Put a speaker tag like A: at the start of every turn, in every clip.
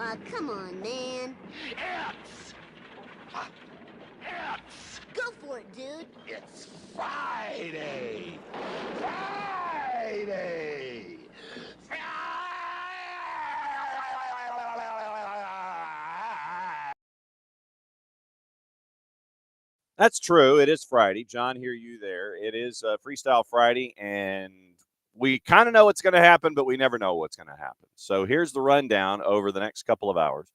A: Come on, man.
B: It's... It's...
A: Go for it, dude.
B: It's Friday! Friday!
C: That's true. It is Friday. John, hear you there. It is Freestyle Friday, and we kind of know what's going to happen, but we never know what's going to happen. So here's the rundown over the next couple of hours.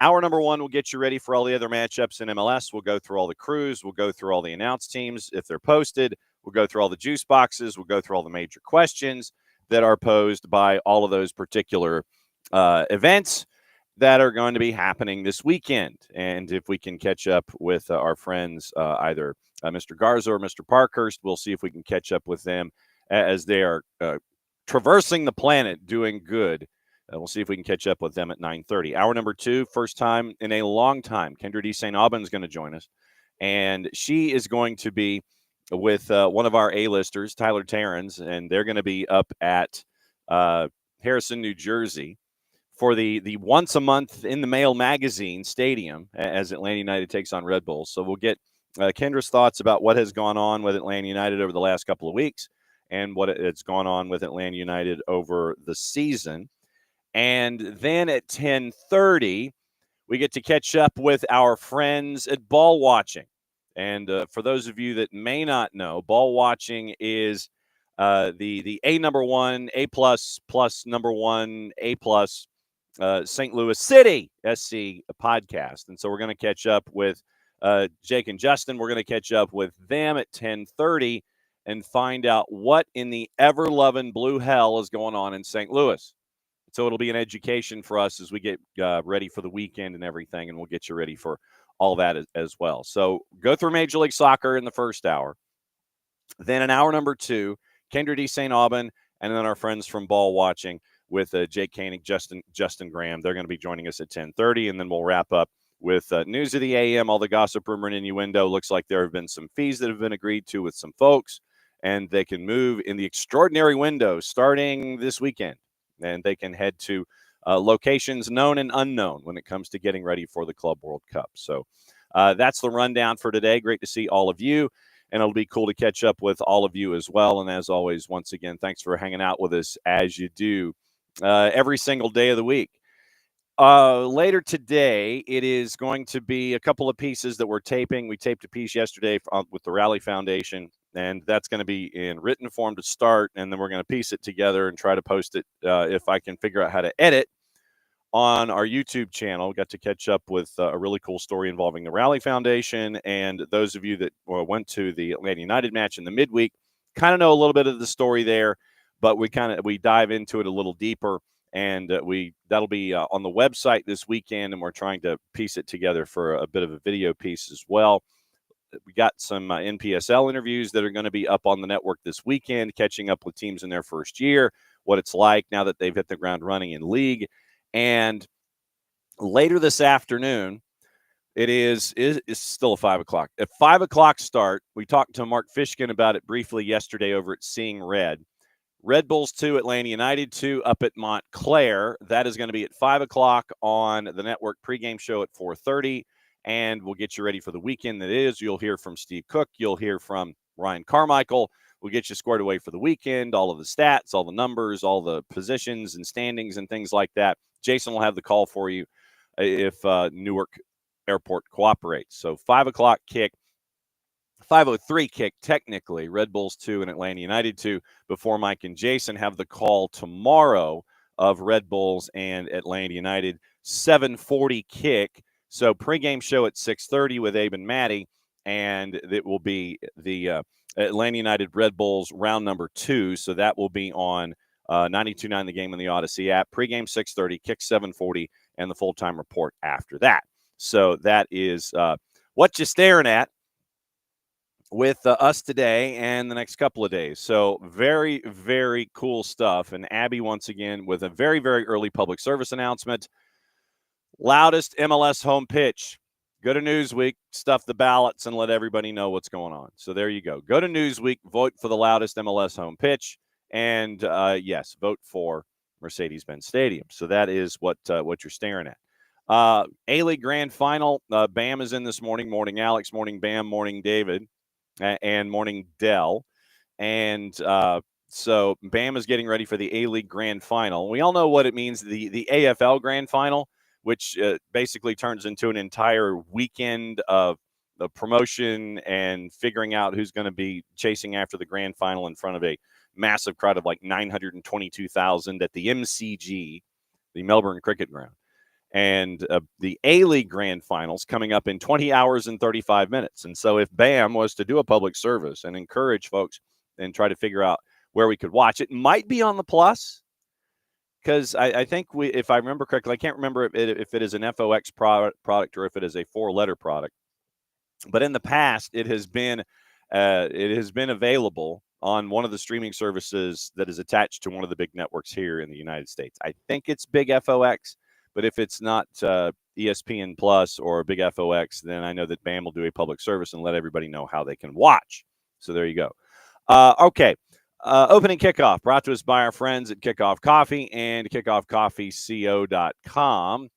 C: Hour number one will get you ready for all the other matchups in MLS. We'll go through all the crews. We'll go through all the announced teams if they're posted. We'll go through all the juice boxes. We'll go through all the major questions that are posed by all of those particular events that are going to be happening this weekend. And if we can catch up with our friends, either Mr. Garza or Mr. Parkhurst, we'll see if we can catch up with them as they are traversing the planet doing good. We'll see if we can catch up with them at 9:30. Hour number two, first time in a long time, Kyndra de St.Aubin is going to join us. And she is going to be with one of our A-listers, Tyler Terrans, and they're going to be up at Harrison, New Jersey, for the once a month in the Mail magazine stadium as Atlanta United takes on Red Bulls. So we'll get Kendra's thoughts about what has gone on with Atlanta United over the last couple of weeks and what it's gone on with Atlanta United over the season. And then at 10:30, we get to catch up with our friends at Ball Watching. And for those of you that may not know, Ball Watching is the A number one, A plus number one, A plus St. Louis City SC podcast. And so we're going to catch up with Jake and Justin. We're going to catch up with them at 10:30 and find out what in the ever-loving blue hell is going on in St. Louis. So it'll be an education for us as we get ready for the weekend and everything, and we'll get you ready for all that as well. So go through Major League Soccer in the first hour. Then in hour number two, Kyndra de St.Aubin, and then our friends from Ball Watching with Jake Koenig, Justin Graham. They're going to be joining us at 10:30, and then we'll wrap up with news of the AM, all the gossip, rumor, and innuendo. Looks like there have been some fees that have been agreed to with some folks, and they can move in the extraordinary window starting this weekend. And they can head to locations known and unknown when it comes to getting ready for the Club World Cup. So that's the rundown for today. Great to see all of you, and it'll be cool to catch up with all of you as well. And as always, once again, thanks for hanging out with us as you do every single day of the week. Later today, it is going to be a couple of pieces that we're taping. We taped a piece yesterday with the Rally Foundation, and that's going to be in written form to start, and then we're going to piece it together and try to post it, if I can figure out how to edit, on our YouTube channel. Got to catch up with a really cool story involving the Rally Foundation, and those of you that went to the Atlanta United match in the midweek kind of know a little bit of the story there, but we dive into it a little deeper. And that'll be on the website this weekend, and we're trying to piece it together for a bit of a video piece as well. We got some NPSL interviews that are going to be up on the network this weekend, catching up with teams in their first year, what it's like now that they've hit the ground running in league. And later this afternoon, it's still a 5 o'clock. At 5 o'clock start, we talked to Mark Fishkin about it briefly yesterday over at Seeing Red. Red Bulls 2, Atlanta United 2 up at Montclair. That is going to be at 5 o'clock on the network. Pregame show at 4:30, and we'll get you ready for the weekend that is. You'll hear from Steve Cook. You'll hear from Ryan Carmichael. We'll get you squared away for the weekend, all of the stats, all the numbers, all the positions and standings and things like that. Jason will have the call for you if Newark Airport cooperates. So 5 o'clock kick. 5:03 kick, technically, Red Bulls 2 and Atlanta United 2, before Mike and Jason have the call tomorrow of Red Bulls and Atlanta United. 7:40 kick. So pregame show at 6:30 with Abe and Maddie, and it will be the Atlanta United Red Bulls round number 2. So that will be on 92.9 The Game in the Odyssey app. Pregame 6:30, kick 7:40, and the full-time report after that. So that is what you're staring at with us today and the next couple of days. So very, very cool stuff. And Abby, once again, with a very, very early public service announcement. Loudest MLS home pitch. Go to Newsweek, stuff the ballots, and let everybody know what's going on. So there you go. Go to Newsweek, vote for the loudest MLS home pitch. And, yes, vote for Mercedes-Benz Stadium. So that is what you're staring at. A-League Grand Final. Bam is in this morning. Morning Alex, morning Bam, morning David, and morning Dell. And so Bam is getting ready for the A-League Grand Final. We all know what it means, the AFL Grand Final, which basically turns into an entire weekend of the promotion and figuring out who's going to be chasing after the Grand Final in front of a massive crowd of like 922,000 at the MCG, the Melbourne Cricket Ground. And the A-League Grand Finals coming up in 20 hours and 35 minutes. And so if BAM was to do a public service and encourage folks and try to figure out where we could watch, it might be on the Plus, because I think if I remember correctly, I can't remember if it is an FOX product or if it is a 4-letter product. But in the past, it has been available on one of the streaming services that is attached to one of the big networks here in the United States. I think it's Big FOX, but if it's not ESPN Plus or Big FOX, then I know that BAM will do a public service and let everybody know how they can watch. So there you go. Okay. Opening kickoff brought to us by our friends at Kickoff Coffee and kickoffcoffeeco.com.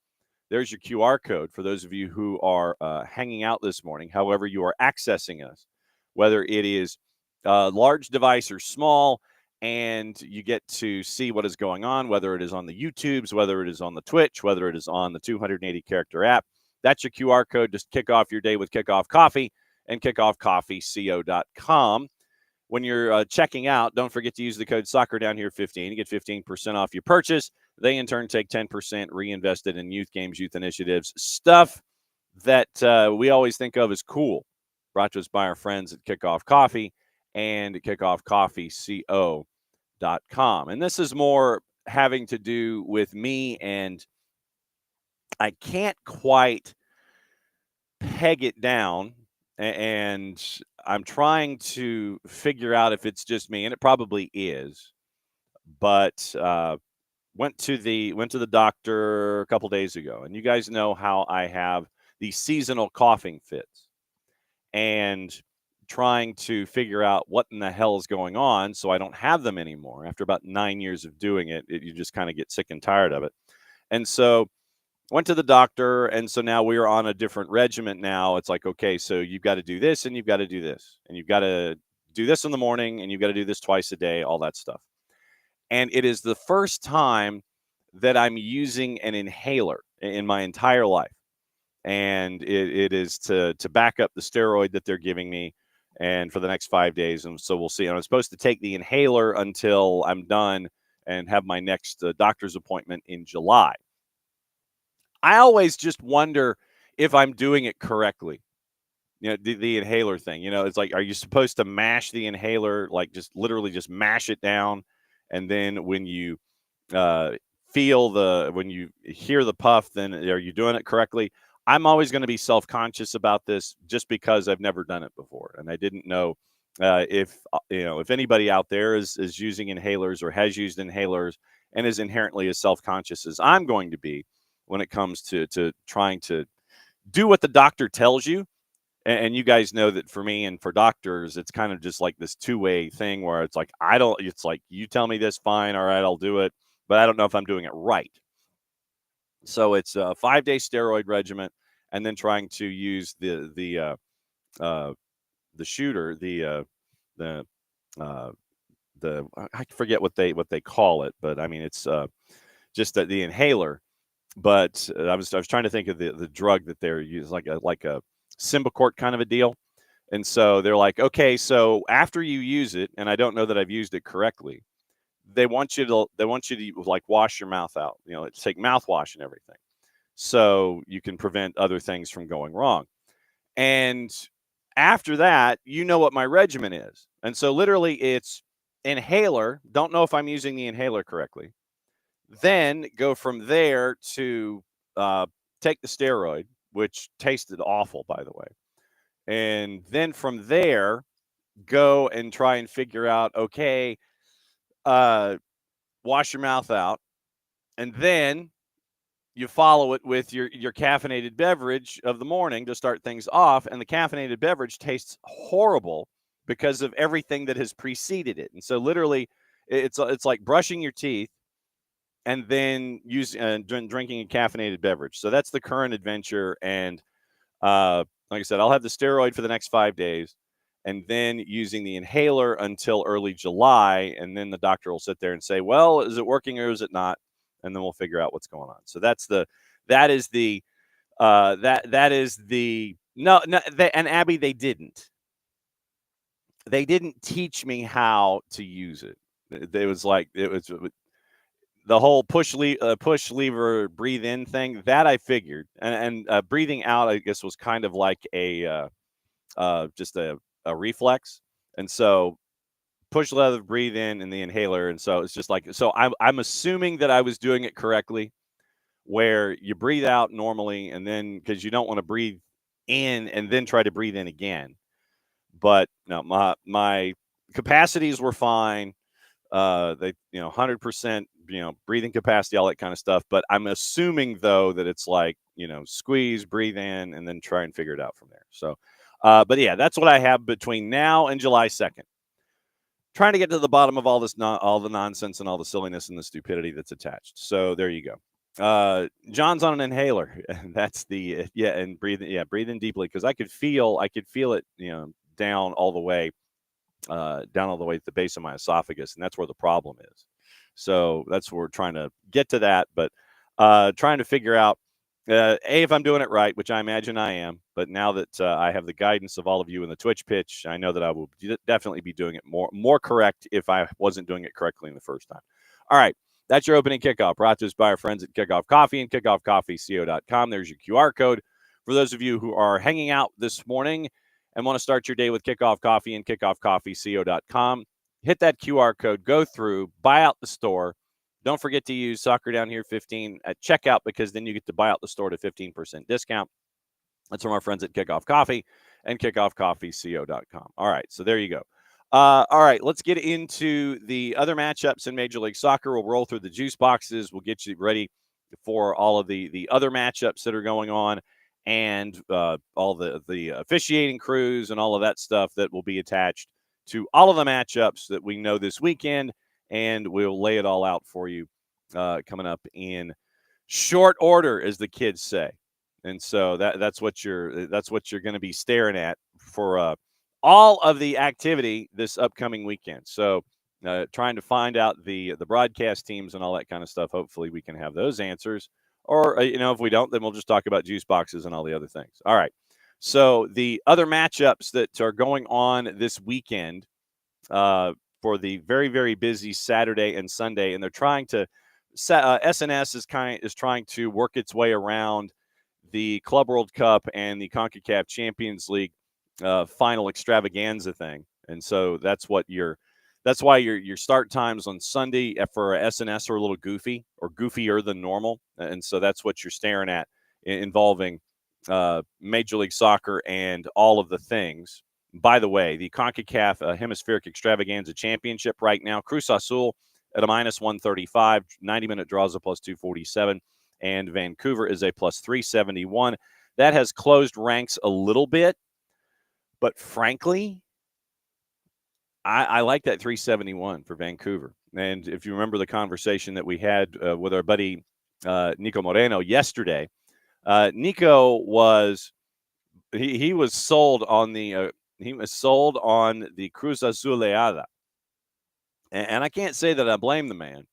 C: There's your QR code for those of you who are hanging out this morning, however you are accessing us, whether it is large device or small, and you get to see what is going on, whether it is on the YouTubes, whether it is on the Twitch, whether it is on the 280-character app. That's your QR code. Just kick off your day with Kickoff Coffee and kickoffcoffeeco.com. When you're checking out, don't forget to use the code SoccerDownHere15 to get 15% off your purchase. They, in turn, take 10% reinvested in youth games, youth initiatives, stuff that we always think of as cool. Brought to us by our friends at Kickoff Coffee and kickoffcoffeeco.com. And this is more having to do with me, and I can't quite peg it down, and I'm trying to figure out if it's just me, and it probably is. But went to the doctor a couple days ago, and you guys know how I have these seasonal coughing fits, and trying to figure out what in the hell is going on so I don't have them anymore. After about 9 years of doing it, you just kind of get sick and tired of it. And so went to the doctor, and so now we are on a different regimen now. It's like, okay, so you've got to do this, and you've got to do this, and you've got to do this in the morning, and you've got to do this twice a day, all that stuff. And it is the first time that I'm using an inhaler in my entire life. And it is to back up the steroid that they're giving me, and for the next 5 days. And so we'll see. And I'm supposed to take the inhaler until I'm done and have my next doctor's appointment in July. I always just wonder if I'm doing it correctly. You know, the inhaler thing, it's like, are you supposed to mash the inhaler, like just literally just mash it down? And then when you when you hear the puff, then are you doing it correctly? I'm always going to be self-conscious about this just because I've never done it before. And I didn't know if anybody out there is using inhalers or has used inhalers and is inherently as self-conscious as I'm going to be when it comes to trying to do what the doctor tells you. And you guys know that for me and for doctors, it's kind of just like this two-way thing where it's like, it's like, you tell me this, fine, all right, I'll do it, but I don't know if I'm doing it right. So it's a 5-day steroid regimen, and then trying to use the shooter, I forget what they call it, but I mean, it's just the inhaler. But I was trying to think of the drug that they're using, like a Symbicort kind of a deal. And so they're like, okay, so after you use it, and I don't know that I've used it correctly, they want you to like wash your mouth out, take mouthwash and everything, so you can prevent other things from going wrong. And after that, what my regimen is. And so literally it's inhaler. Don't know if I'm using the inhaler correctly. Then go from there to take the steroid, which tasted awful, by the way. And then from there, go and try and figure out, okay, wash your mouth out. And then you follow it with your caffeinated beverage of the morning to start things off. And the caffeinated beverage tastes horrible because of everything that has preceded it. And so literally it's like brushing your teeth, and then drinking a caffeinated beverage. So that's the current adventure. And like I said, I'll have the steroid for the next 5 days, and then using the inhaler until early July. And then the doctor will sit there and say, well, is it working or is it not? And then we'll figure out what's going on. So that is the no, and Abby, they didn't teach me how to use it. It was the whole push lever, breathe in thing that I figured, and breathing out, I guess, was kind of like just a reflex. And so push lever, breathe in, and the inhaler. And so it's just like, so I'm assuming that I was doing it correctly, where you breathe out normally, and then because you don't want to breathe in and then try to breathe in again. But no, my capacities were fine. They 100%, breathing capacity, all that kind of stuff. But I'm assuming though that it's like, squeeze, breathe in, and then try and figure it out from there. So, but yeah, that's what I have between now and July 2nd. Trying to get to the bottom of all the nonsense and all the silliness and the stupidity that's attached. So there you go. John's on an inhaler. That's and breathe in deeply, because I could feel it, down all the way at the base of my esophagus, and that's where the problem is. So that's where we're trying to get to that, but trying to figure out if I'm doing it right, which I imagine I am. But now that I have the guidance of all of you in the Twitch pitch, I know that I will definitely be doing it more correct if I wasn't doing it correctly in the first time. All right, that's your opening kickoff, brought to us by our friends at Kickoff Coffee and kickoffcoffeeco.com. There's your QR code for those of you who are hanging out this morning and want to start your day with Kickoff Coffee and kickoffcoffeeco.com. Hit that QR code, go through, buy out the store. Don't forget to use Soccer Down Here 15 at checkout, because then you get to buy out the store to 15% discount. That's from our friends at Kickoff Coffee and kickoffcoffeeco.com. All right, so there you go. All right, let's get into the other matchups in Major League Soccer. We'll roll through the juice boxes. We'll get you ready for all of the other matchups that are going on, and all the officiating crews and all of that stuff that will be attached to all of the matchups that we know this weekend, and we'll lay it all out for you coming up in short order, as the kids say. And so that's what you're going to be staring at for all of the activity this upcoming weekend. So trying to find out the broadcast teams and all that kind of stuff. Hopefully we can have those answers. Or, if we don't, then we'll just talk about juice boxes and all the other things. All right. So the other matchups that are going on this weekend for the very, very busy Saturday and Sunday, and they're trying to SNS is trying to work its way around the Club World Cup and the CONCACAF Champions League final extravaganza thing. And so that's why your start times on Sunday for SNS are a little goofy, or goofier than normal. And so that's what you're staring at, involving Major League Soccer and all of the things. By the way, the CONCACAF Hemispheric Extravaganza Championship right now, Cruz Azul at a -135, 90-minute draws a +247, and Vancouver is a +371. That has closed ranks a little bit, but frankly, I like that 371 for Vancouver. And if you remember the conversation that we had with our buddy Nico Moreno yesterday, Nico was sold on the Cruz Azuleada, and I can't say that I blame the man.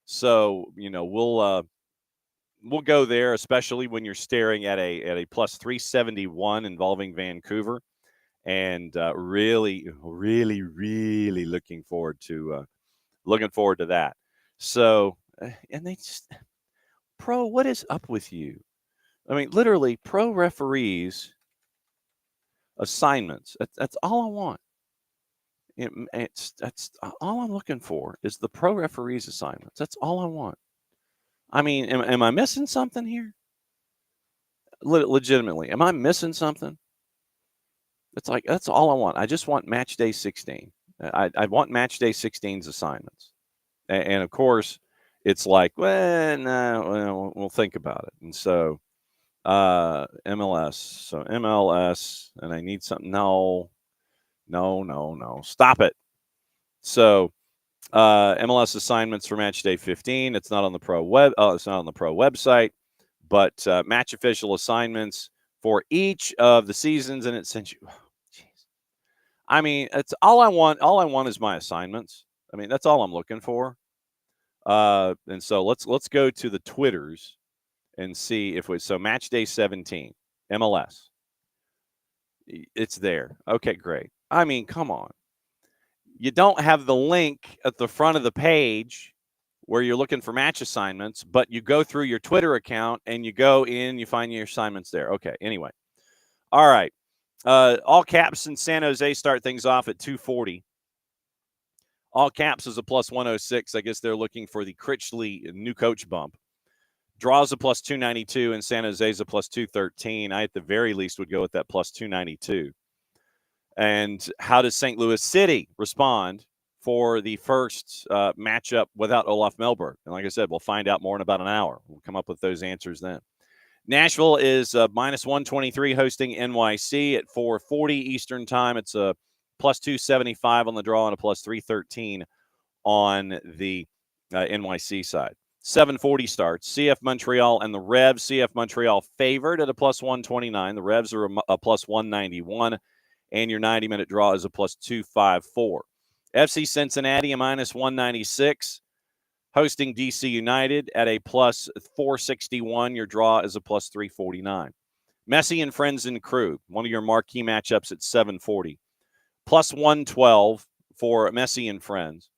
C: So we'll go there, especially when you're staring at a +371 involving Vancouver. And really, really, really looking forward to that. So, and they just, pro, what is up with you? I mean, literally, pro referees assignments. That's all I want. That's all I'm looking for, is the pro referees assignments. That's all I want. I mean, am I missing something here? Legitimately, am I missing something? It's like, that's all I want. I just want match day 16. I want match day 16's assignments. And of course, it's like, well, no, we'll think about it. And so MLS. So MLS, and I need something. No. Stop it. So MLS assignments for match day 15. It's not on the pro web. It's not on the pro website, but match official assignments for each of the seasons, and it sends you. Jeez. I mean, it's all I want. All I want is my assignments. I mean, that's all I'm looking for. And so let's go to the Twitters and see if we. So match day 17, MLS. It's there. Okay, great. I mean, come on. You don't have the link at the front of the page where you're looking for match assignments, but you go through your Twitter account and you go in, you find your assignments there. Okay, anyway. All right. All caps in San Jose start things off at 240. All caps is a plus 106. I guess they're looking for the Critchley new coach bump. Draws a plus 292, and San Jose's a plus 213. I, at the very least, would go with that plus 292. And how does St. Louis City respond for the first matchup without Olaf Melberg? And like I said, we'll find out more in about an hour. We'll come up with those answers then. Nashville is minus 123 hosting NYC at 4:40 Eastern time. It's a plus 275 on the draw and a plus 313 on the NYC side. 7:40 starts. CF Montreal and the Revs. CF Montreal favored at a plus 129. The Revs are a plus 191. And your 90-minute draw is a plus 254. FC Cincinnati, a minus 196. Hosting DC United at a plus 461. Your draw is a plus 349. Messi and Friends and Crew, one of your marquee matchups at 740. Plus 112 for Messi and Friends.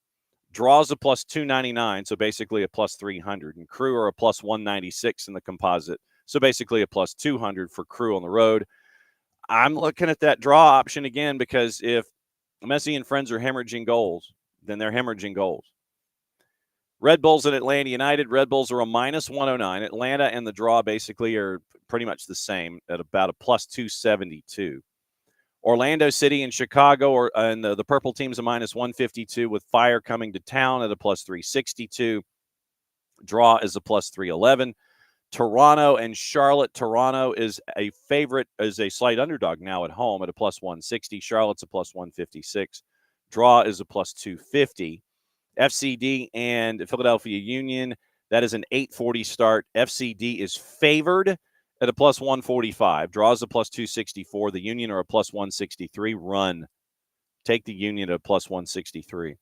C: Draws a plus 299, so basically a plus 300. And Crew are a plus 196 in the composite, so basically a plus 200 for Crew on the road. I'm looking at that draw option again because if Messi and Friends are hemorrhaging goals, then they're hemorrhaging goals. Red Bulls and Atlanta United. Red Bulls are a minus 109. Atlanta and the draw basically are pretty much the same at about a plus 272. Orlando City and Chicago, and the purple team's a minus 152 with Fire coming to town at a plus 362. Draw is a plus 311. Toronto and Charlotte. Toronto is a favorite, is a slight underdog now at home at a plus 160. Charlotte's a plus 156. Draw is a plus 250. FCD and Philadelphia Union, that is an 8:40 start. FCD is favored at a plus 145. Draws a plus 264. The Union are a plus 163. Run. Take the Union at a plus 163.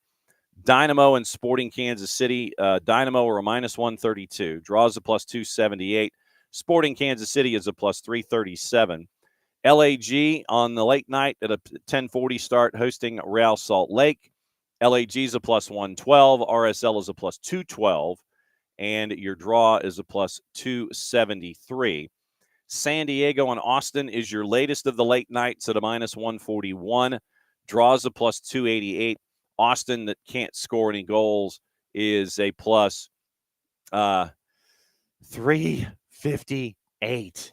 C: Dynamo and Sporting Kansas City. Dynamo are a minus 132. Draws a plus 278. Sporting Kansas City is a plus 337. LAG on the late night at a 10:40 start hosting Real Salt Lake. LAG is a plus 112. RSL is a plus 212. And your draw is a plus 273. San Diego and Austin is your latest of the late nights at a minus 141. Draws a plus 288. Austin, that can't score any goals, is a plus 358.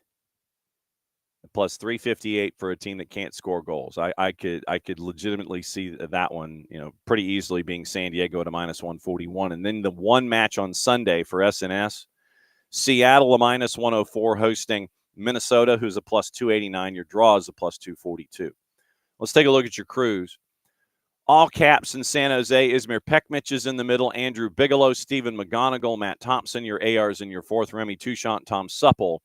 C: Plus 358 for a team that can't score goals. I could legitimately see that one, pretty easily being San Diego at a minus 141. And then the one match on Sunday for SNS, Seattle a minus 104 hosting Minnesota, who's a plus 289. Your draw is a plus 242. Let's take a look at your crews. All caps in San Jose. Izmir Pekmich is in the middle. Andrew Bigelow, Stephen McGonigal, Matt Thompson, your ARs in your fourth. Remy Touchant, Tom Supple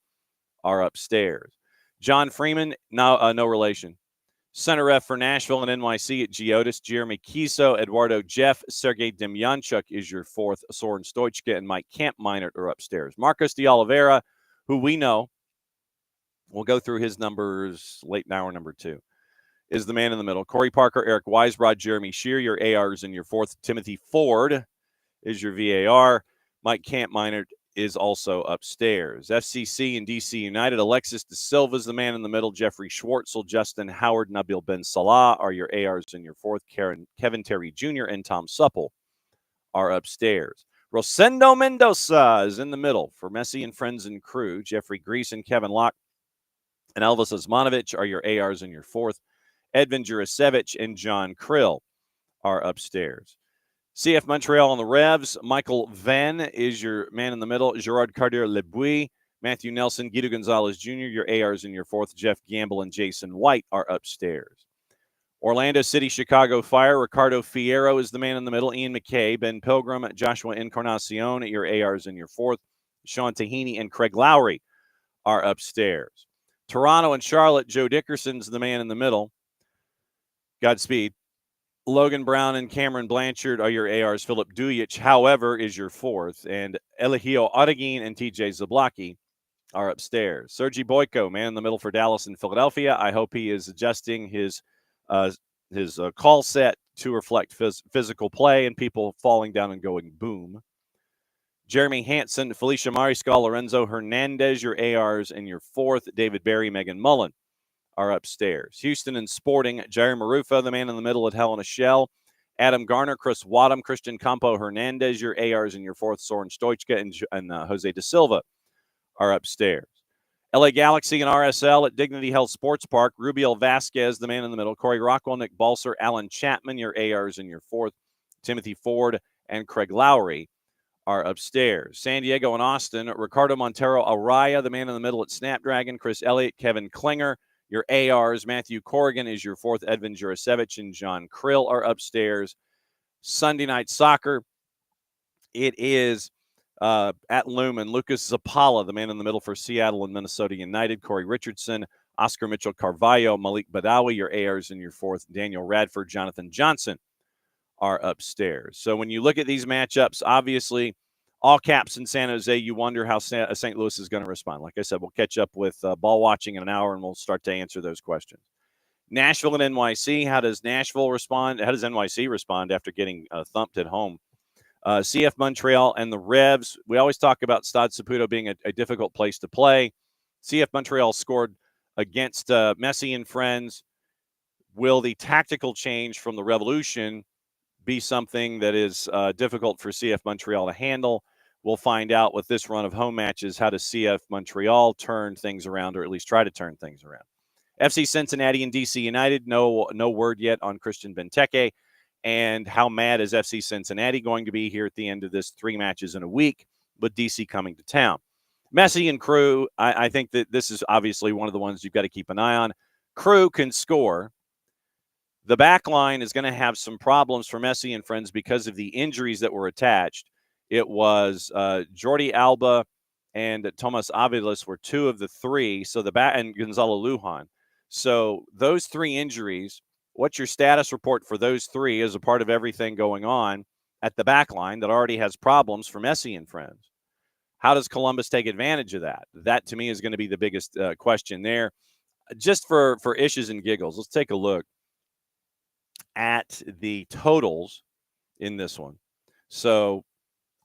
C: are upstairs. John Freeman, now no relation. Center ref for Nashville and NYC at Geodis. Jeremy Kiso, Eduardo Jeff, Sergei Demyanchuk is your fourth. Soren Stoichka and Mike Kampmeinert are upstairs. Marcos de Oliveira, who we know, we'll go through his numbers late in hour number 2, is the man in the middle. Corey Parker, Eric Weisbrod, Jeremy Shear, your ARs in your fourth. Timothy Ford is your VAR. Mike Kampmeinert is also upstairs. FCC and DC United. Alexis De Silva is the man in the middle. Jeffrey Schwartzel, Justin Howard, Nabil Ben Salah are your ARs in your fourth. Kevin Terry Jr. and Tom Supple are upstairs. Rosendo Mendoza is in the middle for Messi and Friends and Crew. Jeffrey Greason, Kevin Locke, and Elvis Osmanovic are your ARs in your fourth. Edvin Jurasevich and John Krill are upstairs. CF Montreal on the Revs. Michael Venn is your man in the middle. Gerard Cardier-Lebuy, Matthew Nelson, Guido Gonzalez Jr., your ARs in your fourth. Jeff Gamble and Jason White are upstairs. Orlando City, Chicago Fire, Ricardo Fierro is the man in the middle. Ian McKay, Ben Pilgrim, Joshua Encarnacion at your ARs in your fourth. Sean Tahaney and Craig Lowry are upstairs. Toronto and Charlotte, Joe Dickerson's the man in the middle. Godspeed. Logan Brown and Cameron Blanchard are your ARs. Philip Dujic, however, is your fourth. And Eligio Otegin and TJ Zablocki are upstairs. Sergi Boyko, man in the middle for Dallas and Philadelphia. I hope he is adjusting his call set to reflect physical play and people falling down and going boom. Jeremy Hansen, Felicia Mariscal, Lorenzo Hernandez, your ARs, and your fourth. David Barry, Megan Mullen are upstairs. Houston and Sporting, Jair Marufa, the man in the middle at Helena Shell. Adam Garner, Chris Wadham, Christian Campo Hernandez, your ARs, and your fourth. Soren Stoichka and Jose De Silva are upstairs. LA Galaxy and RSL at Dignity Health Sports Park. Rubiel Vasquez, the man in the middle. Corey Rockwell, Nick Balser, Alan Chapman, your ARs, and your fourth. Timothy Ford and Craig Lowry are upstairs. San Diego and Austin, Ricardo Montero Araya, the man in the middle at Snapdragon. Chris Elliott, Kevin Klinger, your ARs. Matthew Corrigan is your fourth. Edvin Jurasevich and John Krill are upstairs. Sunday Night Soccer, it is at Lumen. Lucas Zapala, the man in the middle for Seattle and Minnesota United. Corey Richardson, Oscar Mitchell Carvalho, Malik Badawi, your ARs in your fourth. Daniel Radford, Jonathan Johnson are upstairs. So when you look at these matchups, obviously, all caps in San Jose, you wonder how St. Louis is going to respond. Like I said, we'll catch up with ball watching in an hour, and we'll start to answer those questions. Nashville and NYC, how does Nashville respond? How does NYC respond after getting thumped at home? CF Montreal and the Revs, we always talk about Stade Saputo being a difficult place to play. CF Montreal scored against Messi and friends. Will the tactical change from the Revolution be something that is difficult for CF Montreal to handle? We'll find out with this run of home matches. How does CF Montreal turn things around, or at least try to turn things around? FC Cincinnati and DC United, no word yet on Christian Benteke. And how mad is FC Cincinnati going to be here at the end of this 3 matches in a week, with DC coming to town? Messi and Crew, I think that this is obviously one of the ones you've got to keep an eye on. Crew can score. The back line is going to have some problems for Messi and friends because of the injuries that were attached. It was Jordi Alba and Thomas Aviles were 2 of the 3. So the back, and Gonzalo Lujan. So those 3 injuries, what's your status report for those 3 as a part of everything going on at the back line that already has problems for Messi and friends? How does Columbus take advantage of that? That, to me, is going to be the biggest question there. Just for issues and giggles, let's take a look at the totals in this one. So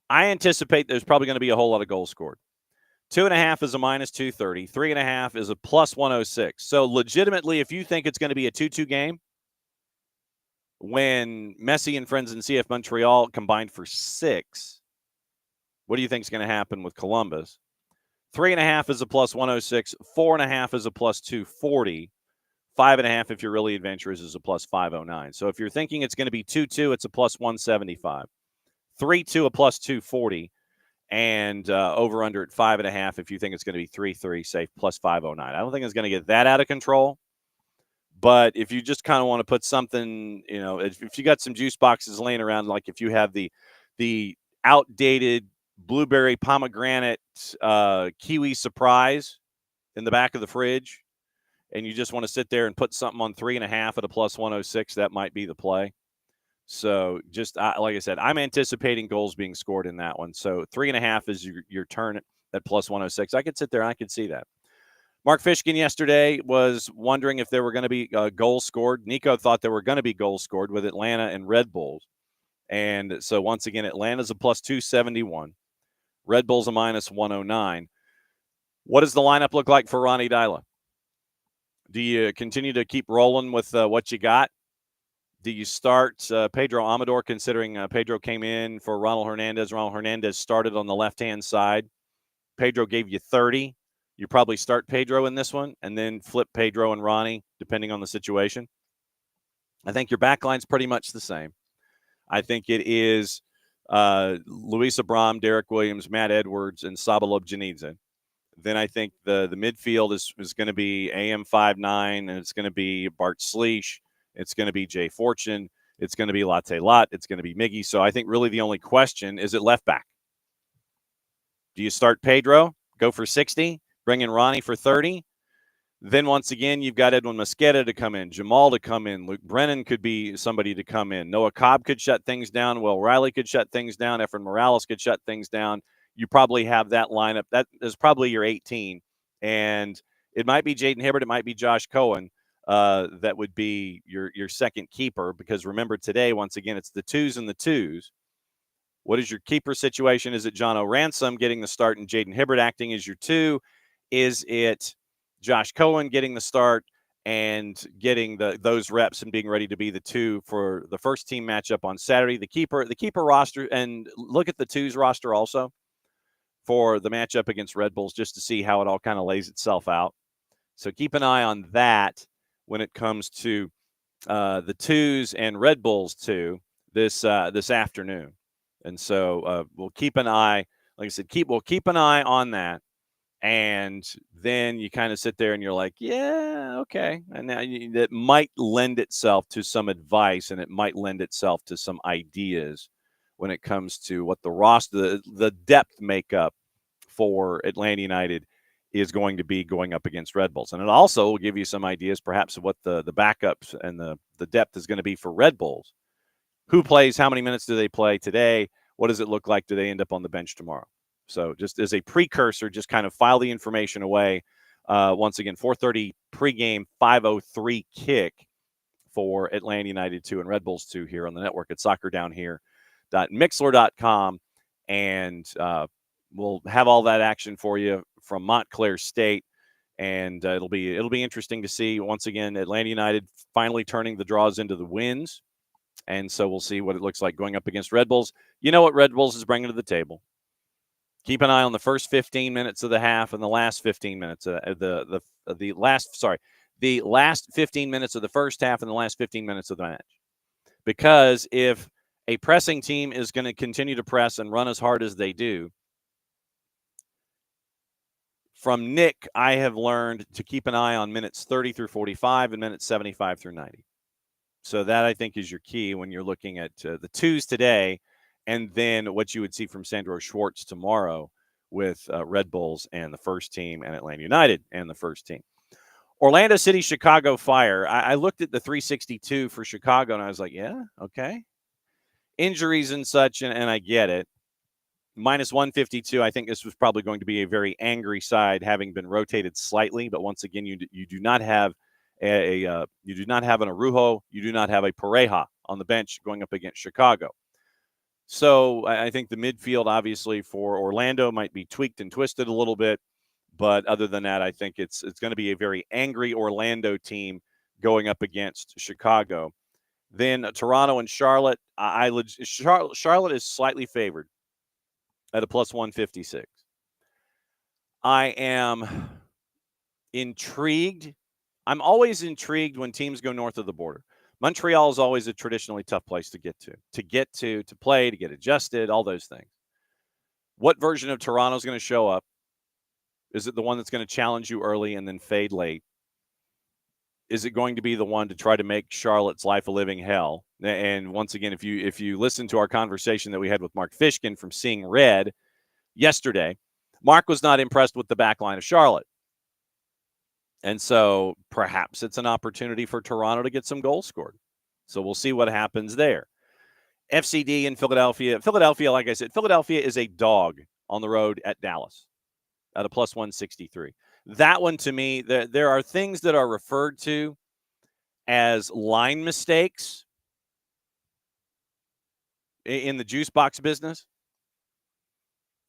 C: I anticipate there's probably going to be a whole lot of goals scored. 2.5 is a minus 230. 3.5 is a plus 106. So legitimately, if you think it's going to be a 2-2 game, when Messi and friends in CF Montreal combined for 6, what do you think is going to happen with Columbus? 3.5 is a plus 106. 4.5 is a plus 240. 5.5, if you're really adventurous, is a plus 509. So if you're thinking it's going to be 2-2, it's a plus 175. 3-2, a plus 240. And over under at 5.5, if you think it's going to be 3-3, safe, plus 509. I don't think it's going to get that out of control. But if you just kind of want to put something, if you got some juice boxes laying around, like if you have the outdated blueberry pomegranate kiwi surprise in the back of the fridge, and you just want to sit there and put something on 3.5 at a plus 106, that might be the play. So just like I said, I'm anticipating goals being scored in that one. So 3.5 is your turn at plus 106. I could sit there and I could see that. Mark Fishkin yesterday was wondering if there were going to be goals scored. Nico thought there were going to be goals scored with Atlanta and Red Bulls. And so once again, Atlanta's a plus 271. Red Bulls a minus 109. What does the lineup look like for Ronnie Dyla? Do you continue to keep rolling with what you got? Do you start Pedro Amador, considering Pedro came in for Ronald Hernandez? Ronald Hernandez started on the left-hand side. Pedro gave you 30. You probably start Pedro in this one and then flip Pedro and Ronnie, depending on the situation. I think your back line's pretty much the same. I think it is Luis Abram, Derek Williams, Matt Edwards, and Sabalob Janidze. Then I think the midfield is going to be AM 5'9", and it's going to be Bart Sleesh, It's going to be Jay Fortune. It's going to be Latte Lot. It's going to be Miggy. So I think really the only question is at left back. Do you start Pedro, go for 60, bring in Ronnie for 30? Then once again, you've got Edwin Mosqueda to come in, Jamal to come in, Luke Brennan could be somebody to come in, Noah Cobb could shut things down, Will Riley could shut things down, Efren Morales could shut things down. You probably have that lineup. That is probably your 18. And it might be Jaden Hibbert, it might be Josh Cohen. That would be your second keeper, because remember today, once again, it's the twos and the twos. What is your keeper situation? Is it John O'Ransom getting the start and Jaden Hibbert acting as your two? Is it Josh Cohen getting the start and getting those reps and being ready to be the two for the first team matchup on Saturday? The keeper roster, and look at the twos roster also for the matchup against Red Bulls, just to see how it all kind of lays itself out. So keep an eye on that when it comes to the twos and Red Bulls too this afternoon. And so we'll keep an eye. Like I said, we'll keep an eye on that. And then you kind of sit there and you're like, yeah, okay. And now that might lend itself to some advice, and it might lend itself to some ideas when it comes to what the roster, the depth makeup for Atlanta United is going to be going up against Red Bulls. And it also will give you some ideas perhaps of what the backups and the depth is going to be for Red Bulls. Who plays? How many minutes do they play today? What does it look like? Do they end up on the bench tomorrow? So just as a precursor, just kind of file the information away. Once again, 4:30 pregame, 5:03 kick for Atlanta United 2 and Red Bulls 2 here on the network at soccerdownhere.mixler.com. And we'll have all that action for you from Montclair State. And it'll be interesting to see, once again, Atlanta United finally turning the draws into the wins. And so we'll see what it looks like going up against Red Bulls. You know what Red Bulls is bringing to the table. Keep an eye on the first 15 minutes of the half and the last 15 minutes the last 15 minutes of the first half and the last 15 minutes of the match. Because if a pressing team is going to continue to press and run as hard as they do, from Nick, I have learned to keep an eye on minutes 30 through 45 and minutes 75 through 90. So that, I think, is your key when you're looking at the twos today, and then what you would see from Sandro Schwartz tomorrow with Red Bulls and the first team, and Atlanta United and the first team. Orlando City, Chicago Fire. I looked at the 362 for Chicago, and I was like, yeah, okay. Injuries and such, and I get it. Minus 152, I think this was probably going to be a very angry side, having been rotated slightly. But once again, you do not have you do not have an Arujo, you do not have a Pareja on the bench going up against Chicago. So I think the midfield, obviously, for Orlando might be tweaked and twisted a little bit. But other than that, I think it's going to be a very angry Orlando team going up against Chicago. Then Toronto and Charlotte. Charlotte is slightly favored at a plus 156. I am intrigued. I'm always intrigued when teams go north of the border. Montreal is always a traditionally tough place to get to play, to get adjusted, all those things. What version of Toronto is going to show up? Is it the one that's going to challenge you early and then fade late? Is it going to be the one to try to make Charlotte's life a living hell? And once again, if you listen to our conversation that we had with Mark Fishkin from Seeing Red yesterday, Mark was not impressed with the back line of Charlotte. And so perhaps it's an opportunity for Toronto to get some goals scored. So we'll see what happens there. FCD in Philadelphia. Philadelphia, like I said, Philadelphia is a dog on the road at Dallas at a plus 163. That one, to me, there are things that are referred to as line mistakes in the juice box business.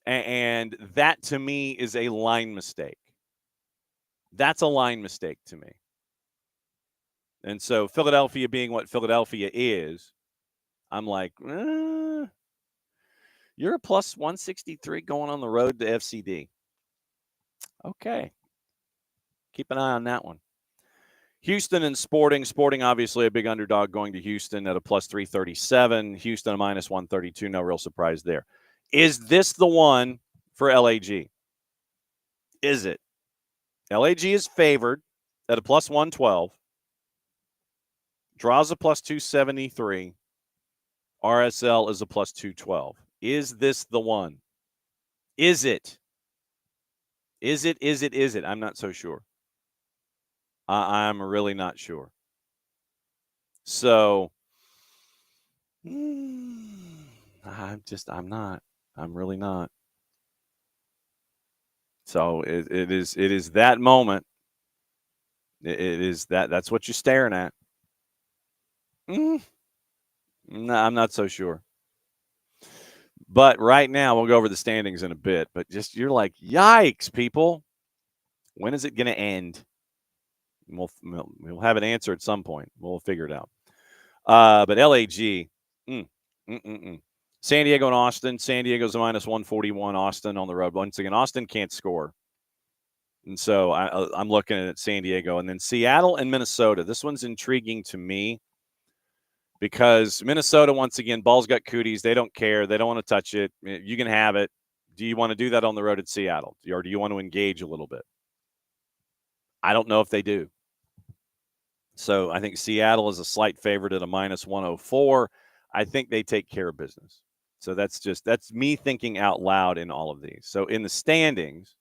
C: And that, to me, is a line mistake. That's a line mistake to me. And so Philadelphia being what Philadelphia is, I'm like, you're a plus 163 going on the road to FCD. Okay. Keep an eye on that one. Houston and Sporting. Sporting, obviously, a big underdog going to Houston at a plus 337. Houston, a minus 132. No real surprise there. Is this the one for LAG? Is it? LAG is favored at a plus 112. Draw's a plus 273. RSL is a plus 212. Is this the one? Is it? Is it? I'm not so sure. I'm really not sure. So, I'm not. I'm really not. So it is that moment. It is that's what you're staring at. No, I'm not so sure. But right now, we'll go over the standings in a bit. But just you're like, yikes, people. When is it going to end? We'll have an answer at some point. We'll figure it out. But LAG, San Diego and Austin. San Diego's a minus 141. Austin on the road. Once again, Austin can't score. And so I'm looking at San Diego. And then Seattle and Minnesota. This one's intriguing to me because Minnesota, once again, ball's got cooties. They don't care. They don't want to touch it. You can have it. Do you want to do that on the road at Seattle? Or do you want to engage a little bit? I don't know if they do. So I think Seattle is a slight favorite at a minus 104. I think they take care of business. So that's me thinking out loud in all of these. So in the standings,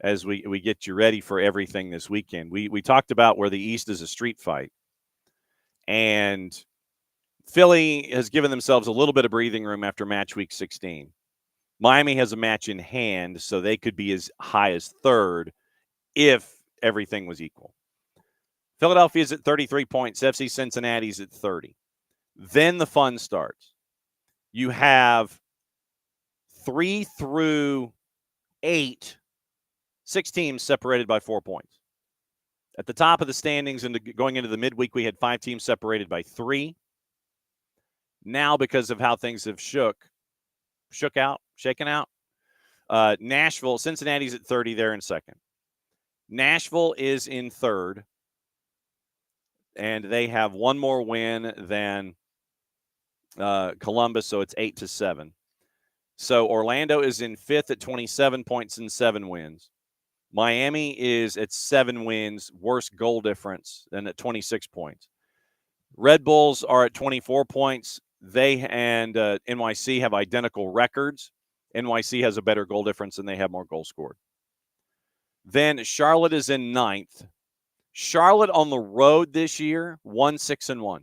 C: as we get you ready for everything this weekend, we talked about where the East is a street fight. And Philly has given themselves a little bit of breathing room after match week 16. Miami has a match in hand, so they could be as high as third if everything was equal. Philadelphia's at 33 points. FC Cincinnati's at 30. Then the fun starts. You have 3 through 8, 6 teams separated by 4 points. At the top of the standings and going into the midweek, we had 5 teams separated by 3. Now, because of how things have shaken out, Nashville, Cincinnati's at 30. They're in second. Nashville is in third, and they have one more win than Columbus, so it's 8-7. So Orlando is in fifth at 27 points and 7 wins. Miami is at 7 wins, worse goal difference, than at 26 points. Red Bulls are at 24 points. They and NYC have identical records. NYC has a better goal difference, and they have more goals scored. Then Charlotte is in ninth. Charlotte on the road this year, 1-6-1.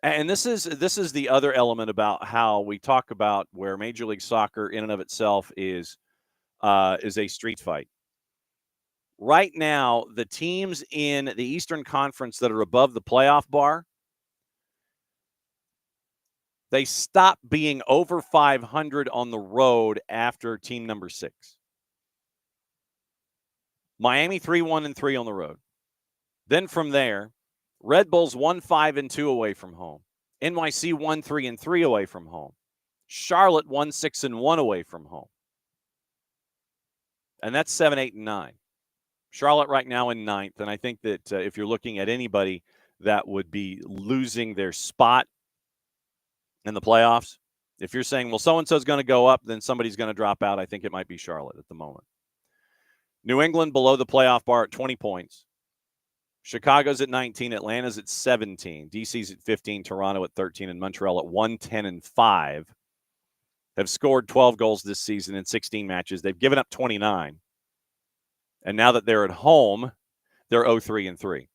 C: And this is the other element about how we talk about where Major League Soccer in and of itself is a street fight. Right now, the teams in the Eastern Conference that are above the playoff bar, they stop being over 500 on the road after team number 6. Miami 3-1-3 on the road. Then from there, Red Bulls 1-5-2 away from home. NYC 1-3-3 away from home. Charlotte 1-6-1 away from home. And that's 7, 8, and 9. Charlotte right now in ninth. And I think that if you're looking at anybody that would be losing their spot in the playoffs, if you're saying, well, so-and-so's going to go up, then somebody's going to drop out, I think it might be Charlotte at the moment. New England below the playoff bar at 20 points. Chicago's at 19. Atlanta's at 17. DC's at 15. Toronto at 13. And Montreal at 1-10-5. Have scored 12 goals this season in 16 matches. They've given up 29. And now that they're at home, they're 0-3-3.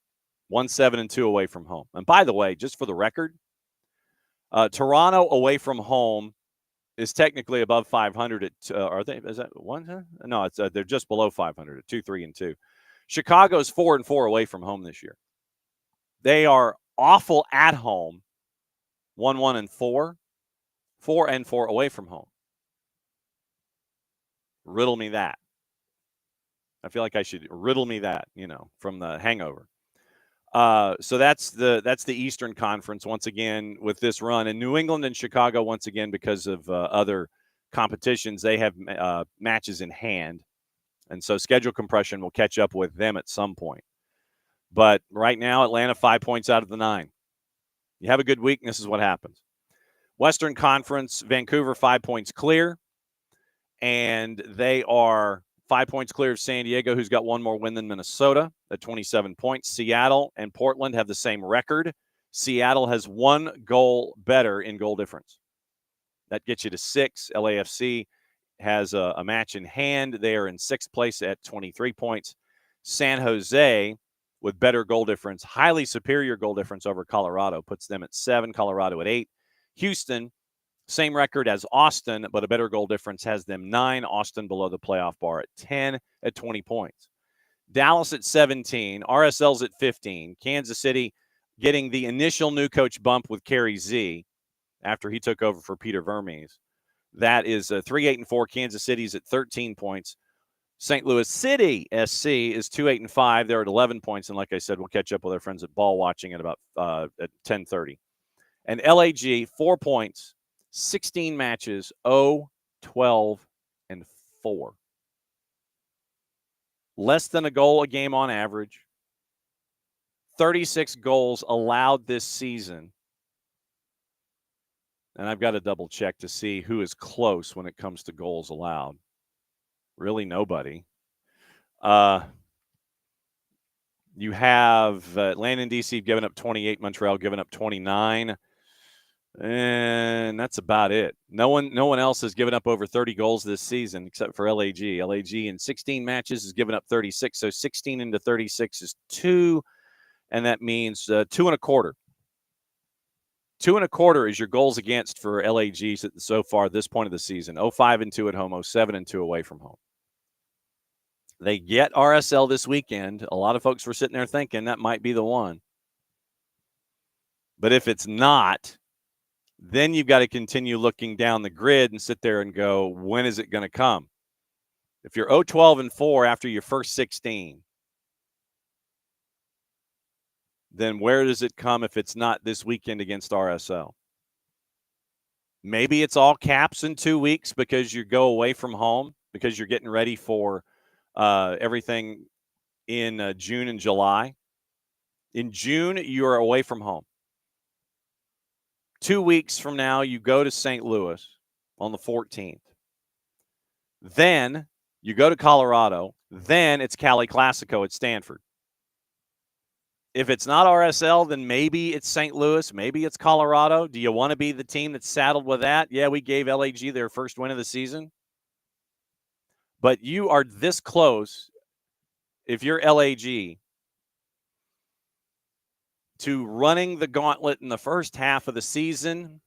C: 1-7-2 away from home. And by the way, just for the record, Toronto away from home is technically above 500 at are they? Is that one? No, it's they're just below 500 at 2-3-2. Chicago's 4-4 away from home this year. They are awful at home. 1-1-4. 4-4 away from home. Riddle me that. I feel like I should riddle me that, from the Hangover. So that's the Eastern Conference once again with this run. And New England and Chicago, once again, because of other competitions, they have matches in hand. And so schedule compression will catch up with them at some point. But right now, Atlanta 5 points out of the 9. You have a good week, and this is what happens. Western Conference, Vancouver 5 points clear. And they are 5 points clear of San Diego, who's got one more win than Minnesota at 27 points. Seattle and Portland have the same record. Seattle has 1 goal better in goal difference. That gets you to 6. LAFC has a match in hand. They are in 6th place at 23 points. San Jose, with better goal difference, highly superior goal difference over Colorado, puts them at 7, Colorado at 8. Houston, same record as Austin, but a better goal difference, has them 9. Austin below the playoff bar at 10 at 20 points. Dallas at 17. RSL's at 15. Kansas City getting the initial new coach bump with Kerry Z after he took over for Peter Vermes. That is 3-8-4. Kansas City's at 13 points. St. Louis City SC is 2-8-5. They're at 11 points. And like I said, we'll catch up with our friends at Ball Watching at about at 10:30. And LAG, 4 points, 16 matches, 0-12-4. Less than a goal a game on average. 36 goals allowed this season. And I've got to double check to see who is close when it comes to goals allowed. Really nobody. You have Atlanta and DC given up 28, Montreal given up 29. And that's about it. No one else has given up over 30 goals this season except for LAG. LAG in 16 matches has given up 36. So 16 into 36 is 2. And that means 2.25. 2.25 is your goals against for LAG so far at this point of the season. 0-5-2 at home, 0-7-2 away from home. They get RSL this weekend. A lot of folks were sitting there thinking that might be the one. But if it's not, then you've got to continue looking down the grid and sit there and go, when is it going to come? If you're 0-12-4 after your first 16, then where does it come if it's not this weekend against RSL? Maybe it's all caps in 2 weeks because you go away from home, because you're getting ready for everything in June and July. In June, you're away from home. 2 weeks from now, you go to St. Louis on the 14th. Then you go to Colorado. Then it's Cali Classico at Stanford. If it's not RSL, then maybe it's St. Louis. Maybe it's Colorado. Do you want to be the team that's saddled with that? Yeah, we gave LAG their first win of the season. But you are this close, if you're LAG, to running the gauntlet in the first half of the season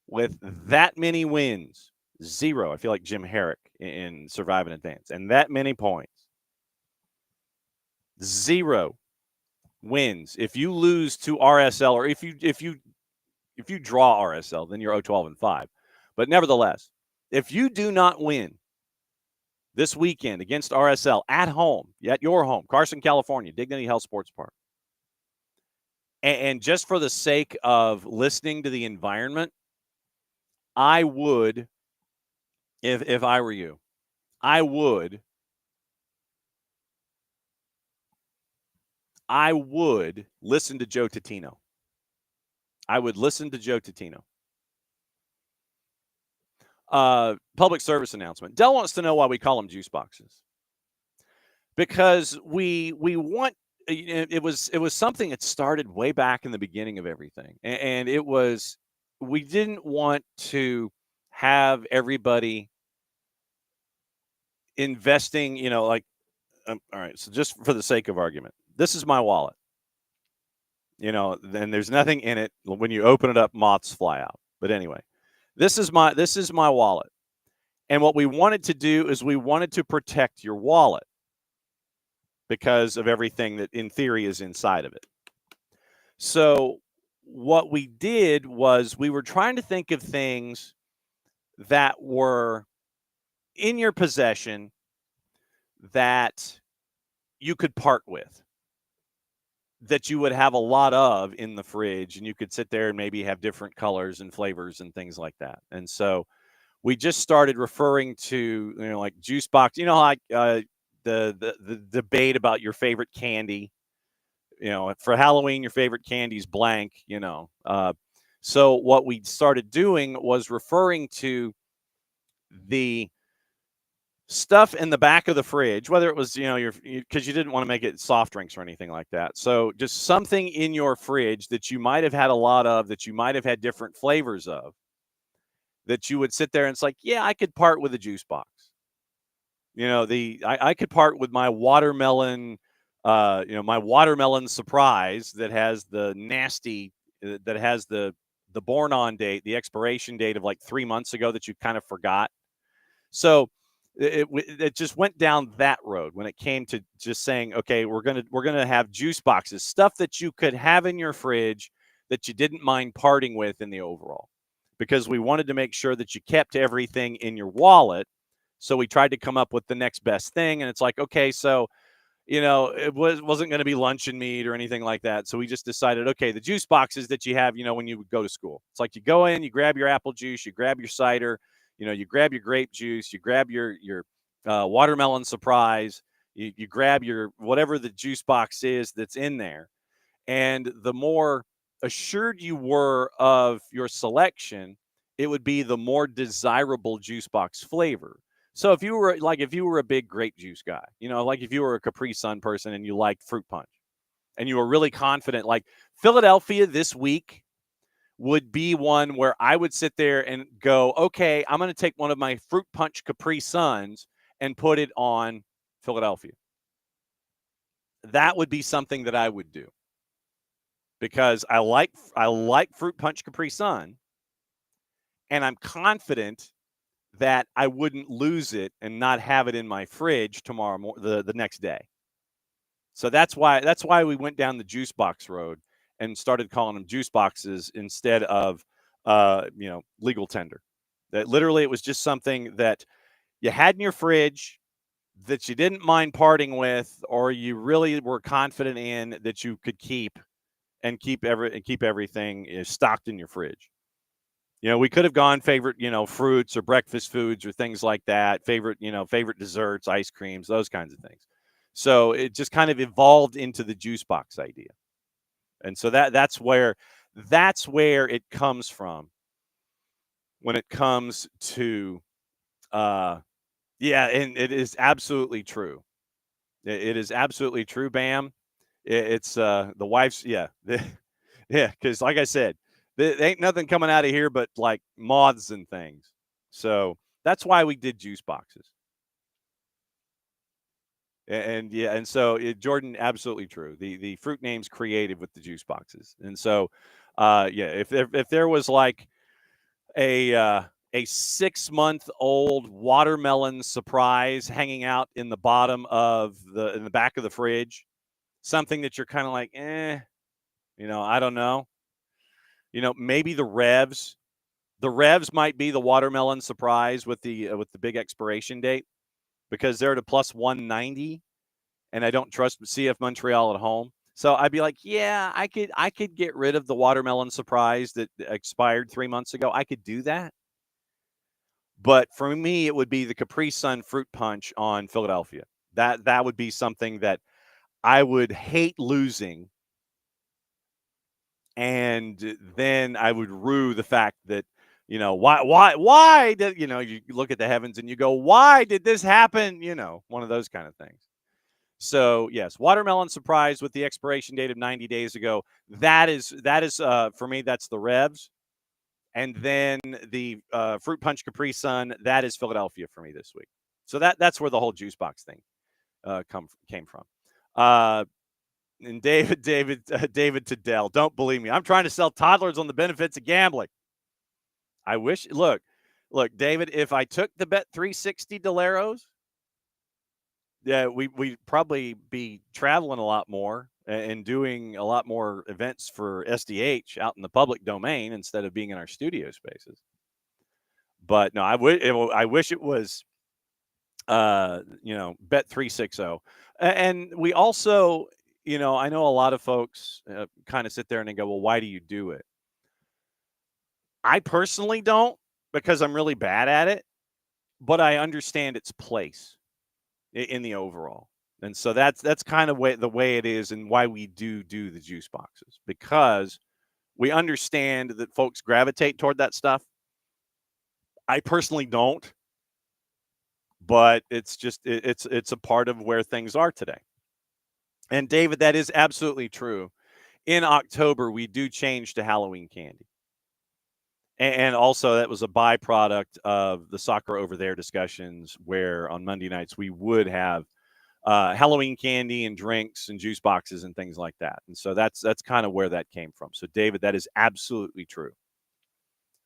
C: with that many wins. 0. I feel like Jim Herrick in Survive and Advance. And that many points. 0 wins. If you lose to RSL, or if you draw RSL, then you're 0-12-5. But nevertheless, if you do not win this weekend against RSL at home, at your home, Carson, California, Dignity Health Sports Park, and just for the sake of listening to the environment, I would, if I were you, I would listen to Joe Totino. I would listen to Joe Totino. Public service announcement. Dell wants to know why we call them juice boxes. Because we want, it was something that started way back in the beginning of everything. And it was, we didn't want to have everybody investing, all right, so just for the sake of argument, this is my wallet. Then there's nothing in it. When you open it up, moths fly out. But anyway, this is my wallet. And what we wanted to do is we wanted to protect your wallet because of everything that in theory is inside of it. So what we did was we were trying to think of things that were in your possession that you could part with, that you would have a lot of in the fridge, and you could sit there and maybe have different colors and flavors and things like that. And so we just started referring to, like juice box, like the debate about your favorite candy, for Halloween, your favorite candy is blank, So what we started doing was referring to the stuff in the back of the fridge, whether it was, because you didn't want to make it soft drinks or anything like that. So just something in your fridge that you might have had a lot of, that you might have had different flavors of, that you would sit there and it's like, yeah, I could part with a juice box. I could part with my watermelon, my watermelon surprise that has the nasty, that has the born on date, the expiration date of like 3 months ago that you kind of forgot. So it just went down that road when it came to just saying, okay, we're gonna have juice boxes, stuff that you could have in your fridge that you didn't mind parting with in the overall, because we wanted to make sure that you kept everything in your wallet. So we tried to come up with the next best thing, and it's like, okay, so it wasn't going to be lunch and meat or anything like that. So we just decided, okay, the juice boxes that you have, when you would go to school, it's like you go in, you grab your apple juice, you grab your cider, you grab your grape juice, you grab your watermelon surprise, you grab your whatever the juice box is that's in there. And the more assured you were of your selection, it would be the more desirable juice box flavor. So if you were a big grape juice guy, like if you were a Capri Sun person and you liked fruit punch and you were really confident, like Philadelphia this week would be one where I would sit there and go, okay, I'm going to take one of my fruit punch Capri Suns and put it on Philadelphia. That would be something that I would do, because I like fruit punch Capri Sun, and I'm confident that I wouldn't lose it and not have it in my fridge tomorrow the next day. So that's why we went down the juice box road and started calling them juice boxes instead of legal tender. That literally, it was just something that you had in your fridge that you didn't mind parting with, or you really were confident in that you could keep everything stocked in your fridge. We could have gone favorite, fruits or breakfast foods or things like that. Favorite desserts, ice creams, those kinds of things. So it just kind of evolved into the juice box idea. And so that's where it comes from when it comes to, and it is absolutely true. It is absolutely true, Bam. It's the wife's, yeah. Yeah, because like I said, there ain't nothing coming out of here but like moths and things. So that's why we did juice boxes. And so Jordan, absolutely true. The fruit name's created with the juice boxes. And so, if there was like a 6-month-old watermelon surprise hanging out in the bottom of in the back of the fridge, something that you're kind of like, I don't know. Maybe the Revs might be the watermelon surprise with the big expiration date, because they're at a plus 190, and I don't trust CF Montreal at home. So I'd be like, yeah, I could get rid of the watermelon surprise that expired 3 months ago. I could do that. But for me, it would be the Capri Sun fruit punch on Philadelphia. That would be something that I would hate losing. And then I would rue the fact that, why did, you look at the heavens and you go, why did this happen? One of those kind of things. So yes, watermelon surprise with the expiration date of 90 days ago. That is for me, that's the Revs. And then the fruit punch Capri Sun, that is Philadelphia for me this week. So that's where the whole juice box thing came from. And David to Dell, don't believe me. I'm trying to sell toddlers on the benefits of gambling. I wish. Look, David. If I took the Bet360 Deleros, yeah, we'd probably be traveling a lot more and doing a lot more events for SDH out in the public domain instead of being in our studio spaces. But no, I wish it was, Bet360, and we also. I know a lot of folks kind of sit there and they go, well, why do you do it? I personally don't, because I'm really bad at it, but I understand its place in the overall. And so that's kind of the way it is, and why we do the juice boxes, because we understand that folks gravitate toward that stuff. I personally don't, but it's just it's a part of where things are today. And David, that is absolutely true. In October, we do change to Halloween candy. And also, that was a byproduct of the soccer over there discussions, where on Monday nights we would have Halloween candy and drinks and juice boxes and things like that. And so that's kind of where that came from. So, David, that is absolutely true.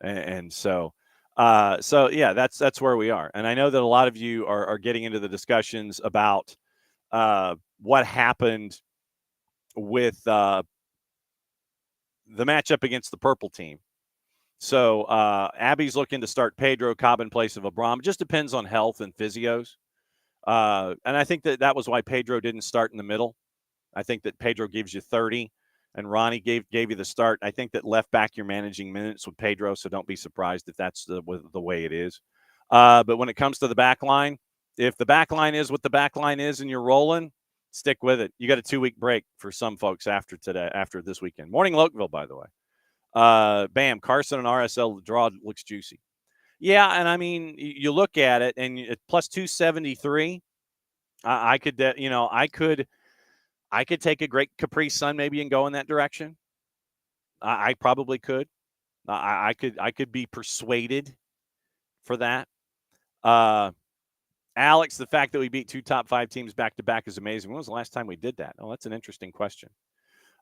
C: And so, yeah, that's where we are. And I know that a lot of you are getting into the discussions about what happened with the matchup against the purple team. So Abby's looking to start Pedro Cobb in place of Abram. It just depends on health and physios. And I think that was why Pedro didn't start in the middle. I think that Pedro gives you 30, and Ronnie gave you the start. I think that left back you're managing minutes with Pedro, so don't be surprised if that's the way it is. But when it comes to the back line, if the back line is what the back line is and you're rolling, stick with it. You got a 2-week break for some folks after this weekend. Morning, Lokeville, by the way. Bam, Carson and RSL draw looks juicy. Yeah, and I mean, you look at it, and at plus 273, I could take a great Capri Sun maybe and go in that direction. I probably could. I could be persuaded for that. Alex, the fact that we beat 2 top 5 teams back to back is amazing. When was the last time we did that? Oh, that's an interesting question.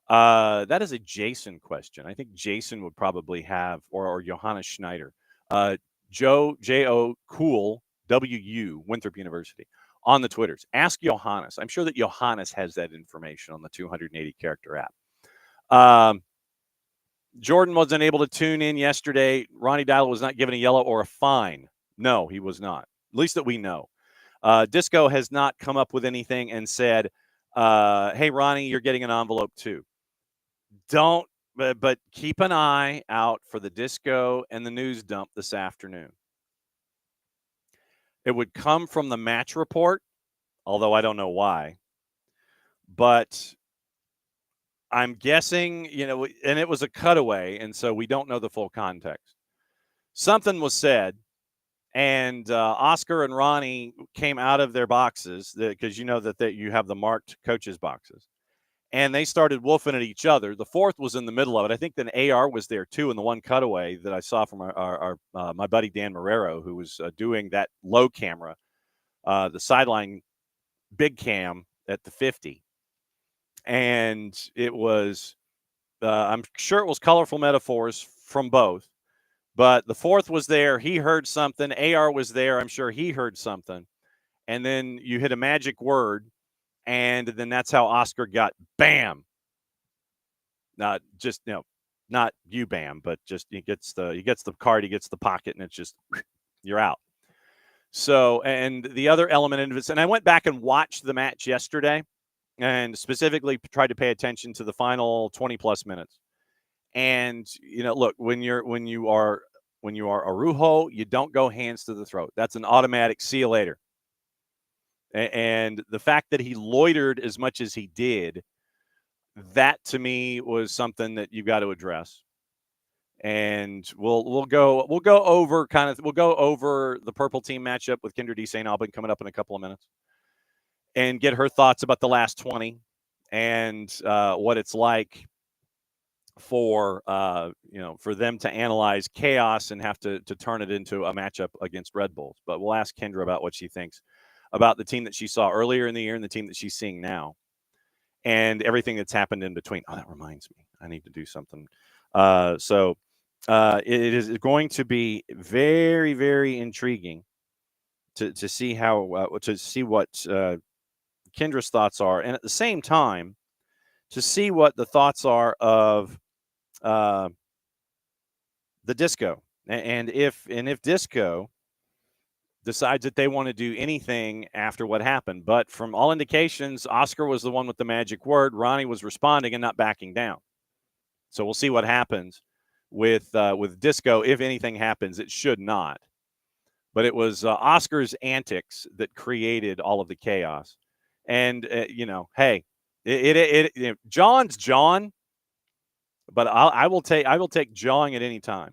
C: That is a Jason question. I think Jason would probably have, or Johannes Schneider. J-O Cool W-U, Winthrop University, on the Twitters. Ask Johannes. I'm sure that Johannes has that information on the 280-character app. Jordan wasn't able to tune in yesterday. Ronnie Dial was not given a yellow or a fine. No, he was not, at least that we know. Disco has not come up with anything and said, hey, Ronnie, you're getting an envelope too. But keep an eye out for the Disco and the news dump this afternoon. It would come from the match report, although I don't know why. But I'm guessing, and it was a cutaway, and so we don't know the full context. Something was said, and Oscar and Ronnie came out of their boxes, because you know that you have the marked coaches' boxes. And they started wolfing at each other. The fourth was in the middle of it. I think then AR was there too in the one cutaway that I saw from our my buddy Dan Marrero, who was doing that low camera, the sideline big cam at the 50. And it was, I'm sure it was colorful metaphors from both. But the fourth was there. He heard something. AR was there. I'm sure he heard something. And then you hit a magic word. And then that's how Oscar got bam. Not just, not you bam, but just he gets the card, he gets the pocket, and it's just you're out. So, and the other element of it, and I went back and watched the match yesterday, and specifically tried to pay attention to the final 20 plus minutes. And look, when you are Araujo, you don't go hands to the throat. That's an automatic see you later. And the fact that he loitered as much as he did, that to me was something that you've got to address. And we'll go over the purple team matchup with Kyndra de St.Aubin coming up in a couple of minutes, and get her thoughts about the last 20 and what it's like for them to analyze chaos and have to turn it into a matchup against Red Bulls. But we'll ask Kyndra about what she thinks about the team that she saw earlier in the year and the team that she's seeing now, and everything that's happened in between. Oh, that reminds me, I need to do something. So it is going to be very, very intriguing to see what Kyndra's thoughts are, and at the same time to see what the thoughts are of the Disco, and if Disco decides that they want to do anything after what happened. But from all indications, Oscar was the one with the magic word. Ronnie was responding and not backing down. So we'll see what happens with Disco. If anything happens, it should not. But it was Oscar's antics that created all of the chaos. And hey, John's John, but I will take jawing at any time.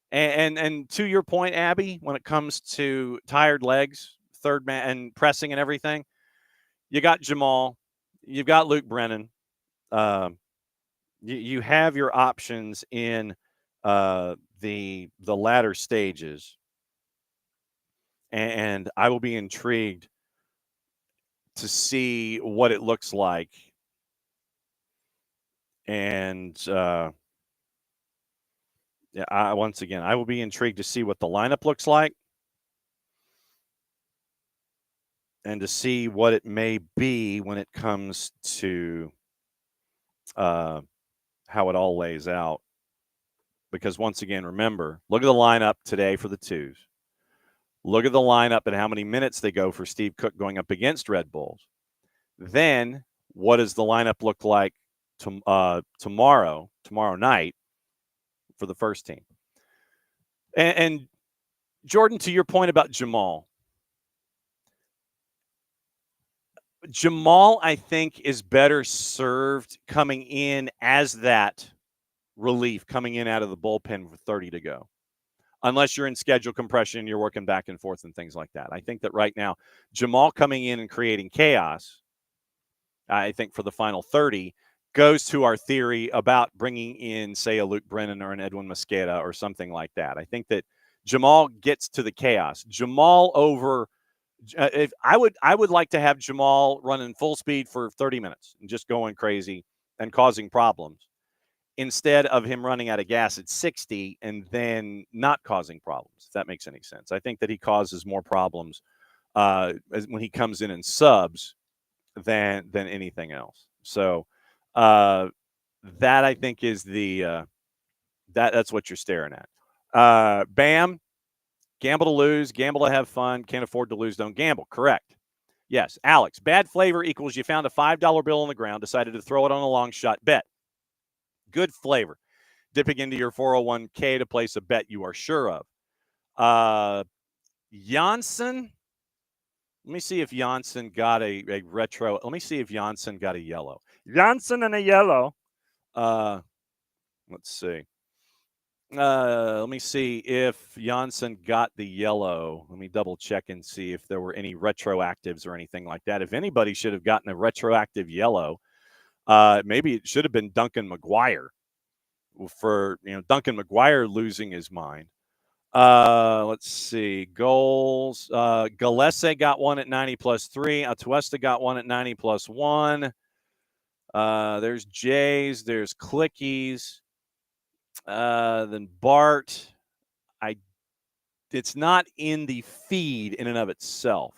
C: And to your point, Abby, when it comes to tired legs, third man and pressing and everything, you got Jamal, you've got Luke Brennan. You have your options in the latter stages, and I will be intrigued to see what it looks like. And once again, I will be intrigued to see what the lineup looks like and to see what it may be when it comes to how it all lays out. Because once again, remember, look at the lineup today for the twos. Look at the lineup and how many minutes they go for Steve Cook going up against Red Bulls. Then what does the lineup look like tomorrow night for the first team? And Jordan, to your point about Jamal, I think, is better served coming in as that relief coming in out of the bullpen with 30 to go. Unless you're in schedule compression and you're working back and forth and things like that. I think that right now, Jamal coming in and creating chaos, I think for the final 30, goes to our theory about bringing in, say, a Luke Brennan or an Edwin Mosqueda or something like that. I think that Jamal gets to the chaos. Jamal over if I would like to have Jamal running full speed for 30 minutes and just going crazy and causing problems, instead of him running out of gas at 60 and then not causing problems, if that makes any sense. I think that he causes more problems when he comes in and subs than anything else. So that, I think, is the that's what you're staring at. Bam, gamble to lose, gamble to have fun, can't afford to lose, don't gamble. Correct. Yes. Alex, bad flavor equals you found a $5 bill on the ground, decided to throw it on a long shot bet. Good flavor. Dipping into your 401k to place a bet you are sure of. Janssen. Let me see if Janssen got a retro. Let me see if Janssen got a yellow. Janssen and a yellow. Let's see. Let me see if Janssen got the yellow. Let me double check and see if there were any retroactives or anything like that. If anybody should have gotten a retroactive yellow, maybe it should have been Duncan McGuire for Duncan McGuire losing his mind. Let's see. Goals. Gillespie got one at 90+3. Atuesta got one at 90+1. There's Jays. There's Clickies. Then Bart. It's not in the feed in and of itself.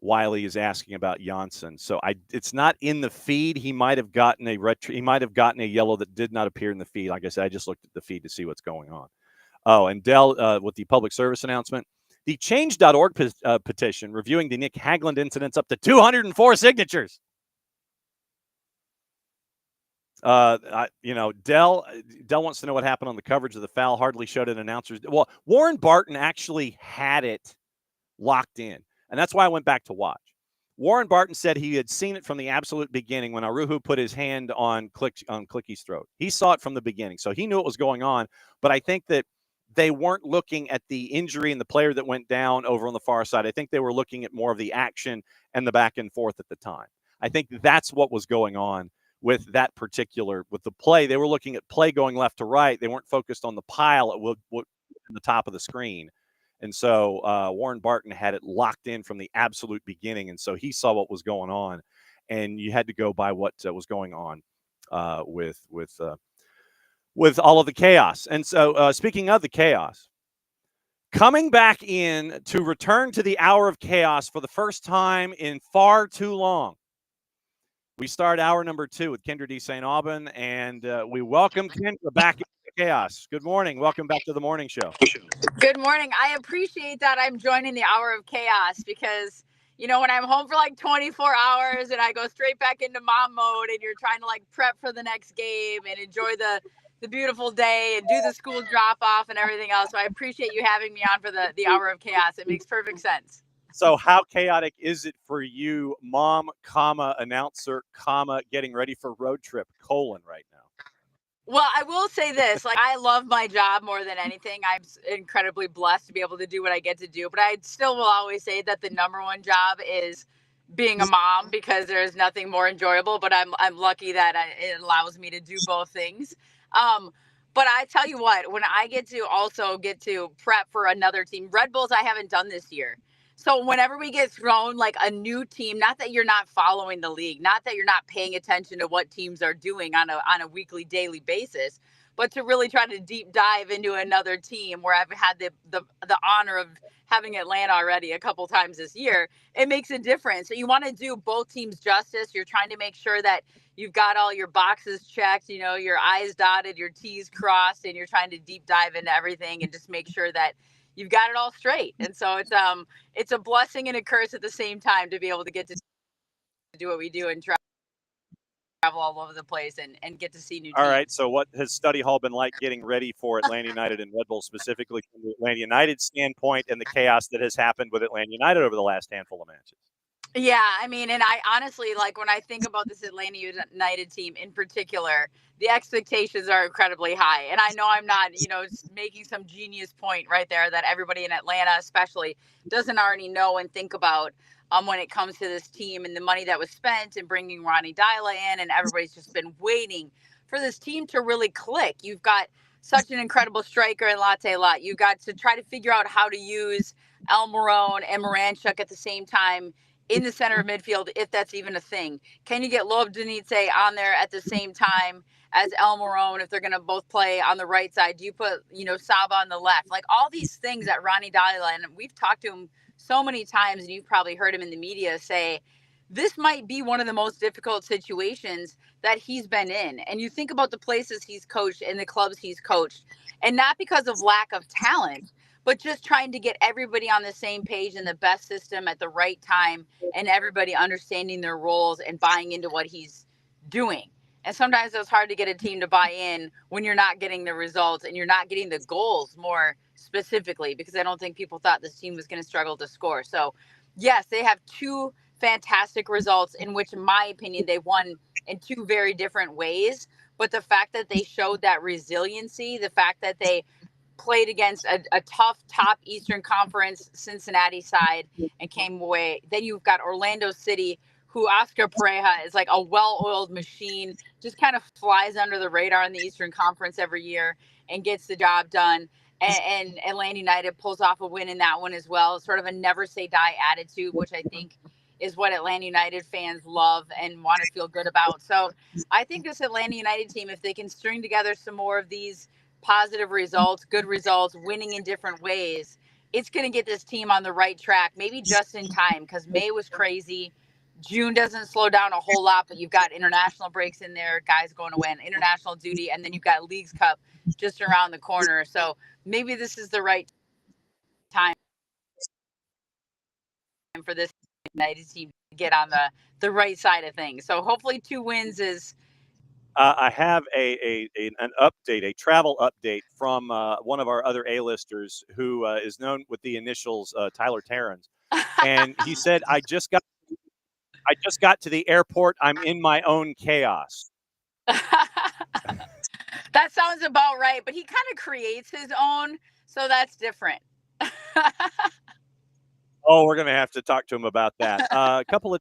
C: Wiley is asking about Janssen. So it's not in the feed. He might have gotten a yellow that did not appear in the feed. Like I said, I just looked at the feed to see what's going on. Oh, and Dell, with the public service announcement, the change.org petition reviewing the Nick Hagland incidents up to 204 signatures. Dell wants to know what happened on the coverage of the foul. Hardly showed it. Announcers. Well, Warren Barton actually had it locked in, and that's why I went back to watch. Warren Barton said he had seen it from the absolute beginning when Aruhu put his hand on Clicky's throat. He saw it from the beginning, so he knew what was going on. But I think that they weren't looking at the injury and the player that went down over on the far side. I think they were looking at more of the action and the back and forth at the time. I think that's what was going on with that particular, with the play. They were looking at play going left to right. They weren't focused on the pile at the top of the screen. And so Warren Barton had it locked in from the absolute beginning. And so he saw what was going on, and you had to go by what was going on with all of the chaos. And so speaking of the chaos, coming back in to return to the hour of chaos for the first time in far too long, we start hour number 2 with Kyndra de St.Aubin, and we welcome Kyndra back into chaos. Good morning. Welcome back to the morning show.
D: Good morning. I appreciate that I'm joining the hour of chaos because, when I'm home for like 24 hours and I go straight back into mom mode and you're trying to like prep for the next game and enjoy the beautiful day and do the school drop off and everything else. So I appreciate you having me on for the hour of chaos. It makes perfect sense.
C: So how chaotic is it for you, mom, announcer, getting ready for road trip, right now?
D: Well, I will say this, like, I love my job more than anything. I'm incredibly blessed to be able to do what I get to do, but I still will always say that the number one job is being a mom because there's nothing more enjoyable, but I'm lucky that it allows me to do both things. Um, but I tell you what, when I get to also get to prep for another team, Red Bulls I haven't done this year. So whenever we get thrown like a new team, not that you're not following the league, not that you're not paying attention to what teams are doing on a weekly, daily basis, but to really try to deep dive into another team where I've had the honor of having Atlanta already a couple times this year, it makes a difference. So you want to do both teams justice. You're trying to make sure that you've got all your boxes checked, you know, your I's dotted, your T's crossed, and you're trying to deep dive into everything and just make sure that you've got it all straight. And so it's a blessing and a curse at the same time to be able to get to do what we do and travel all over the place and get to see new teams.
C: All right. So, what has study hall been like getting ready for Atlanta United and Red Bull, specifically from the Atlanta United standpoint and the chaos that has happened with Atlanta United over the last handful of matches?
D: Yeah, I mean, and I honestly, like, when I think about this Atlanta United team in particular, the expectations are incredibly high. And I know I'm not, you know, making some genius point right there that everybody in Atlanta, especially, doesn't already know and think about when it comes to this team and the money that was spent and bringing Ronnie Dyla in. And everybody's just been waiting for this team to really click. You've got such an incredible striker in Latte Lot. You got to try to figure out how to use El Marone and Moranchuk at the same time in the center of midfield, if that's even a thing. Can you get Loeb Denitze on there at the same time as El Marone if they're going to both play on the right side? Do you put, you know, Saba on the left? Like, all these things that Ronnie Dyla, and we've talked to him so many times, and you've probably heard him in the media say, this might be one of the most difficult situations that he's been in. And you think about the places he's coached and the clubs he's coached, and not because of lack of talent, but just trying to get everybody on the same page in the best system at the right time and everybody understanding their roles and buying into what he's doing. And sometimes it's hard to get a team to buy in when you're not getting the results and you're not getting the goals more specifically, because I don't think people thought this team was going to struggle to score. So, yes, they have two fantastic results in which, in my opinion, they won in two very different ways. But the fact that they showed that resiliency, the fact that they played against a tough top Eastern Conference Cincinnati side and came away. Then you've got Orlando City, who Oscar Pareja is like a well-oiled machine, just kind of flies under the radar in the Eastern Conference every year and gets the job done. And Atlanta United pulls off a win in that one as well. Sort of a never say die attitude, which I think is what Atlanta United fans love and want to feel good about. So I think this Atlanta United team, if they can string together some more of these positive results, good results, winning in different ways, it's going to get this team on the right track, maybe just in time, because May was crazy. June doesn't slow down a whole lot, but you've got international breaks in there, guys going away on international duty, and then you've got Leagues Cup just around the corner. So maybe this is the right time for this United team to get on the right side of things. So hopefully 2 wins is
C: I have an update, a travel update from one of our other A-listers who is known with the initials Tyler Terrans, and he said, "I just got to the airport. I'm in my own chaos."
D: That sounds about right, but he kind of creates his own, so that's different.
C: Oh, we're going to have to talk to him about that. A couple of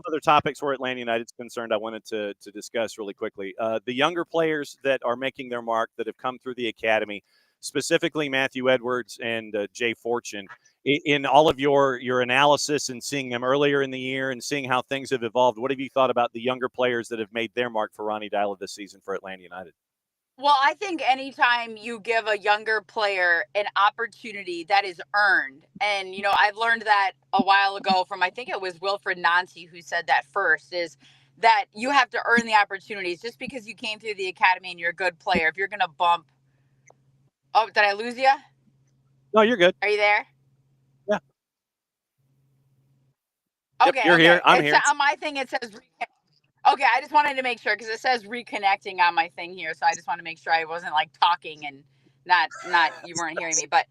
C: other topics where Atlanta United's concerned I wanted to discuss really quickly. The younger players that are making their mark that have come through the academy, specifically Matthew Edwards and Jay Fortune. In all of your analysis and seeing them earlier in the year and seeing how things have evolved, what have you thought about the younger players that have made their mark for Ronnie Dyla this season for Atlanta United?
D: Well, I think anytime you give a younger player an opportunity that is earned, and, you know, I've learned that a while ago from, I think it was Wilfred Nancy who said that first, is that you have to earn the opportunities. Just because you came through the academy and you're a good player, if you're going to bump. Oh, did I lose you?
C: No, you're good.
D: Are you there?
C: Yeah.
D: Okay.
C: Yep, you're here. I'm here.
D: On my thing, it says. Okay, I just wanted to make sure because it says reconnecting on my thing here, so I just want to make sure I wasn't like talking and not you weren't hearing me. But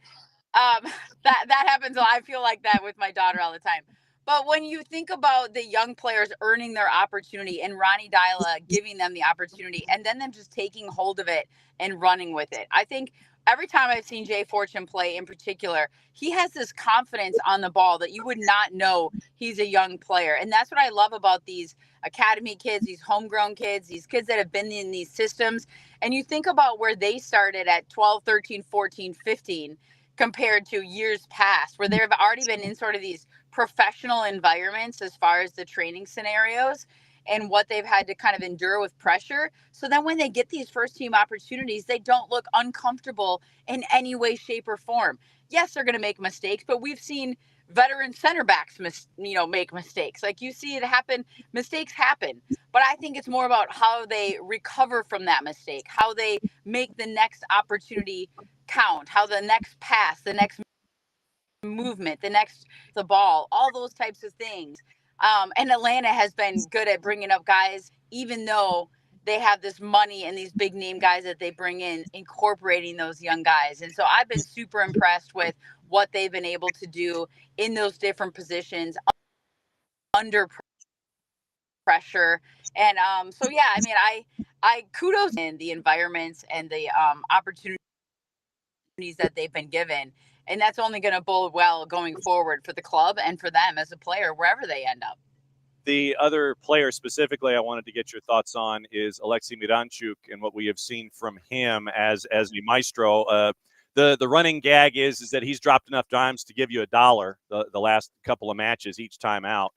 D: that happens. I feel like that with my daughter all the time. But when you think about the young players earning their opportunity and Ronnie Dyla giving them the opportunity and then them just taking hold of it and running with it, I think every time I've seen Jay Fortune play in particular, he has this confidence on the ball that you would not know he's a young player. And that's what I love about these academy kids, these homegrown kids, these kids that have been in these systems. And you think about where they started at 12, 13, 14, 15 compared to years past, where they've already been in sort of these professional environments as far as the training scenarios and what they've had to kind of endure with pressure. So then when they get these first team opportunities, they don't look uncomfortable in any way, shape, or form. Yes, they're going to make mistakes, but we've seen veteran center backs make mistakes. Like you see it happen, mistakes happen. But I think it's more about how they recover from that mistake, how they make the next opportunity count, how the next pass, the next movement, the ball, all those types of things. And Atlanta has been good at bringing up guys, even though they have this money and these big name guys that they bring in, incorporating those young guys. And so I've been super impressed with what they've been able to do in those different positions under pressure. And so, yeah, I mean, I kudos in the environments and the opportunities that they've been given. And that's only going to bode well going forward for the club and for them as a player, wherever they end up.
C: The other player specifically I wanted to get your thoughts on is Alexei Miranchuk and what we have seen from him as a maestro. The running gag is that he's dropped enough dimes to give you $1 the last couple of matches each time out.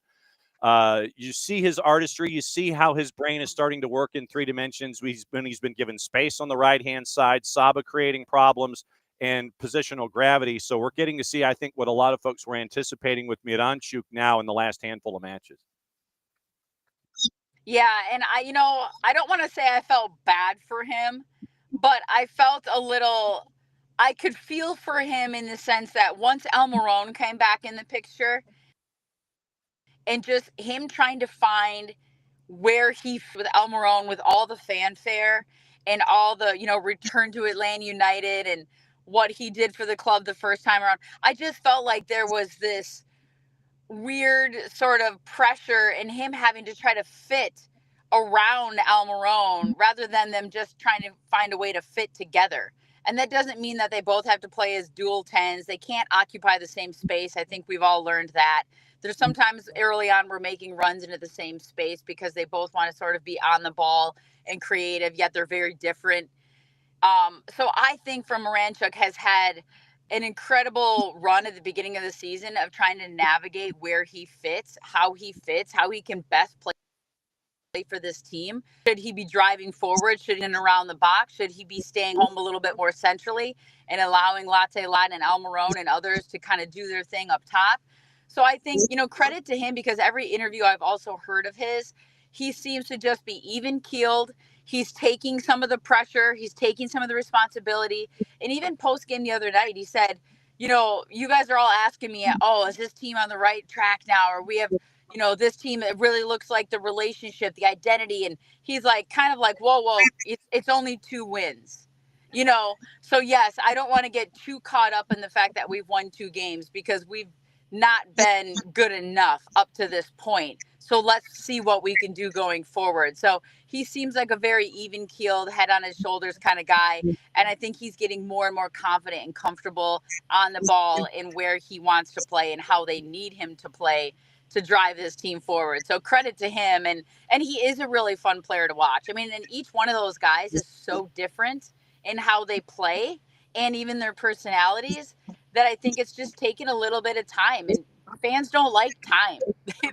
C: You see his artistry. You see how his brain is starting to work in 3 dimensions. He's been given space on the right-hand side, Saba creating problems, and positional gravity. So we're getting to see, I think, what a lot of folks were anticipating with Miranchuk now in the last handful of matches.
D: Yeah, and I don't want to say I felt bad for him, but I felt I could feel for him in the sense that once Almiron came back in the picture and just him trying to find where with Almiron with all the fanfare and all the, return to Atlanta United and what he did for the club the first time around, I just felt like there was this weird sort of pressure in him having to try to fit around Almiron rather than them just trying to find a way to fit together. And that doesn't mean that they both have to play as dual 10s. They can't occupy the same space. I think we've all learned that. There's sometimes early on we're making runs into the same space because they both want to sort of be on the ball and creative, yet they're very different. So I think Miranchuk has had an incredible run at the beginning of the season of trying to navigate where he fits, how he can best play for this team. Should he be driving forward? Should he be around the box? Should he be staying home a little bit more centrally and allowing Latte Latin and Almiron and others to kind of do their thing up top? So I think, credit to him, because every interview I've also heard of his, he seems to just be even keeled. He's taking some of the pressure. He's taking some of the responsibility. And even post game the other night, he said, you guys are all asking me, is this team on the right track now? Or we have, this team, it really looks like the relationship, the identity. And he's like, kind of like, whoa, it's only 2 wins, So yes, I don't want to get too caught up in the fact that we've won 2 games because we've not been good enough up to this point. So let's see what we can do going forward. So he seems like a very even-keeled, head on his shoulders kind of guy. And I think he's getting more and more confident and comfortable on the ball in where he wants to play and how they need him to play to drive this team forward. So credit to him. And he is a really fun player to watch. I mean, and each one of those guys is so different in how they play and even their personalities that I think it's just taken a little bit of time. And fans don't like time.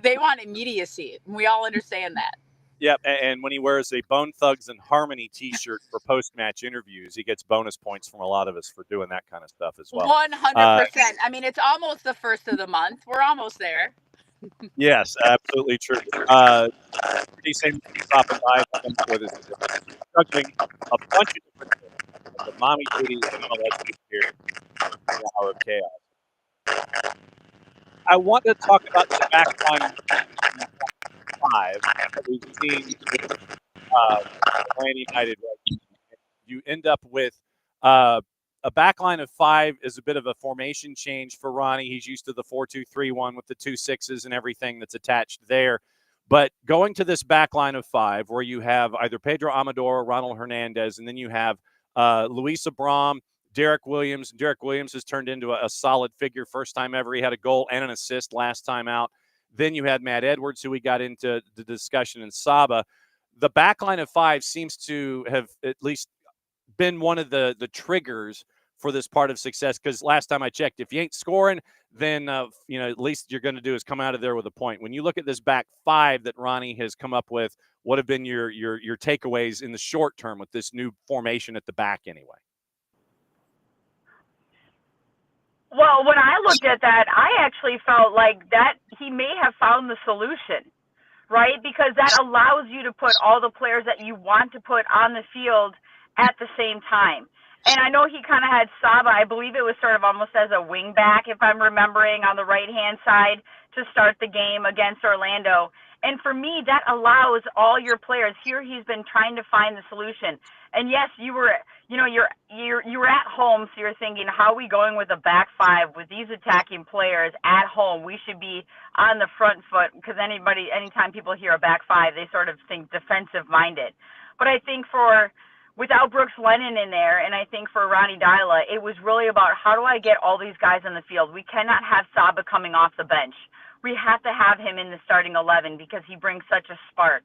D: They want immediacy. We all understand that.
C: Yep, and when he wears a Bone Thugs and Harmony T-shirt for post-match interviews, he gets bonus points from a lot of us for doing that kind of stuff as well.
D: 100%. I mean, it's almost the first of the month. We're almost there.
C: Yes, absolutely true. Pretty same stopping by with his struggling a bunch of different things. The mommy duty MLS here in the Hour of Chaos. I want to talk about the back line 5 that we've seen with Atlanta United. You end up with a back line of 5 is a bit of a formation change for Ronnie. He's used to the 4-2-3-1 with the 2 6s and everything that's attached there. But going to this back line of 5 where you have either Pedro Amador, Ronald Hernandez, and then you have Luis Abram, Derek Williams. Derek Williams has turned into a solid figure. First time ever. He had a goal and an assist last time out. Then you had Matt Edwards, who we got into the discussion, in Saba. The back line of 5 seems to have at least been one of the triggers for this part of success, because last time I checked, if you ain't scoring, then at least you're going to do is come out of there with a point. When you look at this back 5 that Ronnie has come up with, what have been your takeaways in the short term with this new formation at the back anyway?
E: Well, when I looked at that, I actually felt like that he may have found the solution, right? Because that allows you to put all the players that you want to put on the field at the same time. And I know he kind of had Saba, I believe it was sort of almost as a wing back, if I'm remembering, on the right-hand side to start the game against Orlando. And for me, that allows all your players. Here he's been trying to find the solution. And yes, you're at home, so you're thinking, how are we going with a back 5 with these attacking players at home? We should be on the front foot, because anytime people hear a back 5, they sort of think defensive-minded. But I think without Brooks Lennon in there, and I think for Ronnie Dyla, it was really about how do I get all these guys on the field. We cannot have Saba coming off the bench. We have to have him in the starting 11 because he brings such a spark.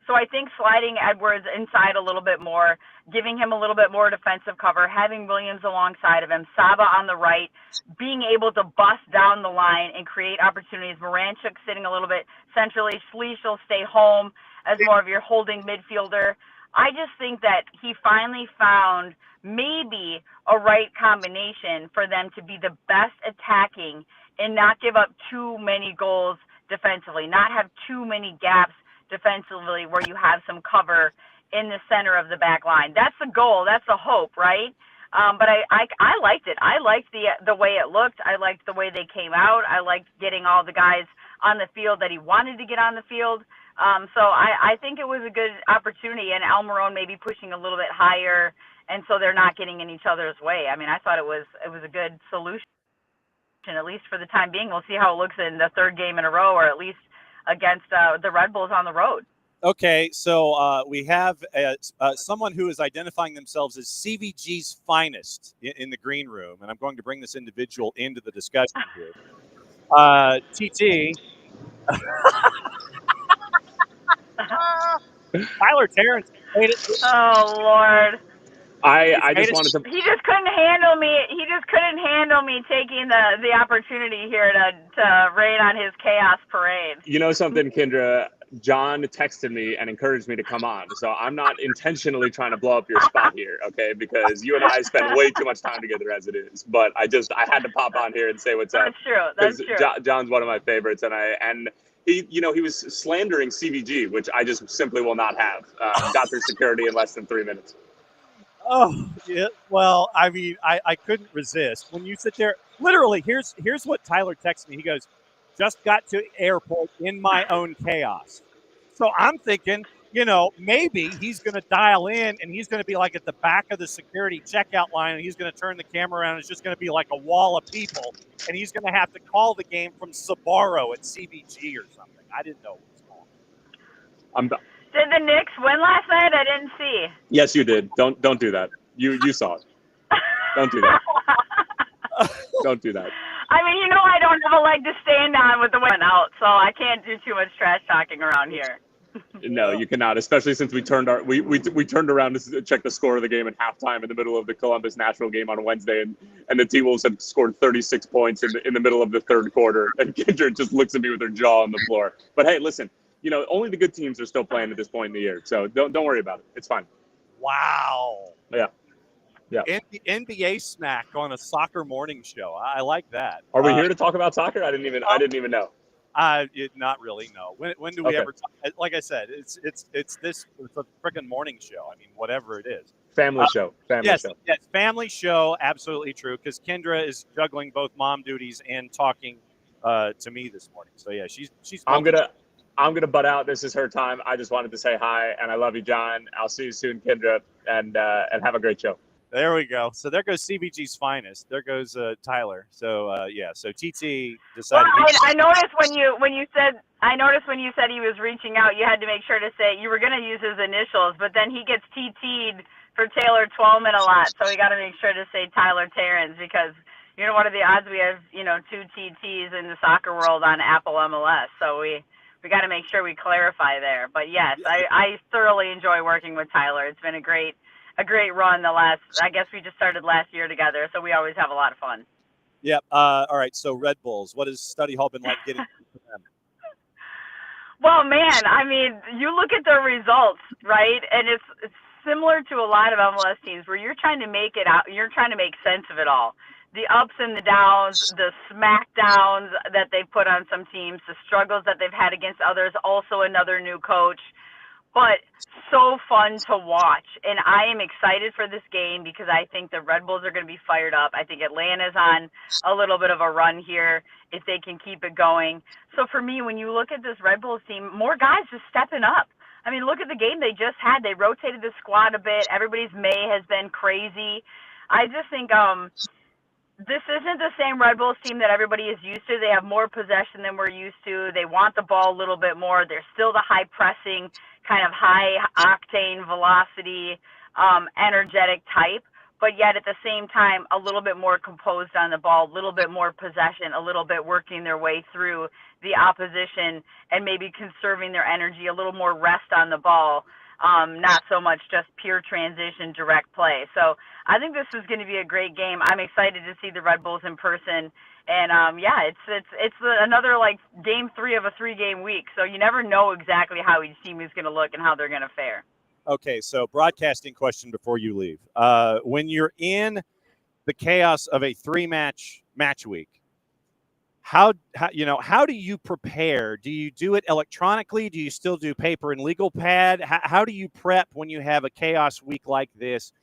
E: So I think sliding Edwards inside a little bit more, giving him a little bit more defensive cover, having Williams alongside of him, Saba on the right, being able to bust down the line and create opportunities. Moranchuk sitting a little bit centrally. Schleich will stay home as more of your holding midfielder. I just think that he finally found maybe a right combination for them to be the best attacking and not give up too many goals defensively, not have too many gaps defensively where you have some cover in the center of the back line. That's the goal. That's the hope, right? But I liked it. I liked the way it looked. I liked the way they came out. I liked getting all the guys on the field that he wanted to get on the field. So I think it was a good opportunity, and Almiron maybe pushing a little bit higher, and so they're not getting in each other's way. I mean, I thought it was a good solution, at least for the time being. We'll see how it looks in the third game in a row, or at least against the Red Bulls on the road.
C: Okay, so we have someone who is identifying themselves as CVG's finest in the green room, and I'm going to bring this individual into the discussion here. TT. Tyler Terrence made it.
E: Oh, Lord.
F: I just wanted to.
E: He just couldn't handle me. He just couldn't handle me taking the opportunity here to rain on his chaos parade.
F: You know something, Kyndra? John texted me and encouraged me to come on. So I'm not intentionally trying to blow up your spot here, okay? Because you and I spend way too much time together as it is. But I had to pop on here and say what's up.
E: That's true.
F: John's one of my favorites, and he was slandering CVG, which I just simply will not have. Got through security in less than 3 minutes.
C: Oh, yeah. Well, I mean, I couldn't resist. When you sit there, literally, here's what Tyler texted me. He goes, just got to airport in my own chaos. So I'm thinking, maybe he's going to dial in and he's going to be like at the back of the security checkout line, and he's going to turn the camera around. And it's just going to be like a wall of people, and he's going to have to call the game from Sbarro at CVG or something. I didn't know what was going on.
E: Did the Knicks win last night? I didn't see.
F: Yes, you did. Don't do that. You saw it. Don't do that. Don't do that.
E: I mean, I don't have a leg to stand on with the win out, so I can't do too much trash talking around here.
F: No, you cannot, especially since we turned around to check the score of the game at halftime in the middle of the Columbus Nashville game on Wednesday, and the T-Wolves had scored 36 points in the middle of the third quarter, and Kyndra just looks at me with her jaw on the floor. But hey, listen, only the good teams are still playing at this point in the year, so don't worry about it. It's fine.
C: Wow.
F: Yeah.
C: NBA smack on a soccer morning show. I like that.
F: Are we here to talk about soccer? I didn't even know.
C: Not really. No. When do we ever talk? Like I said, it's a freaking morning show. I mean, whatever it is.
F: Family show.
C: Yes, family show. Absolutely true. Because Kyndra is juggling both mom duties and talking to me this morning. So yeah, she's.
F: I'm gonna butt out. This is her time. I just wanted to say hi, and I love you, John. I'll see you soon, Kyndra, and have a great show.
C: There we go. So there goes CBG's finest. There goes Tyler. So so TT decided.
E: Well, I noticed when you said he was reaching out, you had to make sure to say you were going to use his initials, but then he gets TT'd for Taylor Twelman a lot, so we got to make sure to say Tyler Terrence because what are the odds we have 2 TTs in the soccer world on Apple MLS? So we got to make sure we clarify there. But yes, I thoroughly enjoy working with Tyler. It's been a great run I guess we just started last year together, so we always have a lot of fun.
C: Yep. All right. So Red Bulls, what has study hall been like getting to them?
E: Well, man, I mean, you look at the results, right? And it's similar to a lot of MLS teams where you're trying to make it out. You're trying to make sense of it all. The ups and the downs, the smackdowns that they put on some teams, the struggles that they've had against others, also another new coach. But so fun to watch. And I am excited for this game because I think the Red Bulls are going to be fired up. I think Atlanta's on a little bit of a run here if they can keep it going. So for me, when you look at this Red Bulls team, more guys just stepping up. I mean, look at the game they just had. They rotated the squad a bit. Everybody's May has been crazy. I just think this isn't the same Red Bulls team that everybody is used to. They have more possession than we're used to. They want the ball a little bit more. They're still the high pressing, kind of high octane velocity, energetic type, but yet at the same time, a little bit more composed on the ball, a little bit more possession, a little bit working their way through the opposition and maybe conserving their energy, a little more rest on the ball. Not so much just pure transition, direct play. So I think this is going to be a great game. I'm excited to see the Red Bulls in person. And it's another like game 3 of a 3-game week. So you never know exactly how each team is going to look and how they're going to fare.
C: Okay, so broadcasting question before you leave. When you're in the chaos of a 3-match week, how do you prepare? Do you do it electronically? Do you still do paper and legal pad? How do you prep when you have a chaos week like this?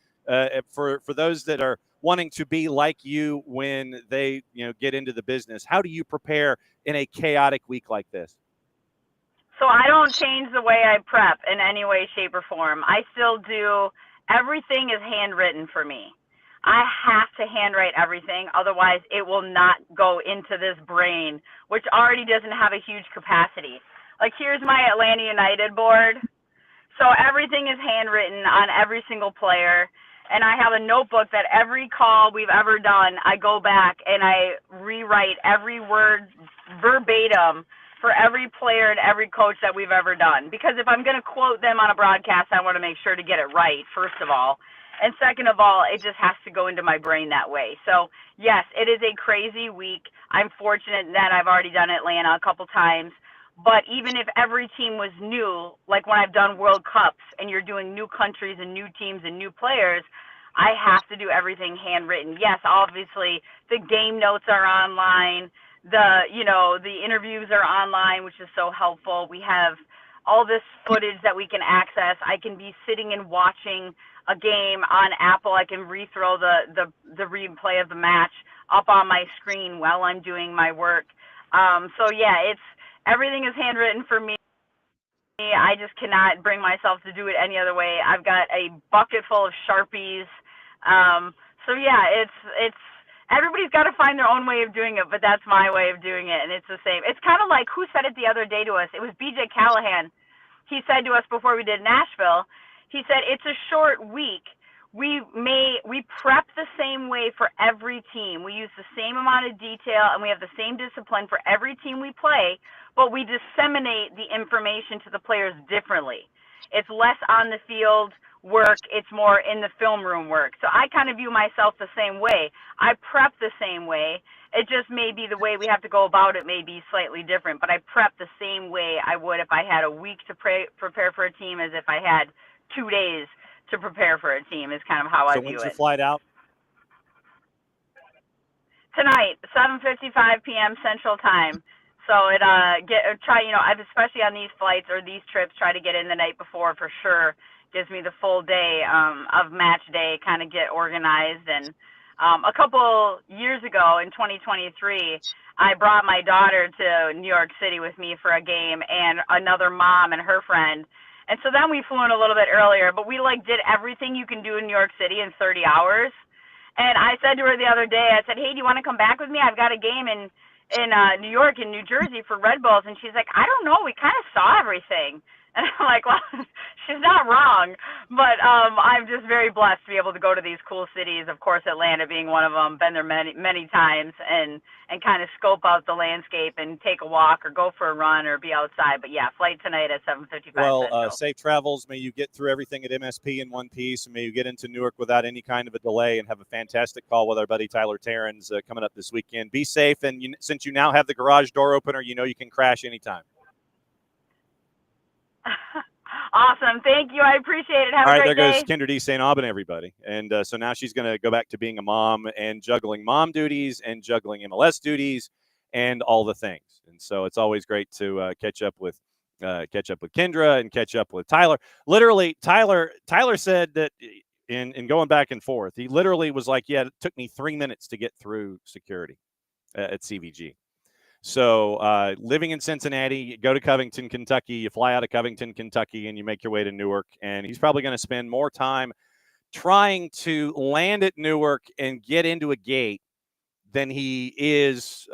C: For those that are wanting to be like you when they get into the business, how do you prepare in a chaotic week like this?
E: So I don't change the way I prep in any way, shape, or form. I still do. Everything is handwritten for me. I have to handwrite everything, otherwise it will not go into this brain, which already doesn't have a huge capacity. Like, here's my Atlanta United board. So everything is handwritten on every single player. And I have a notebook that every call we've ever done, I go back and I rewrite every word verbatim for every player and every coach that we've ever done. Because if I'm going to quote them on a broadcast, I want to make sure to get it right, first of all. And second of all, it just has to go into my brain that way. So, yes, it is a crazy week. I'm fortunate that I've already done Atlanta a couple times. But even if every team was new, like when I've done World Cups and you're doing new countries and new teams and new players, I have to do everything handwritten. Yes, obviously, the game notes are online. The interviews are online, which is so helpful. We have all this footage that we can access. I can be sitting and watching a game on Apple. I can rethrow the replay of the match up on my screen while I'm doing my work. Everything is handwritten for me. I just cannot bring myself to do it any other way. I've got a bucket full of Sharpies. It's everybody's got to find their own way of doing it, but that's my way of doing it, and it's the same. It's kind of like, who said it the other day to us? It was BJ Callahan. He said to us before we did Nashville, he said, it's a short week. We prep the same way for every team. We use the same amount of detail, and we have the same discipline for every team we play, but we disseminate the information to the players differently. It's less on the field work. It's more in the film room work. So I kind of view myself the same way. I prep the same way. It just may be the way we have to go about it may be slightly different, but I prep the same way I would if I had a week to prepare for a team as if I had 2 days to prepare for a team, is kind of how I view it.
C: So when's your flight out?
E: Tonight, 7:55 p.m. Central Time. So I've especially on these flights or these trips, try to get in the night before for sure. Gives me the full day of match day, kind of get organized. And a couple years ago in 2023, I brought my daughter to New York City with me for a game, and another mom and her friend. And so then we flew in a little bit earlier, but we like did everything you can do in New York City in 30 hours. And I said to her the other day, I said, hey, do you want to come back with me? I've got a game in New York and New Jersey for Red Bulls. And she's like, I don't know. We kind of saw everything. And I'm like, well, she's not wrong. But I'm just very blessed to be able to go to these cool cities. Of course, Atlanta being one of them. Been there many, many times and kind of scope out the landscape and take a walk or go for a run or be outside. But yeah, flight tonight at 7:55.
C: Well, safe travels. May you get through everything at MSP in one piece. And may you get into Newark without any kind of a delay and have a fantastic call with our buddy Tyler Terrans coming up this weekend. Be safe. And since you now have the garage door opener, you know you can crash anytime.
E: Awesome. Thank you. I appreciate it. Have
C: All
E: a
C: right,
E: great
C: there
E: day.
C: goes Kyndra de St.Aubin, everybody. And so now she's going to go back to being a mom and juggling mom duties and juggling MLS duties and all the things. And so it's always great to catch up with Kyndra and catch up with Tyler. Literally, Tyler said that in going back and forth, he literally was like, yeah, it took me 3 minutes to get through security at CVG. So living in Cincinnati, you go to Covington, Kentucky, you fly out of Covington, Kentucky, and you make your way to Newark. And he's probably going to spend more time trying to land at Newark and get into a gate than he is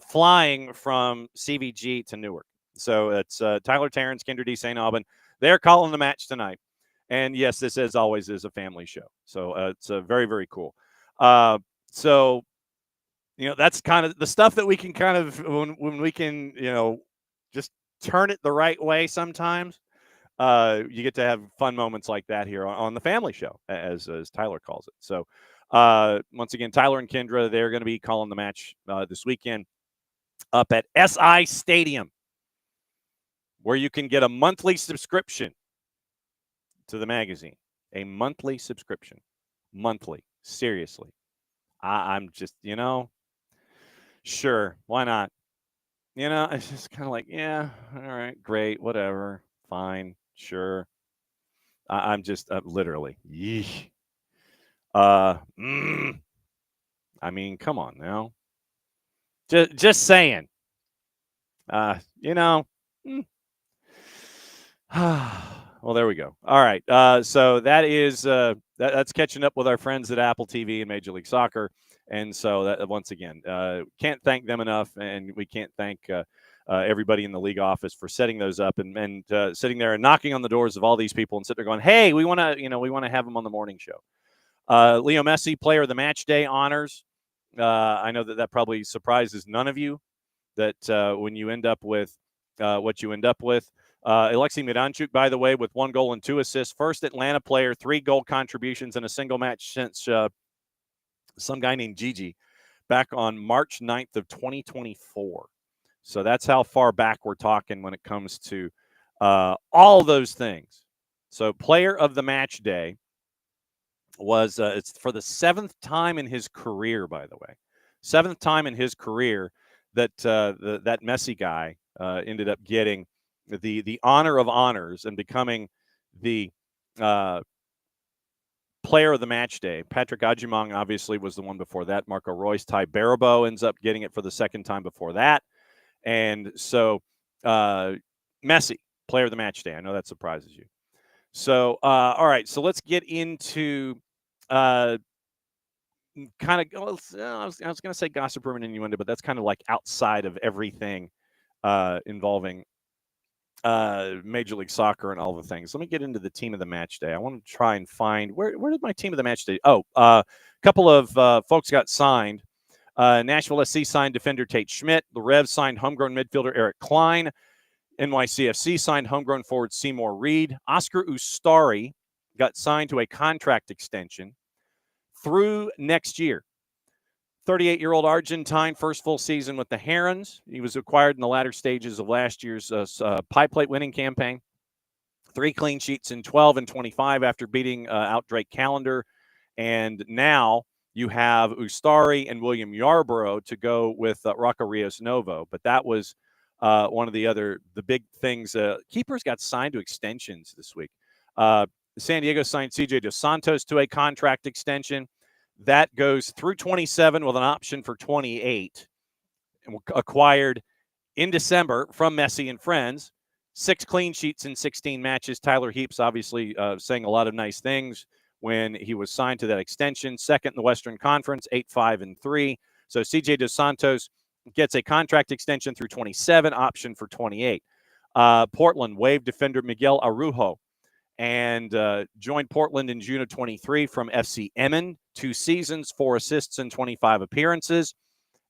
C: flying from CVG to Newark. So it's Tyler Terrans, Kyndra de St.Aubin. They're calling the match tonight. And yes, this, as always, is a family show. So it's very, very cool. So, you know, that's kind of the stuff that we can kind of, when we can, you know, just turn it the right way sometimes, you get to have fun moments like that here on the family show, as Tyler calls it. So once again, Tyler and Kyndra, they're going to be calling the match this weekend up at SI Stadium, where you can get a monthly subscription to the magazine. A monthly subscription. Monthly. Seriously. I'm just, you know, sure, why not? You know, it's just kind of like, yeah, all right, great, whatever, fine, sure. I'm just literally, yeesh. I mean, come on now. Just saying. You know. Well, there we go. All right. So that is that's catching up with our friends at Apple TV and Major League Soccer. And so that, once again, can't thank them enough, and we can't thank everybody in the league office for setting those up and sitting there and knocking on the doors of all these people and sitting there going, "Hey, we want to have them on the morning show." Leo Messi, Player of the Match Day honors. I know that probably surprises none of you that when you end up with what you end up with. Alexei Miranchuk, by the way, with 1 goal and 2 assists, first Atlanta player, 3 goal contributions in a single match since some guy named Gigi back on March 9th of 2024. So that's how far back we're talking when it comes to all those things. So player of the match day was it's for the 7th time in his career, by the way. 7th time in his career that that Messi guy ended up getting the honor of honors and becoming the player of the match day. Patrick Adjumong obviously was the one before that. Marco Reus, Ty Baribeau ends up getting it for the 2nd time before that. And so Messi, player of the match day. I know that surprises you. So, all right. So let's get into kind of, I was going to say gossip room and innuendo, but that's kind of like outside of everything involving Major League Soccer and all the things. Let me get into the team of the match day. I want to try and find where did my team of the match day? Oh, a couple of folks got signed. Nashville SC signed defender Tate Schmidt. The Revs signed homegrown midfielder Eric Klein. NYCFC signed homegrown forward Seymour Reed. Oscar Ustari got signed to a contract extension through next year. 38-year-old Argentine, first full season with the Herons. He was acquired in the latter stages of last year's Pie Plate winning campaign. 3 clean sheets in 12 and 25 after beating out Drake Callender. And now you have Ustari and William Yarborough to go with Rocco Rios Novo. But that was one of the big things. Keepers got signed to extensions this week. San Diego signed CJ Dos Santos to a contract extension. That goes through 27 with an option for 28. Acquired in December from Messi and friends, 6 clean sheets in 16 matches. Tyler Heaps obviously saying a lot of nice things when he was signed to that extension. Second in the Western Conference, 8-5-3. So CJ Dos Santos gets a contract extension through 27, option for 28. Portland waived defender Miguel Araujo and joined Portland in June of 23 from FC Emmen. 2 seasons, 4 assists, and 25 appearances.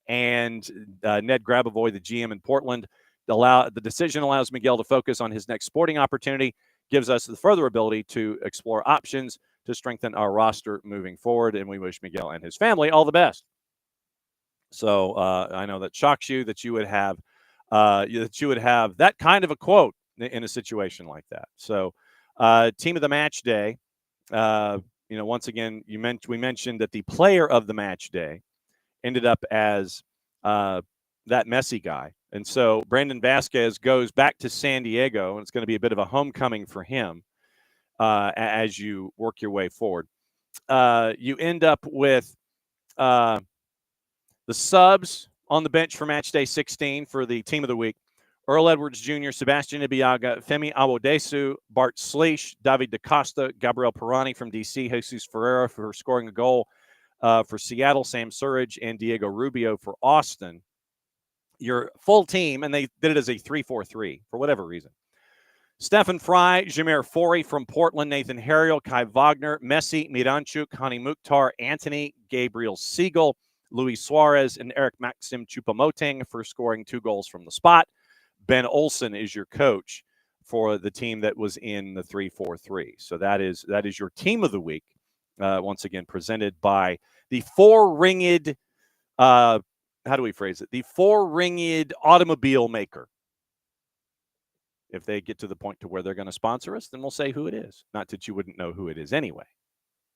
C: And Ned Grabavoy, the GM in Portland, the decision allows Miguel to focus on his next sporting opportunity, gives us the further ability to explore options to strengthen our roster moving forward. And we wish Miguel and his family all the best. So I know that shocks you that you would have that kind of a quote in a situation like that. So team of the match day, once again, we mentioned that the player of the match day ended up as that Messi guy. And so Brandon Vasquez goes back to San Diego, and it's going to be a bit of a homecoming for him as you work your way forward. You end up with the subs on the bench for match day 16 for the team of the week. Earl Edwards Jr., Sebastian Ibiaga, Femi Awodesu, Bart Sleesh, David DaCosta, Gabriel Pirani from DC, Jesus Ferreira for scoring a goal for Seattle, Sam Surridge, and Diego Rubio for Austin. Your full team, and they did it as a 3-4-3 for whatever reason. Stephen Fry, Jameer Forey from Portland, Nathan Harriel, Kai Wagner, Messi, Miranchuk, Hani Mukhtar, Anthony, Gabriel Siegel, Luis Suarez, and Eric Maxim Choupo-Moting for scoring 2 goals from the spot. Ben Olsen is your coach for the team that was in the 3-4-3. So that is your team of the week. Once again, presented by the 4-ringed, how do we phrase it? The 4-ringed automobile maker. If they get to the point to where they're going to sponsor us, then we'll say who it is. Not that you wouldn't know who it is anyway,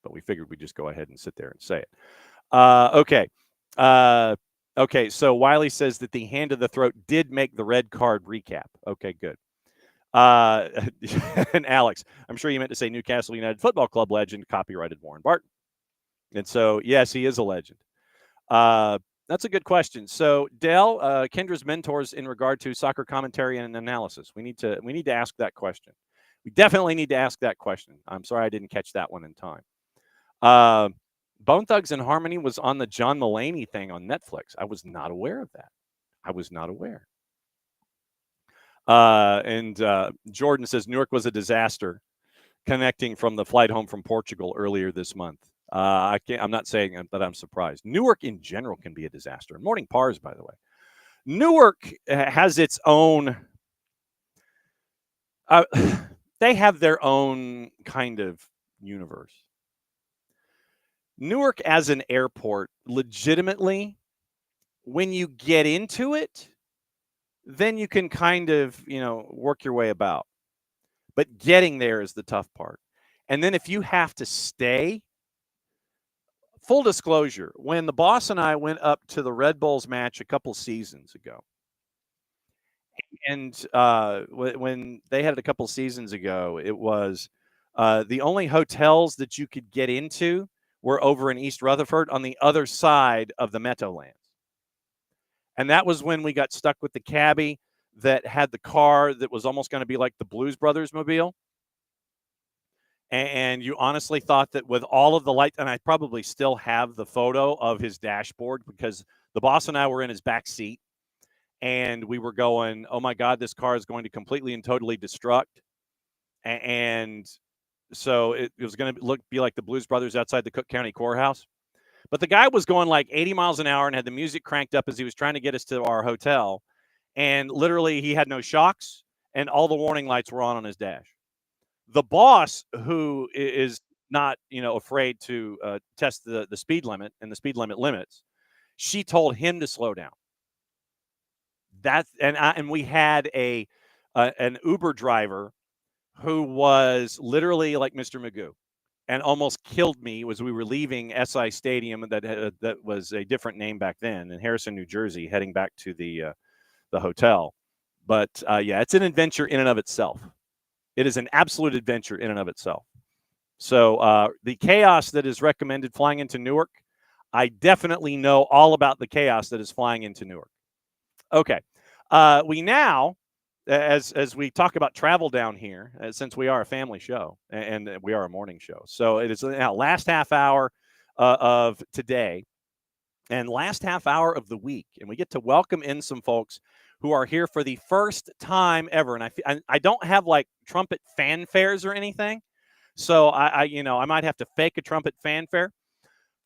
C: but we figured we'd just go ahead and sit there and say it. Okay. Okay, so Wiley says that the hand to the throat did make the red card recap. Okay, good. And Alex, I'm sure you meant to say Newcastle United Football Club legend, copyrighted Warren Barton. And so, yes, he is a legend. That's a good question. So, Dale, Kyndra's mentors in regard to soccer commentary and analysis. We need to ask that question. We definitely need to ask that question. I'm sorry I didn't catch that one in time. Bone Thugs and Harmony was on the John Mulaney thing on Netflix. I was not aware of that. I was not aware. And Jordan says Newark was a disaster connecting from the flight home from Portugal earlier this month. I'm not saying that I'm surprised. Newark in general can be a disaster. Morning Pars, by the way. Newark has its own. They have their own kind of universe. Newark as an airport, legitimately, when you get into it, then you can kind of, work your way about. But getting there is the tough part. And then if you have to stay, full disclosure, when the boss and I went up to the Red Bulls match a couple seasons ago, and when they had it a couple seasons ago, it was the only hotels that you could get into were over in East Rutherford on the other side of the Meadowlands. And that was when we got stuck with the cabbie that had the car that was almost going to be like the Blues Brothers mobile. And you honestly thought that with all of the lights, and I probably still have the photo of his dashboard because the boss and I were in his back seat and we were going, oh my God, this car is going to completely and totally destruct. And so it was going to be like the Blues Brothers outside the Cook County Courthouse. But the guy was going like 80 miles an hour and had the music cranked up as he was trying to get us to our hotel. And literally he had no shocks and all the warning lights were on his dash. The boss, who is not, afraid to test the speed limit and the speed limit limits, she told him to slow down. And we had an Uber driver who was literally like Mr. Magoo and almost killed me as we were leaving SI Stadium that was a different name back then in Harrison, New Jersey, heading back to the hotel. But yeah, it's an adventure in and of itself. It is an absolute adventure in and of itself. So the chaos that is recommended flying into Newark, I definitely know all about the chaos that is flying into Newark. Okay. We now as we talk about travel down here, since we are a family show and we are a morning show, so it is now last half hour of today and last half hour of the week, and we get to welcome in some folks who are here for the first time ever. And I don't have like trumpet fanfares or anything, so I might have to fake a trumpet fanfare.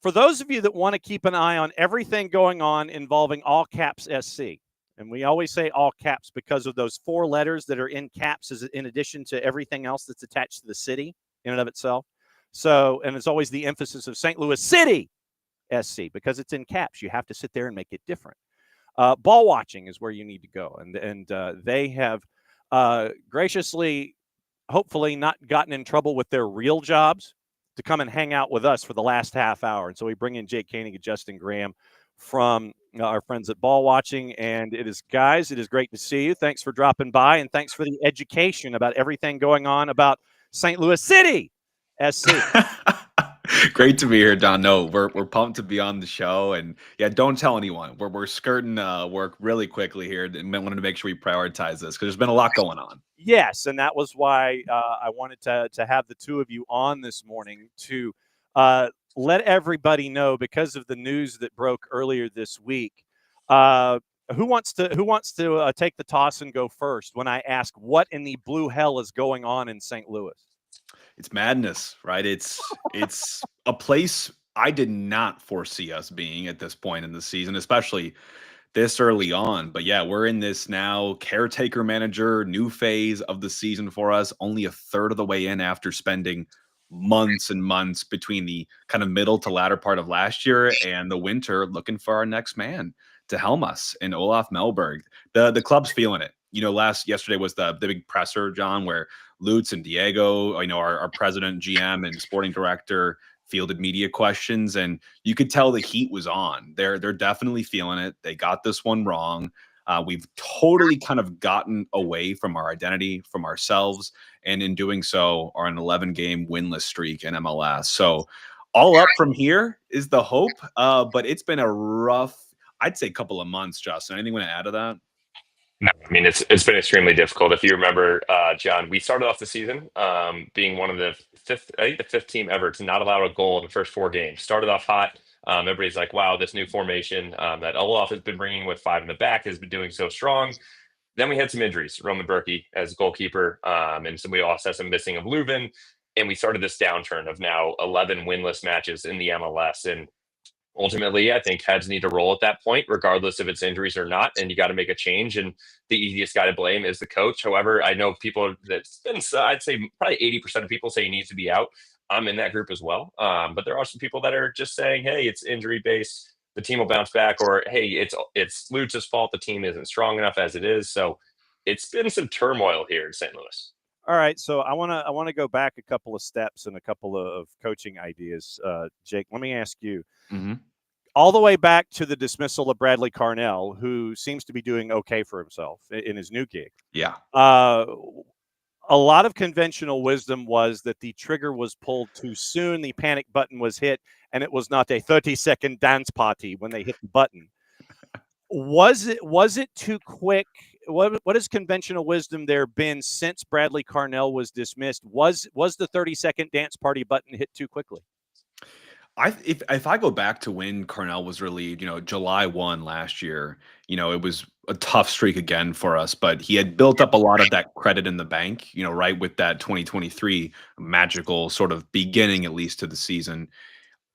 C: For those of you that want to keep an eye on everything going on involving all caps SC, and we always say all caps because of those 4 letters that are in caps in addition to everything else that's attached to the city in and of itself. So, and it's always the emphasis of St. Louis City SC because it's in caps. You have to sit there and make it different. Ball watching is where you need to go. And they have graciously, hopefully not gotten in trouble with their real jobs to come and hang out with us for the last half hour. And so we bring in Jake Koenig and Justin Graham from our friends at Ball Watching. And it is great to see you. Thanks for dropping by, and thanks for the education about everything going on about St. Louis City SC.
G: Great to be here, Don. No, we're pumped to be on the show, and yeah, don't tell anyone. We're skirting work really quickly here, and wanted to make sure we prioritize this because there's been a lot going on.
C: Yes, and that was why I wanted to have the two of you on this morning to let everybody know, because of the news that broke earlier this week. Who wants to take the toss and go first when I ask what in the blue hell is going on in St. Louis?
G: It's madness, right? It's a place I did not foresee us being at this point in the season, especially this early on. But yeah, we're in this now caretaker manager new phase of the season for us, only a third of the way in after spending months and months between the kind of middle to latter part of last year and the winter looking for our next man to helm us in Olaf Melberg. The club's feeling it. You know, yesterday was the big presser, John, where Lutz and Diego, our president, GM, and sporting director fielded media questions, and you could tell the heat was on. They're definitely feeling it. They got this one wrong. We've totally kind of gotten away from our identity, from ourselves, and in doing so, are an 11-game winless streak in MLS. So all up from here is the hope, but it's been a rough, I'd say, couple of months. Justin, anything you want to add to that?
H: No, I mean, it's been extremely difficult. If you remember, John, we started off the season being one of the fifth team ever to not allow a goal in the first 4 games. Started off hot. Everybody's like, wow, this new formation that Olaf has been bringing with 5 in the back has been doing so strong. Then we had some injuries. Roman Berkey as goalkeeper, and so we also had some missing of Leuven. And we started this downturn of now 11 winless matches in the MLS. And ultimately, I think heads need to roll at that point, regardless if it's injuries or not, and you got to make a change. And the easiest guy to blame is the coach. However, I know people that's been, I'd say probably 80% of people say he needs to be out. I'm in that group as well. But there are some people that are just saying, hey, it's injury based. The team will bounce back, or hey, it's Lutz's fault. The team isn't strong enough as it is. So it's been some turmoil here in St. Louis.
C: All right, so I want to go back a couple of steps and a couple of coaching ideas. Jake, let me ask you, all the way back to the dismissal of Bradley Carnell, who seems to be doing okay for himself in his new gig.
G: Yeah.
C: A lot of conventional wisdom was that the trigger was pulled too soon, the panic button was hit, and it was not a 30-second dance party when they hit the button. Was it too quick? What has conventional wisdom there been since Bradley Carnell was dismissed? Was the 30-second dance party button hit too quickly?
G: If I go back to when Carnell was relieved, July 1 last year, it was a tough streak again for us, but he had built up a lot of that credit in the bank, right, with that 2023 magical sort of beginning, at least, to the season.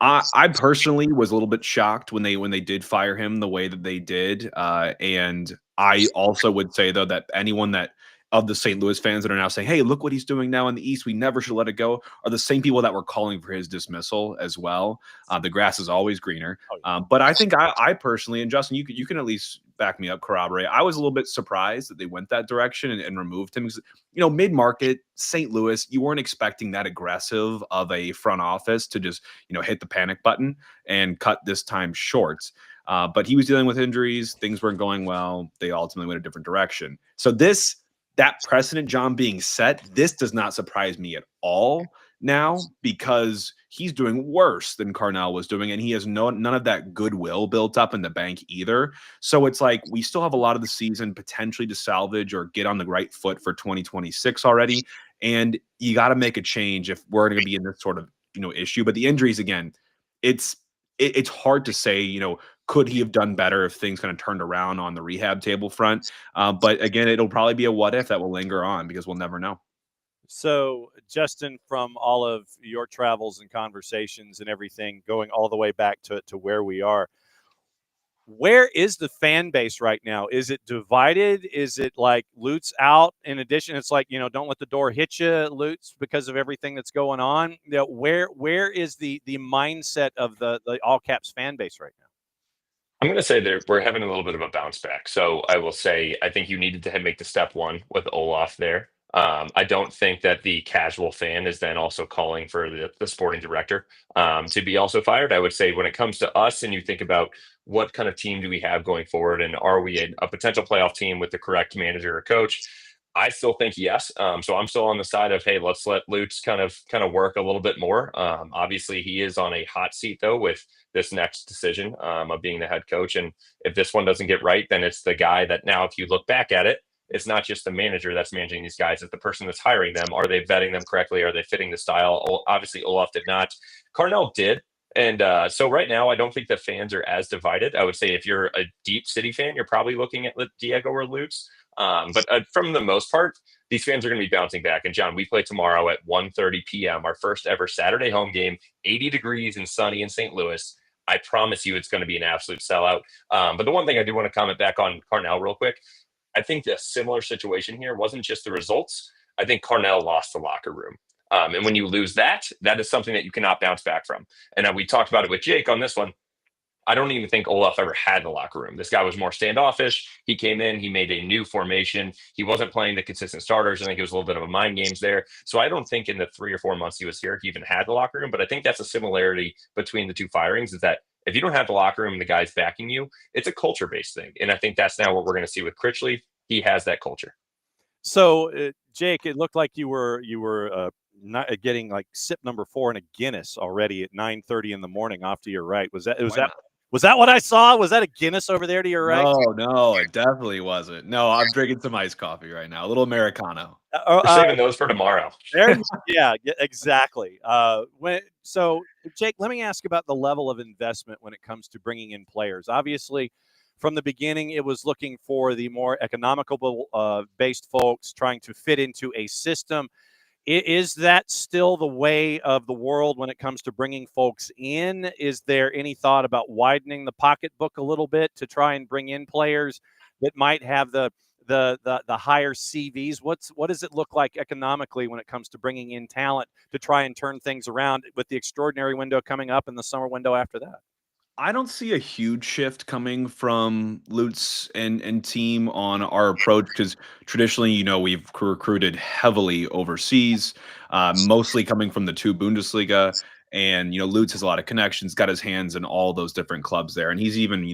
G: I personally was a little bit shocked when they did fire him the way that they did. And I also would say, though, that anyone that of the St. Louis fans that are now saying, hey, look what he's doing now in the East, we never should let it go, are the same people that were calling for his dismissal as well. The grass is always greener. But I think I personally, and Justin, you can at least back me up, corroborate, I was a little bit surprised that they went that direction and removed him. Mid-market, St. Louis, you weren't expecting that aggressive of a front office to just, hit the panic button and cut this time short. But he was dealing with injuries. Things weren't going well. They ultimately went a different direction. So that precedent, John, being set, this does not surprise me at all, now because he's doing worse than Carnell was doing, and he has none of that goodwill built up in the bank either. So it's like we still have a lot of the season potentially to salvage or get on the right foot for 2026 already, and you got to make a change if we're going to be in this sort of issue. But the injuries again, it's hard to say. Could he have done better if things kind of turned around on the rehab table front? But again, it'll probably be a what if that will linger on because we'll never know.
C: So, Justin, from all of your travels and conversations and everything, going all the way back to where we are, where is the fan base right now? Is it divided? Is it like Lutz out? In addition, it's like, don't let the door hit you, Lutz, because of everything that's going on. Where is the mindset of the All Caps fan base right now?
H: I'm going to say we're having a little bit of a bounce back. So I will say, I think you needed to make the step one with Olaf there. I don't think that the casual fan is then also calling for the sporting director to be also fired. I would say when it comes to us and you think about what kind of team do we have going forward and are we a potential playoff team with the correct manager or coach, I still think yes. So I'm still on the side of, hey, let's let Lutz kind of work a little bit more. Obviously, he is on a hot seat, though, with this next decision of being the head coach. And if this one doesn't get right, then it's the guy that now, if you look back at it, it's not just the manager that's managing these guys. It's the person that's hiring them. Are they vetting them correctly? Are they fitting the style? Obviously, Olaf did not. Carnell did. And so right now, I don't think the fans are as divided. I would say if you're a deep City fan, you're probably looking at Diego or Lutz. But from the most part, these fans are going to be bouncing back. And John, we play tomorrow at 1:30 p.m., our first ever Saturday home game, 80 degrees and sunny in St. Louis. I promise you it's going to be an absolute sellout. But the one thing I do want to comment back on Carnell real quick, I think the similar situation here wasn't just the results. I think Carnell lost the locker room. And when you lose that is something that you cannot bounce back from. And we talked about it with Jake on this one. I don't even think Olaf ever had the locker room. This guy was more standoffish. He came in, he made a new formation. He wasn't playing the consistent starters. I think it was a little bit of a mind games there. So I don't think in the 3 or 4 months he was here, he even had the locker room. But I think that's a similarity between the two firings is that if you don't have the locker room and the guys backing you, it's a culture-based thing. And I think that's now what we're going to see with Critchley. He has that culture.
C: So, Jake, it looked like you were not getting like sip number 4 in a Guinness already at 9:30 in the morning off to your right. Was that what I saw? Was that a Guinness over there to your right?
G: No, it definitely wasn't. No, I'm drinking some iced coffee right now, a little Americano.
H: We're saving those for tomorrow.
C: Yeah, exactly. So, Jake, let me ask about the level of investment when it comes to bringing in players. Obviously, from the beginning, it was looking for the more economical based folks trying to fit into a system. Is that still the way of the world when it comes to bringing folks in? Is there any thought about widening the pocketbook a little bit to try and bring in players that might have the higher CVs? What does it look like economically when it comes to bringing in talent to try and turn things around with the extraordinary window coming up and the summer window after that?
G: I don't see a huge shift coming from Lutz and team on our approach because traditionally, we've recruited heavily overseas, mostly coming from the 2 Bundesliga. And, Lutz has a lot of connections, got his hands in all those different clubs there. And he's even,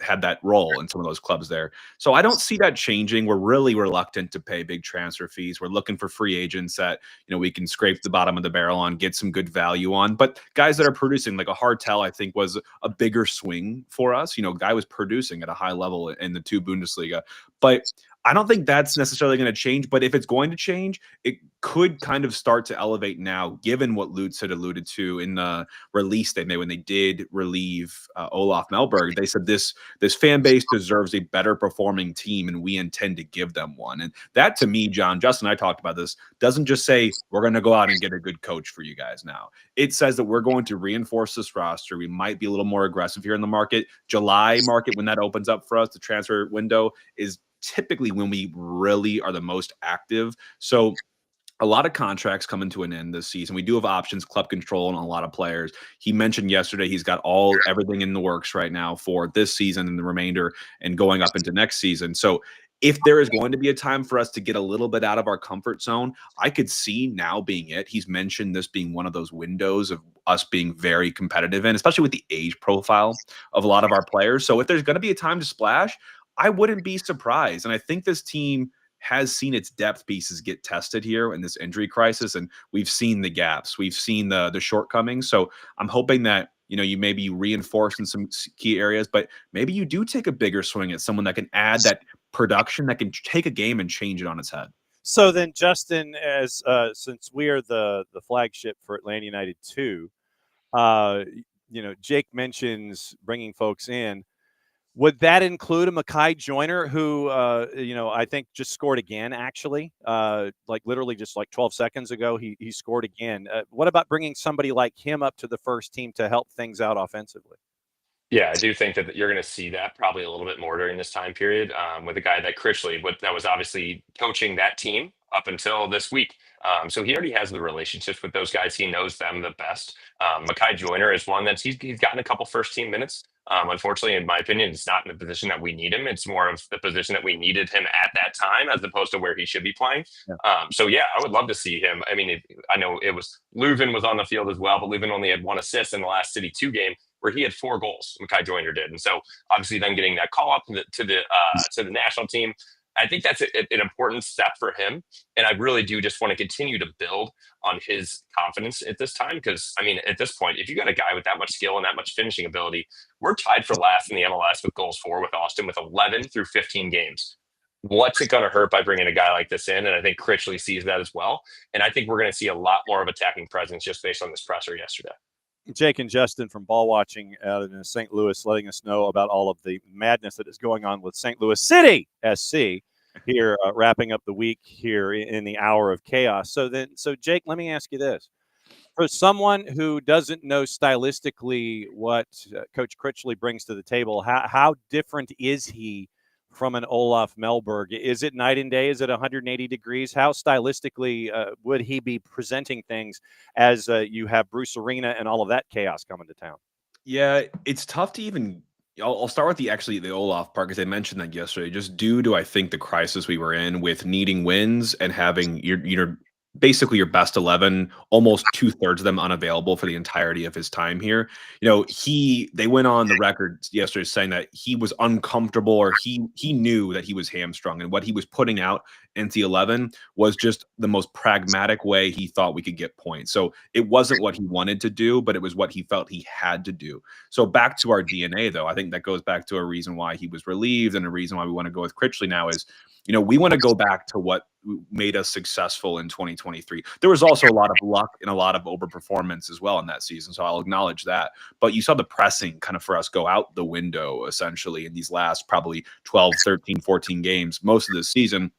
G: had that role in some of those clubs there. So I don't see that changing. We're really reluctant to pay big transfer fees. We're looking for free agents that, we can scrape the bottom of the barrel on, get some good value on. But guys that are producing, like a Hartel, I think was a bigger swing for us. Guy was producing at a high level in the 2 Bundesliga. But I don't think that's necessarily going to change, but if it's going to change, it could kind of start to elevate now, given what Lutz had alluded to in the release they made when they did relieve Olaf Melberg. They said this fan base deserves a better performing team, and we intend to give them one. And that, to me, Justin and I talked about this, doesn't just say we're going to go out and get a good coach for you guys now. It says that we're going to reinforce this roster. We might be a little more aggressive here in the market. July market, when that opens up for us, the transfer window is typically when we really are the most active. So a lot of contracts coming to an end this season. We do have options, club control on a lot of players. He mentioned yesterday he's got everything in the works right now for this season and the remainder and going up into next season. So if there is going to be a time for us to get a little bit out of our comfort zone, I could see now being it. He's mentioned this being one of those windows of us being very competitive in, especially with the age profile of a lot of our players. So if there's going to be a time to splash, I wouldn't be surprised. And I think this team has seen its depth pieces get tested here in this injury crisis, and we've seen the gaps, we've seen the shortcomings. So I'm hoping that you maybe reinforce in some key areas, but maybe you do take a bigger swing at someone that can add that production, that can take a game and change it on its head.
C: So then, Justin, as since we are the flagship for Atlanta United 2, Jake mentions bringing folks in. Would that include a Mekhi Joyner who, I think just scored again, actually, literally just 12 seconds ago, he scored again. What about bringing somebody like him up to the first team to help things out offensively?
H: Yeah, I do think that you're going to see that probably a little bit more during this time period with a guy that Critchley, that was obviously coaching that team up until this week. So he already has the relationships with those guys. He knows them the best. Mekhi Joyner is one that he's gotten a couple first team minutes. Unfortunately, in my opinion, it's not in the position that we need him. It's more of the position that we needed him at that time as opposed to where he should be playing. Yeah. So, yeah, I would love to see him. I mean, I know Leuven was on the field as well, but Leuven only had 1 assist in the last City 2 game, where he had 4 goals. Mekhi Joyner did, and so obviously then getting that call up to the national team, I think that's an important step for him. And I really do just want to continue to build on his confidence at this time, because I mean, at this point, if you got a guy with that much skill and that much finishing ability, we're tied for last in the MLS with goals for with Austin with 11 through 15 games. What's it going to hurt by bringing a guy like this in? And I think Critchley sees that as well. And I think we're going to see a lot more of attacking presence just based on this presser yesterday.
C: Jake and Justin from Ball Watching out in St. Louis letting us know about all of the madness that is going on with St. Louis City SC here, wrapping up the week here in the hour of chaos. So Jake, let me ask you this. For someone who doesn't know stylistically what Coach Critchley brings to the table, how different is he from an Olaf Melberg? Is it night and day? Is it 180 degrees? How stylistically would he be presenting things as you have Bruce Arena and all of that chaos coming to town?
G: Yeah, it's tough to even. I'll start with the Olaf part, because I mentioned that yesterday. Just due to, I think, the crisis we were in with needing wins and having your basically your best 11, almost 2/3 of them unavailable for the entirety of his time here. They went on the record yesterday saying that he was uncomfortable, or he knew that he was hamstrung, and what he was putting out into the 11 was just the most pragmatic way he thought we could get points. So it wasn't what he wanted to do, but it was what he felt he had to do. So back to our DNA, though, I think that goes back to a reason why he was relieved, and a reason why we want to go with Critchley now is, we want to go back to what made us successful in 2023. There was also a lot of luck and a lot of overperformance as well in that season, so I'll acknowledge that. But you saw the pressing kind of for us go out the window, essentially, in these last probably 12, 13, 14 games, most of the season.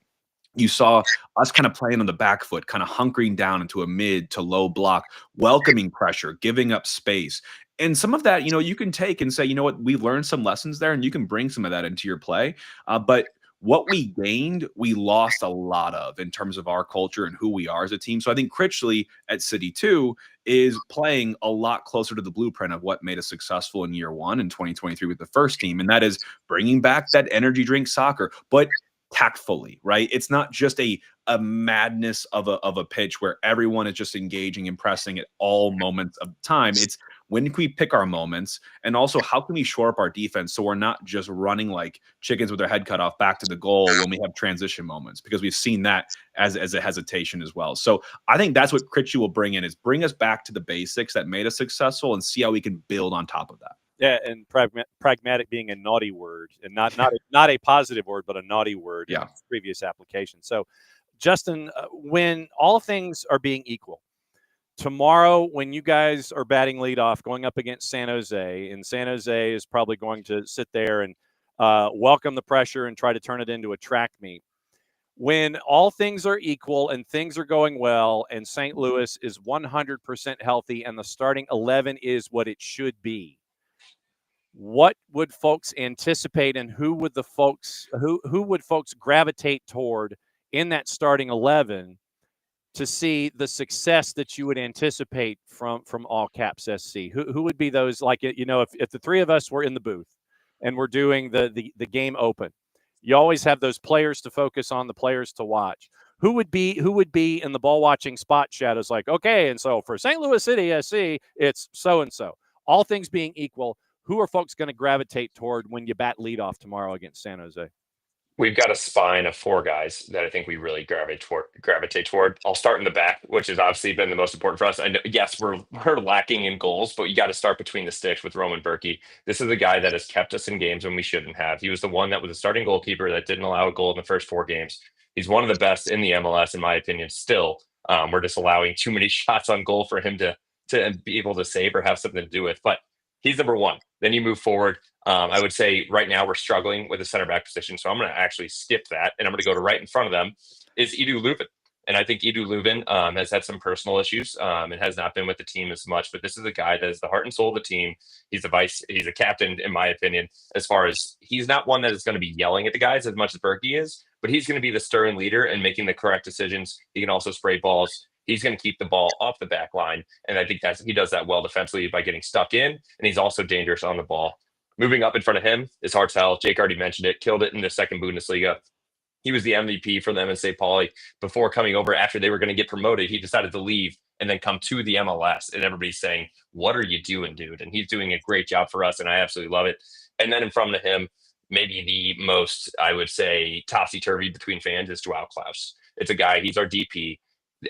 G: You saw us kind of playing on the back foot, kind of hunkering down into a mid to low block, welcoming pressure, giving up space. And some of that, you can take and say, we learned some lessons there, and you can bring some of that into your play. But what we gained, we lost a lot of in terms of our culture and who we are as a team. So I think Critchley at City 2 is playing a lot closer to the blueprint of what made us successful in year 1 in 2023 with the first team. And that is bringing back that energy drink soccer, but tactfully, right? It's not just a madness of a pitch where everyone is just engaging and pressing at all moments of time. It's when can we pick our moments, and also how can we shore up our defense so we're not just running like chickens with their head cut off back to the goal when we have transition moments, because we've seen that as a hesitation as well. So I think that's what Critchley will bring in, is bring us back to the basics that made us successful and see how we can build on top of that.
C: Yeah, and pragmatic being a naughty word, and not a positive word, but a naughty word.
G: Yeah.
C: In previous application. So, Justin, when all things are being equal, tomorrow when you guys are batting leadoff, going up against San Jose, and San Jose is probably going to sit there and welcome the pressure and try to turn it into a track meet. When all things are equal and things are going well, and St. Louis is 100% healthy, and the starting 11 is what it should be, what would folks anticipate, and who would folks gravitate toward in that starting 11 to see the success that you would anticipate from All Caps SC? Who would be those, like, if the three of us were in the booth and we're doing the game open, you always have those players to focus on, the players to watch. Who would be in the ball watching spot shadows, like, okay, and so for St. Louis City SC, it's so-and-so. All things being equal, who are folks going to gravitate toward when you bat leadoff tomorrow against San Jose?
H: We've got a spine of 4 guys that I think we really gravitate toward. I'll start in the back, which has obviously been the most important for us. I know, yes, we're lacking in goals, but you got to start between the sticks with Roman Berkey. This is a guy that has kept us in games when we shouldn't have. He was the one that was a starting goalkeeper that didn't allow a goal in the first 4 games. He's one of the best in the MLS, in my opinion. Still, we're just allowing too many shots on goal for him to be able to save or have something to do with. But he's number one. Then you move forward. I would say right now we're struggling with the center back position, so I'm going to actually skip that, and I'm going to go to right in front of them is Edu Lubin. And I think Edu Lubin has had some personal issues and has not been with the team as much, but this is a guy that is the heart and soul of the team. He's a captain, in my opinion, as far as he's not one that is going to be yelling at the guys as much as Berkey is, but he's going to be the stern leader and making the correct decisions. He can also spray balls. He's going to keep the ball off the back line, and I think he does that well defensively by getting stuck in, and he's also dangerous on the ball. Moving up in front of him is Hartel. Jake already mentioned it, killed it in the second Bundesliga. He was the MVP for them in St. Pauli before coming over. After they were going to get promoted, he decided to leave and then come to the MLS, and everybody's saying, what are you doing, dude? And he's doing a great job for us, and I absolutely love it. And then in front of him, maybe the most, I would say, topsy-turvy between fans is Joao Klaus. It's a guy, he's our DP.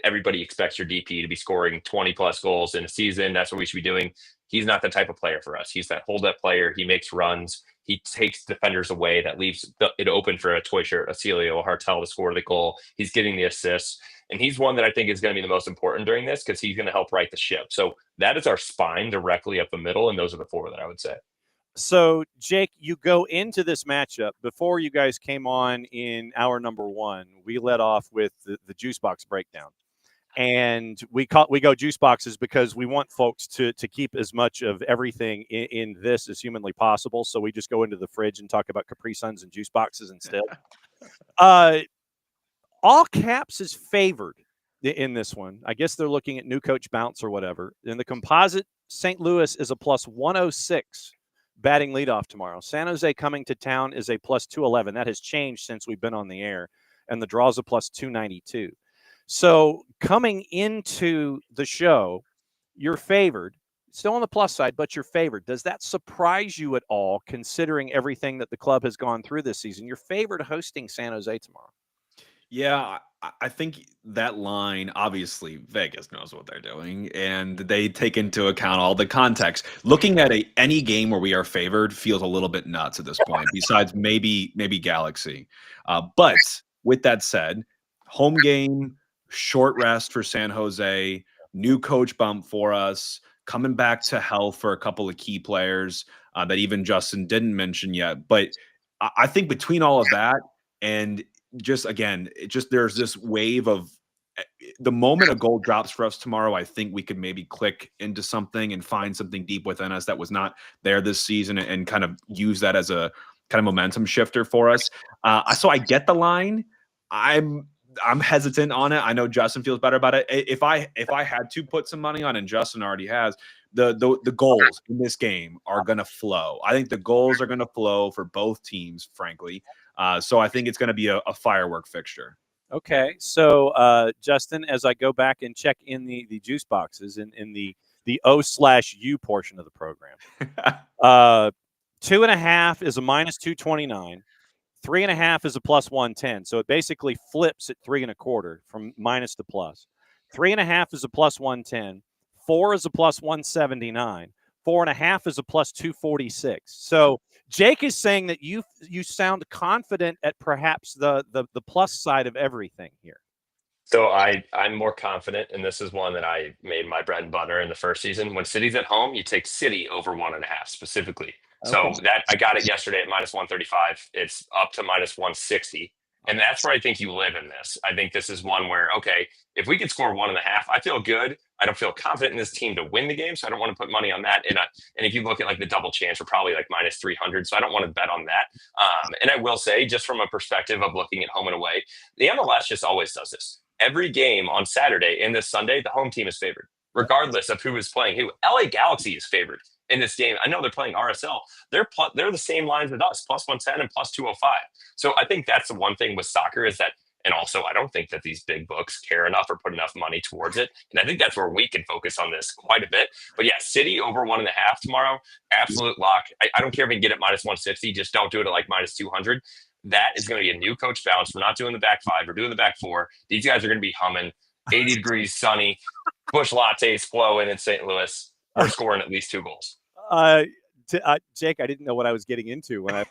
H: Everybody expects your DP to be scoring 20-plus goals in a season. That's what we should be doing. He's not the type of player for us. He's that hold-up player. He makes runs. He takes defenders away. That leaves it open for a Toysher, a Celio, a Hartel to score the goal. He's getting the assists. And he's one that I think is going to be the most important during this because he's going to help right the ship. So that is our spine directly up the middle, and those are the 4 that I would say.
C: So, Jake, you go into this matchup. Before you guys came on in hour number 1, we led off with the juice box breakdown. And we go juice boxes because we want folks to keep as much of everything in this as humanly possible. So we just go into the fridge and talk about Capri Suns and juice boxes instead. All caps is favored in this one. I guess they're looking at new coach bounce or whatever. In the composite, St. Louis is a plus 106 batting leadoff tomorrow. San Jose coming to town is a plus 211. That has changed since we've been on the air. And the draw's a plus 292. So coming into the show, you're favored, still on the plus side, but you're favored. Does that surprise you at all, considering everything that the club has gone through this season? You're favored hosting San Jose tomorrow.
G: Yeah, I think that line, obviously, Vegas knows what they're doing, and they take into account all the context. Looking at any game where we are favored feels a little bit nuts at this point, besides maybe Galaxy. But with that said, home game, short rest for San Jose, new coach bump for us, coming back to health for a couple of key players that even Justin didn't mention yet. But I think between all of that and just, again, there's this wave of the moment a goal drops for us tomorrow, I think we could maybe click into something and find something deep within us that was not there this season and kind of use that as a kind of momentum shifter for us. So I get the line. I'm hesitant on it. I know Justin feels better about it. If I had to put some money on, and Justin already has, the goals in this game are going to flow. I think the goals are going to flow for both teams, frankly. So I think it's going to be a firework fixture.
C: Okay. So, Justin, as I go back and check in the juice boxes in the O/U portion of the program, 2.5 is a minus 229. 3.5 is a plus 110. So it basically flips at 3.25 from minus to plus. 3.5 is a plus 110. 4 is a plus 179. 4.5 is a plus 246. So Jake is saying that you sound confident at perhaps the plus side of everything here.
H: So I'm more confident, and this is one that I made my bread and butter in the first season. When City's at home, you take City over 1.5 specifically. So that I got it yesterday at minus 135. It's up to minus 160. And that's where I think you live in this. I think this is one where, okay, if we could score 1.5, I feel good. I don't feel confident in this team to win the game, so I don't want to put money on that. And if you look at like the double chance, we're probably like minus 300, so I don't want to bet on that. And I will say, just from a perspective of looking at home and away, the MLS just always does this. Every game on Saturday and this Sunday, the home team is favored, regardless of who is playing who. LA Galaxy is favored in this game. I know they're playing RSL. They're the same lines with us, plus 110 and plus 205. So I think that's the one thing with soccer is that, and also I don't think that these big books care enough or put enough money towards it. And I think that's where we can focus on this quite a bit. But yeah, City over 1.5 tomorrow, absolute lock. I don't care if we can get it minus 160, just don't do it at like minus 200. That is going to be a new coach bounce. We're not doing the back five. We're doing the back four. These guys are going to be humming. 80 degrees, sunny, bush lattes flowing in St. Louis. We're scoring at least 2 goals.
C: Jake, I didn't know what I was getting into when I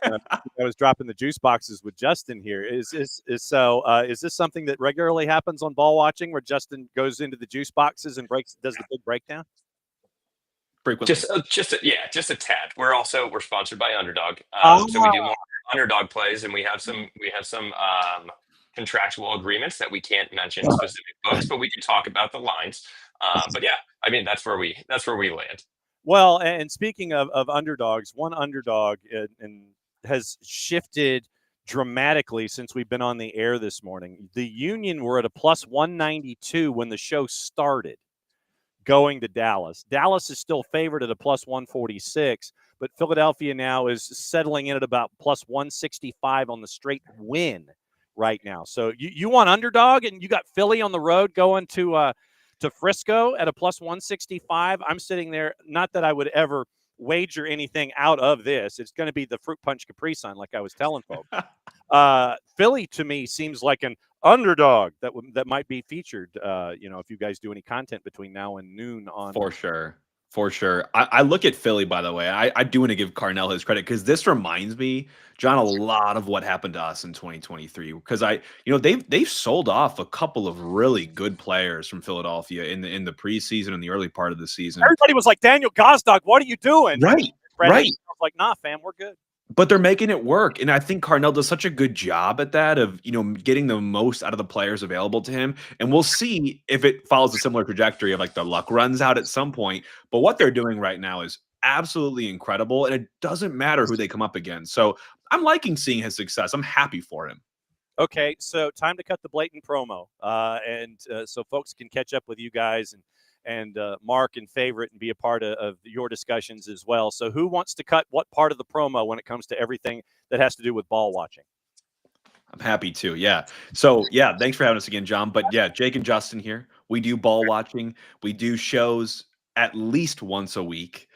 C: was dropping the juice boxes with Justin here. Is this something that regularly happens on ball watching, where Justin goes into the juice boxes and does the big breakdown?
G: Frequently.
H: Just a tad. We're sponsored by Underdog, so we do more Underdog plays, and we have some contractual agreements that we can't mention specific books, but we can talk about the lines. But yeah, I mean that's where we land.
C: Well, and speaking of underdogs, one underdog and has shifted dramatically since we've been on the air this morning. The Union were at a plus 192 when the show started, going to Dallas. Dallas is still favored at a plus 146, but Philadelphia now is settling in at about plus 165 on the straight win right now. So you want underdog, and you got Philly on the road going to Frisco at a plus 165. I'm sitting there, not that I would ever wager anything out of this. It's going to be the fruit punch Capri Sun, like I was telling folks. Philly, to me, seems like an underdog that might be featured, if you guys do any content between now and noon on.
G: For sure. I look at Philly, by the way. I do want to give Carnell his credit, because this reminds me, John, a lot of what happened to us in 2023. Because they've sold off a couple of really good players from Philadelphia in the preseason and the early part of the season.
C: Everybody was like, Daniel Gazdag, what are you doing?
G: Right.
C: I was like, nah, fam, we're good.
G: But they're making it work. And I think Carnell does such a good job at that, of, getting the most out of the players available to him. And we'll see if it follows a similar trajectory of like the luck runs out at some point. But what they're doing right now is absolutely incredible. And it doesn't matter who they come up against. So I'm liking seeing his success. I'm happy for him.
C: Okay, so time to cut the blatant promo. So folks can catch up with you guys and mark and favorite and be a part of your discussions as well. So who wants to cut what part of the promo when it comes to everything that has to do with ball watching?
G: I'm happy to. Yeah. So yeah, thanks for having us again, John. But yeah, Jake and Justin here. We do ball watching. We do shows at least once a week,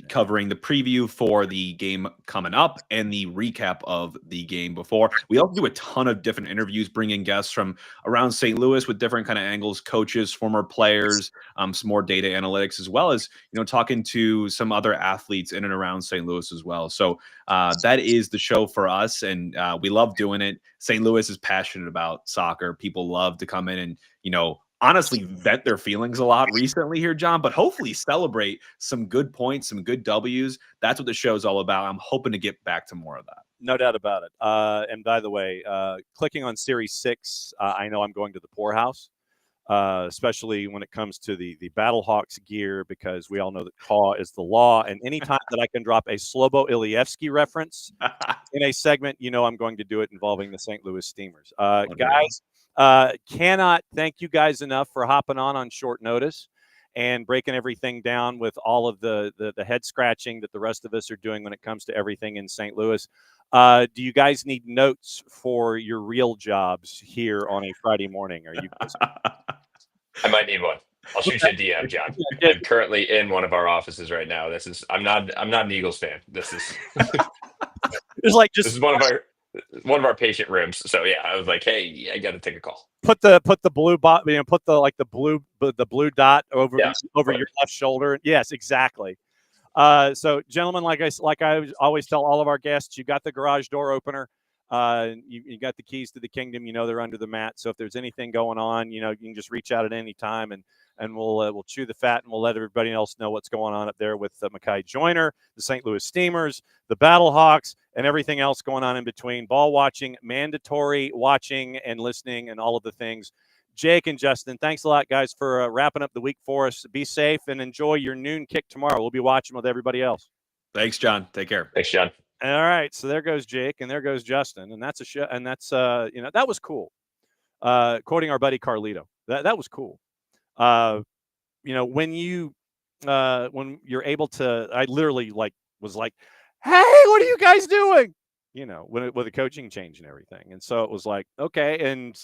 G: covering the preview for the game coming up and the recap of the game before. We also do a ton of different interviews, bringing guests from around St. Louis with different kind of angles, coaches, former players, some more data analytics, as well as, talking to some other athletes in and around St. Louis as well. So that is the show for us, and we love doing it. St. Louis is passionate about soccer. People love to come in and, honestly vent their feelings a lot recently here, John, but hopefully celebrate some good points, some good W's. That's what the show's all about. I'm hoping to get back to more of that.
C: No doubt about it. And by the way, clicking on Series 6, I know I'm going to the poorhouse, especially when it comes to the Battlehawks gear, because we all know that CAW is the law. And anytime that I can drop a Slobo Ilievsky reference in a segment, I'm going to do it involving the St. Louis Steamers. Guys, cannot thank you guys enough for hopping on short notice and breaking everything down with all of the head scratching that the rest of us are doing when it comes to everything in St. Louis. Do you guys need notes for your real jobs here on a Friday morning? Are you guys?
H: I might need one. I'll shoot you a DM, John. I'm currently in one of our offices right now. I'm not an Eagles fan. This is this is one of our patient rooms. So yeah, I was like, hey, I got to take a call.
C: Put the blue put the blue dot over your left shoulder. Yes, exactly. So gentlemen, like I always tell all of our guests, you got the garage door opener. You got the keys to the kingdom. They're under the mat. So if there's anything going on, you can just reach out at any time, and we'll chew the fat, and we'll let everybody else know what's going on up there with Mackay Joyner, the St. Louis Steamers, the Battlehawks, and everything else going on in between. Ball watching, mandatory watching and listening, and all of the things. Jake and Justin, thanks a lot, guys, for wrapping up the week for us. Be safe and enjoy your noon kick tomorrow. We'll be watching with everybody else.
G: Thanks, John. Take care.
H: Thanks, John.
C: All right, so there goes Jake, and there goes Justin, and that's a show, and that's that was cool. Quoting our buddy Carlito, that was cool. When you're able to, I literally was like, hey, what are you guys doing? With a coaching change and everything, and so it was like, okay, and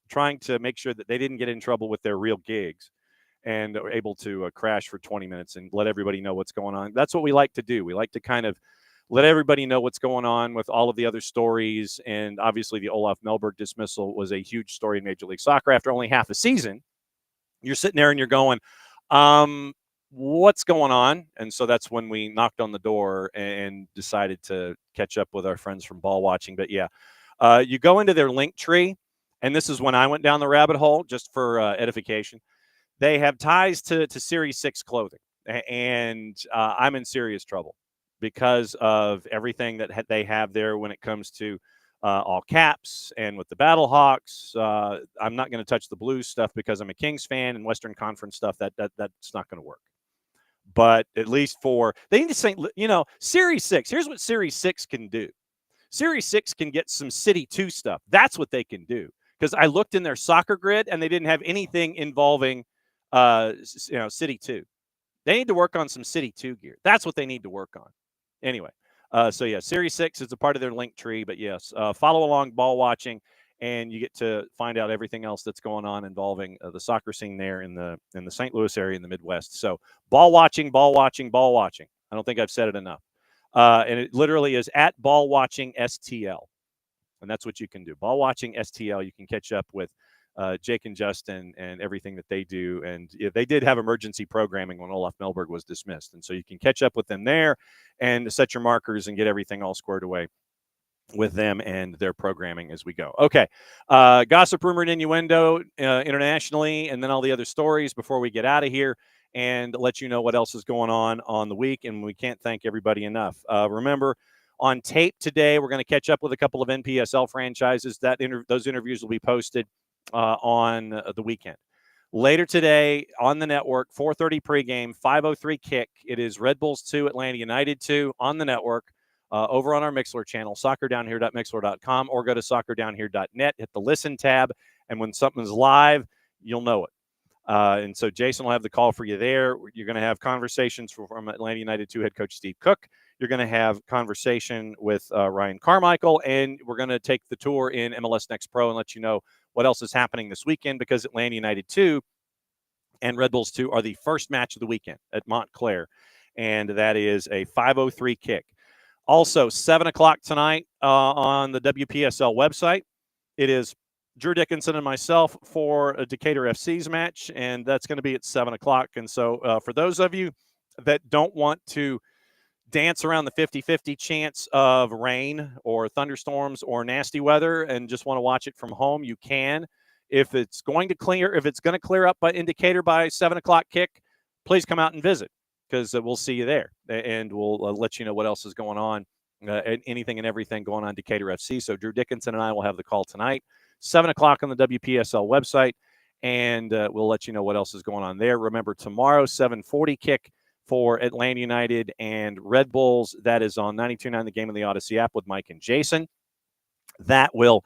C: trying to make sure that they didn't get in trouble with their real gigs, and were able to crash for 20 minutes and let everybody know what's going on. That's what we like to do. We like to kind of let everybody know what's going on with all of the other stories. And obviously the Olaf Melberg dismissal was a huge story in Major League Soccer after only half a season. You're sitting there and you're going, what's going on? And so that's when we knocked on the door and decided to catch up with our friends from Ball Watching. But yeah, you go into their link tree, and this is when I went down the rabbit hole, just for edification. They have ties to Series 6 clothing, and I'm in serious trouble because of everything that they have there when it comes to all caps and with the Battle Hawks. I'm not going to touch the Blues stuff because I'm a Kings fan, and Western Conference stuff, that's not going to work. But at least they need to say, Series 6. Here's what Series 6 can do. Series 6 can get some City 2 stuff. That's what they can do. Because I looked in their soccer grid, and they didn't have anything involving City 2. They need to work on some City 2 gear. That's what they need to work on. Anyway, so yeah, Series 6 is a part of their link tree. But yes, follow along Ball Watching, and you get to find out everything else that's going on involving the soccer scene there in the St. Louis area in the Midwest. So Ball Watching, Ball Watching, Ball Watching. I don't think I've said it enough. And it literally is at Ball Watching STL. And that's what you can do. Ball Watching STL. You can catch up with Jake and Justin and everything that they do. And they did have emergency programming when Olaf Melberg was dismissed. And so you can catch up with them there and set your markers and get everything all squared away with them and their programming as we go. Okay. Gossip, rumor, and innuendo internationally, and then all the other stories before we get out of here and let you know what else is going on the week. And we can't thank everybody enough. Remember, on tape today, we're going to catch up with a couple of NPSL franchises. Those interviews will be posted on the weekend. Later today on the network, 4:30 pregame, 5:03 kick. It is Red Bulls 2, Atlanta United 2 on the network over on our Mixler channel, soccerdownhere.mixler.com, or go to soccerdownhere.net. Hit the listen tab, and when something's live, you'll know it. And so Jason will have the call for you there. You're going to have conversations from Atlanta United 2 head coach Steve Cook. You're going to have conversation with Ryan Carmichael, and we're going to take the tour in MLS Next Pro and let you know what else is happening this weekend, because Atlanta United 2 and Red Bulls 2 are the first match of the weekend at Montclair, and that is a 5:03 kick. Also, 7 o'clock tonight on the WPSL website, it is Drew Dickinson and myself for a Decatur FC's match, and that's going to be at 7 o'clock. And so for those of you that don't want to dance around the 50-50 chance of rain or thunderstorms or nasty weather and just want to watch it from home, you can. If it's going to clear up in Decatur by 7 o'clock kick, please come out and visit, because we'll see you there, and we'll let you know what else is going on, anything and everything going on Decatur FC. So Drew Dickinson and I will have the call tonight, 7 o'clock on the WPSL website, and we'll let you know what else is going on there. Remember, tomorrow, 7:40 kick for Atlanta United and Red Bulls. That is on 92.9 The Game in the Odyssey app with Mike and Jason. That will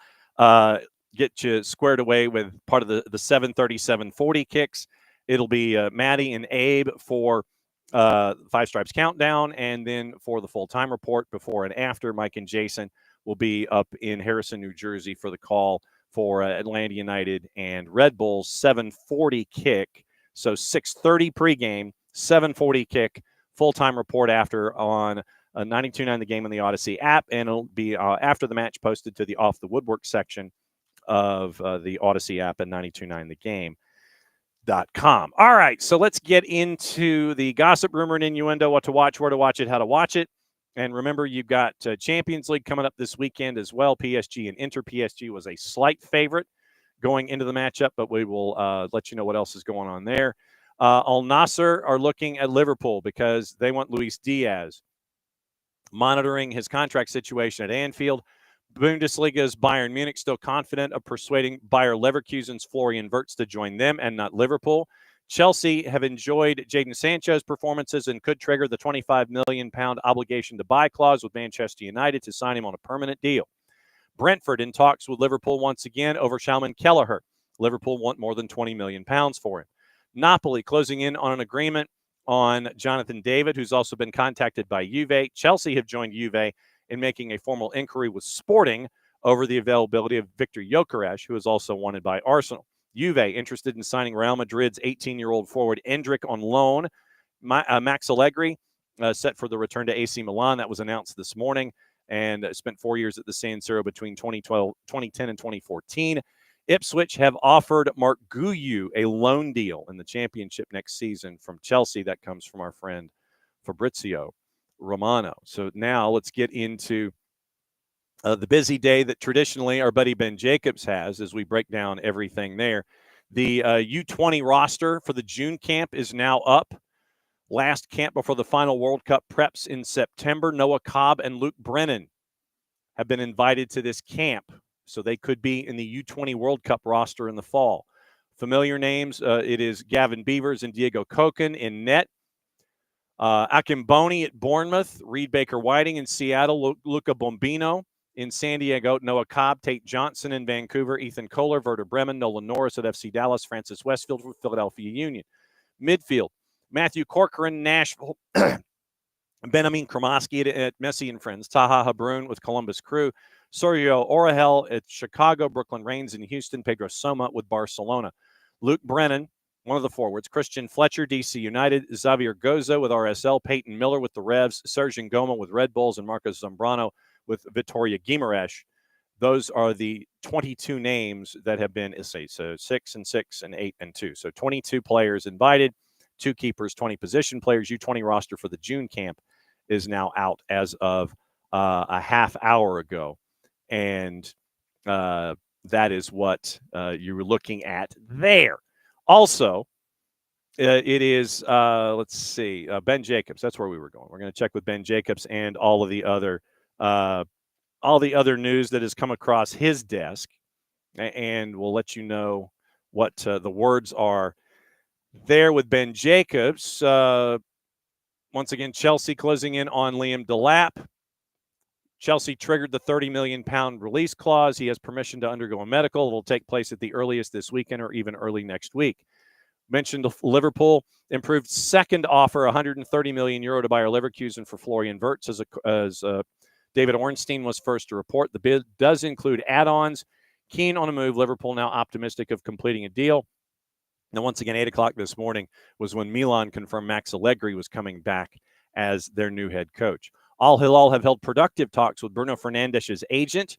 C: get you squared away with part of the 7:30, 7:40 kicks. It'll be Maddie and Abe for Five Stripes Countdown, and then for the full-time report before and after, Mike and Jason will be up in Harrison, New Jersey for the call for Atlanta United and Red Bulls. 7:40 kick, so 6:30 pregame, 7:40 kick, full-time report after on 92.9 The Game in the Odyssey app, and it'll be after the match posted to the Off the Woodwork section of the Odyssey app at 92.9thegame.com. All right, so let's get into the gossip, rumor, and innuendo, what to watch, where to watch it, how to watch it. And remember, you've got Champions League coming up this weekend as well. PSG and Inter. PSG was a slight favorite going into the matchup, but we will let you know what else is going on there. Al Nassr are looking at Liverpool because they want Luis Diaz, monitoring his contract situation at Anfield. Bundesliga's Bayern Munich still confident of persuading Bayer Leverkusen's Florian Wirtz to join them and not Liverpool. Chelsea have enjoyed Jadon Sancho's performances and could trigger the £25 million obligation to buy clause with Manchester United to sign him on a permanent deal. Brentford in talks with Liverpool once again over Salman Kelleher. Liverpool want more than £20 million for him. Napoli closing in on an agreement on Jonathan David, who's also been contacted by Juve. Chelsea have joined Juve in making a formal inquiry with Sporting over the availability of Victor Gyökeres, who is also wanted by Arsenal. Juve interested in signing Real Madrid's 18-year-old forward Endrick on loan. Max Allegri set for the return to AC Milan. That was announced this morning, and spent 4 years at the San Siro between 2010 and 2014. Ipswich have offered Mark Guyu a loan deal in the championship next season from Chelsea. That comes from our friend Fabrizio Romano. So now let's get into the busy day that traditionally our buddy Ben Jacobs has as we break down everything there. The U20 roster for the June camp is now up. Last camp before the final World Cup preps in September. Noah Cobb and Luke Brennan have been invited to this camp, so they could be in the U20 World Cup roster in the fall. Familiar names, it is Gavin Beavers and Diego Koken in net. Akimboni at Bournemouth, Reed Baker-Whiting in Seattle, Luca Bombino in San Diego, Noah Cobb, Tate Johnson in Vancouver, Ethan Kohler, Werder Bremen, Nolan Norris at FC Dallas, Francis Westfield with Philadelphia Union. Midfield, Matthew Corcoran, Nashville, Benjamin Kromoski at Messi and Friends, Taha Habrun with Columbus Crew, Sergio Orahel at Chicago, Brooklyn Reigns in Houston, Pedro Soma with Barcelona. Luke Brennan, one of the forwards, Christian Fletcher, DC United, Xavier Goza with RSL, Peyton Miller with the Revs, Serge Ngoma with Red Bulls, and Marcos Zambrano with Vitoria Guimaraes. Those are the 22 names that have been essayed. So 6 and 6 and 8 and 2. So 22 players invited, 2 keepers, 20 position players. U20 roster for the June camp is now out as of a half hour ago. And that is what you were looking at there. Also, it is, let's see, Ben Jacobs. That's where we were going. We're going to check with Ben Jacobs and all of the other news that has come across his desk. And we'll let you know what the words are there with Ben Jacobs. Once again, Chelsea closing in on Liam Delap. Chelsea triggered the £30 million release clause. He has permission to undergo a medical. It will take place at the earliest this weekend or even early next week. Mentioned Liverpool improved second offer, €130 million to Bayer Leverkusen for Florian Wirtz, as David Ornstein was first to report. The bid does include add-ons. Keen on a move, Liverpool now optimistic of completing a deal. Now, once again, 8 o'clock this morning was when Milan confirmed Max Allegri was coming back as their new head coach. Al Hilal have held productive talks with Bruno Fernandes's agent.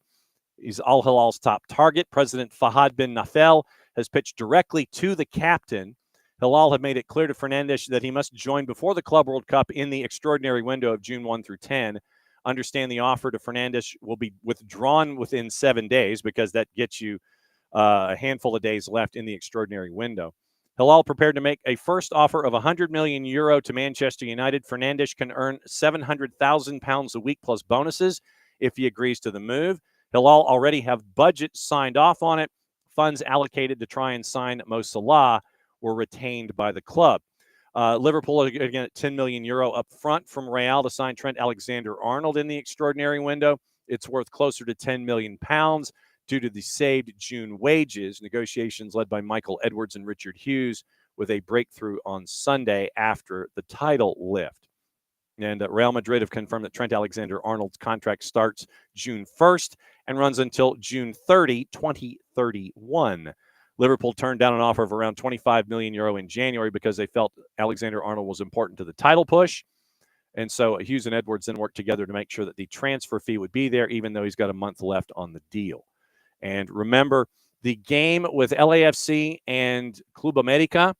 C: He's Al Hilal's top target. President Fahad bin Nafel has pitched directly to the captain. Hilal have made it clear to Fernandes that he must join before the Club World Cup in the extraordinary window of June 1 through 10. Understand the offer to Fernandes will be withdrawn within 7 days because that gets you a handful of days left in the extraordinary window. Hilal prepared to make a first offer of €100 million to Manchester United. Fernandes can earn £700,000 a week plus bonuses if he agrees to the move. Hilal already have budget signed off on it. Funds allocated to try and sign Mo Salah were retained by the club. Liverpool, again, at €10 million up front from Real to sign Trent Alexander-Arnold in the extraordinary window. It's worth closer to £10 million due to the saved June wages. Negotiations led by Michael Edwards and Richard Hughes with a breakthrough on Sunday after the title lift. And Real Madrid have confirmed that Trent Alexander-Arnold's contract starts June 1st and runs until June 30, 2031. Liverpool turned down an offer of around €25 million in January because they felt Alexander-Arnold was important to the title push. And so Hughes and Edwards then worked together to make sure that the transfer fee would be there, even though he's got a month left on the deal. And remember, the game with LAFC and Club America,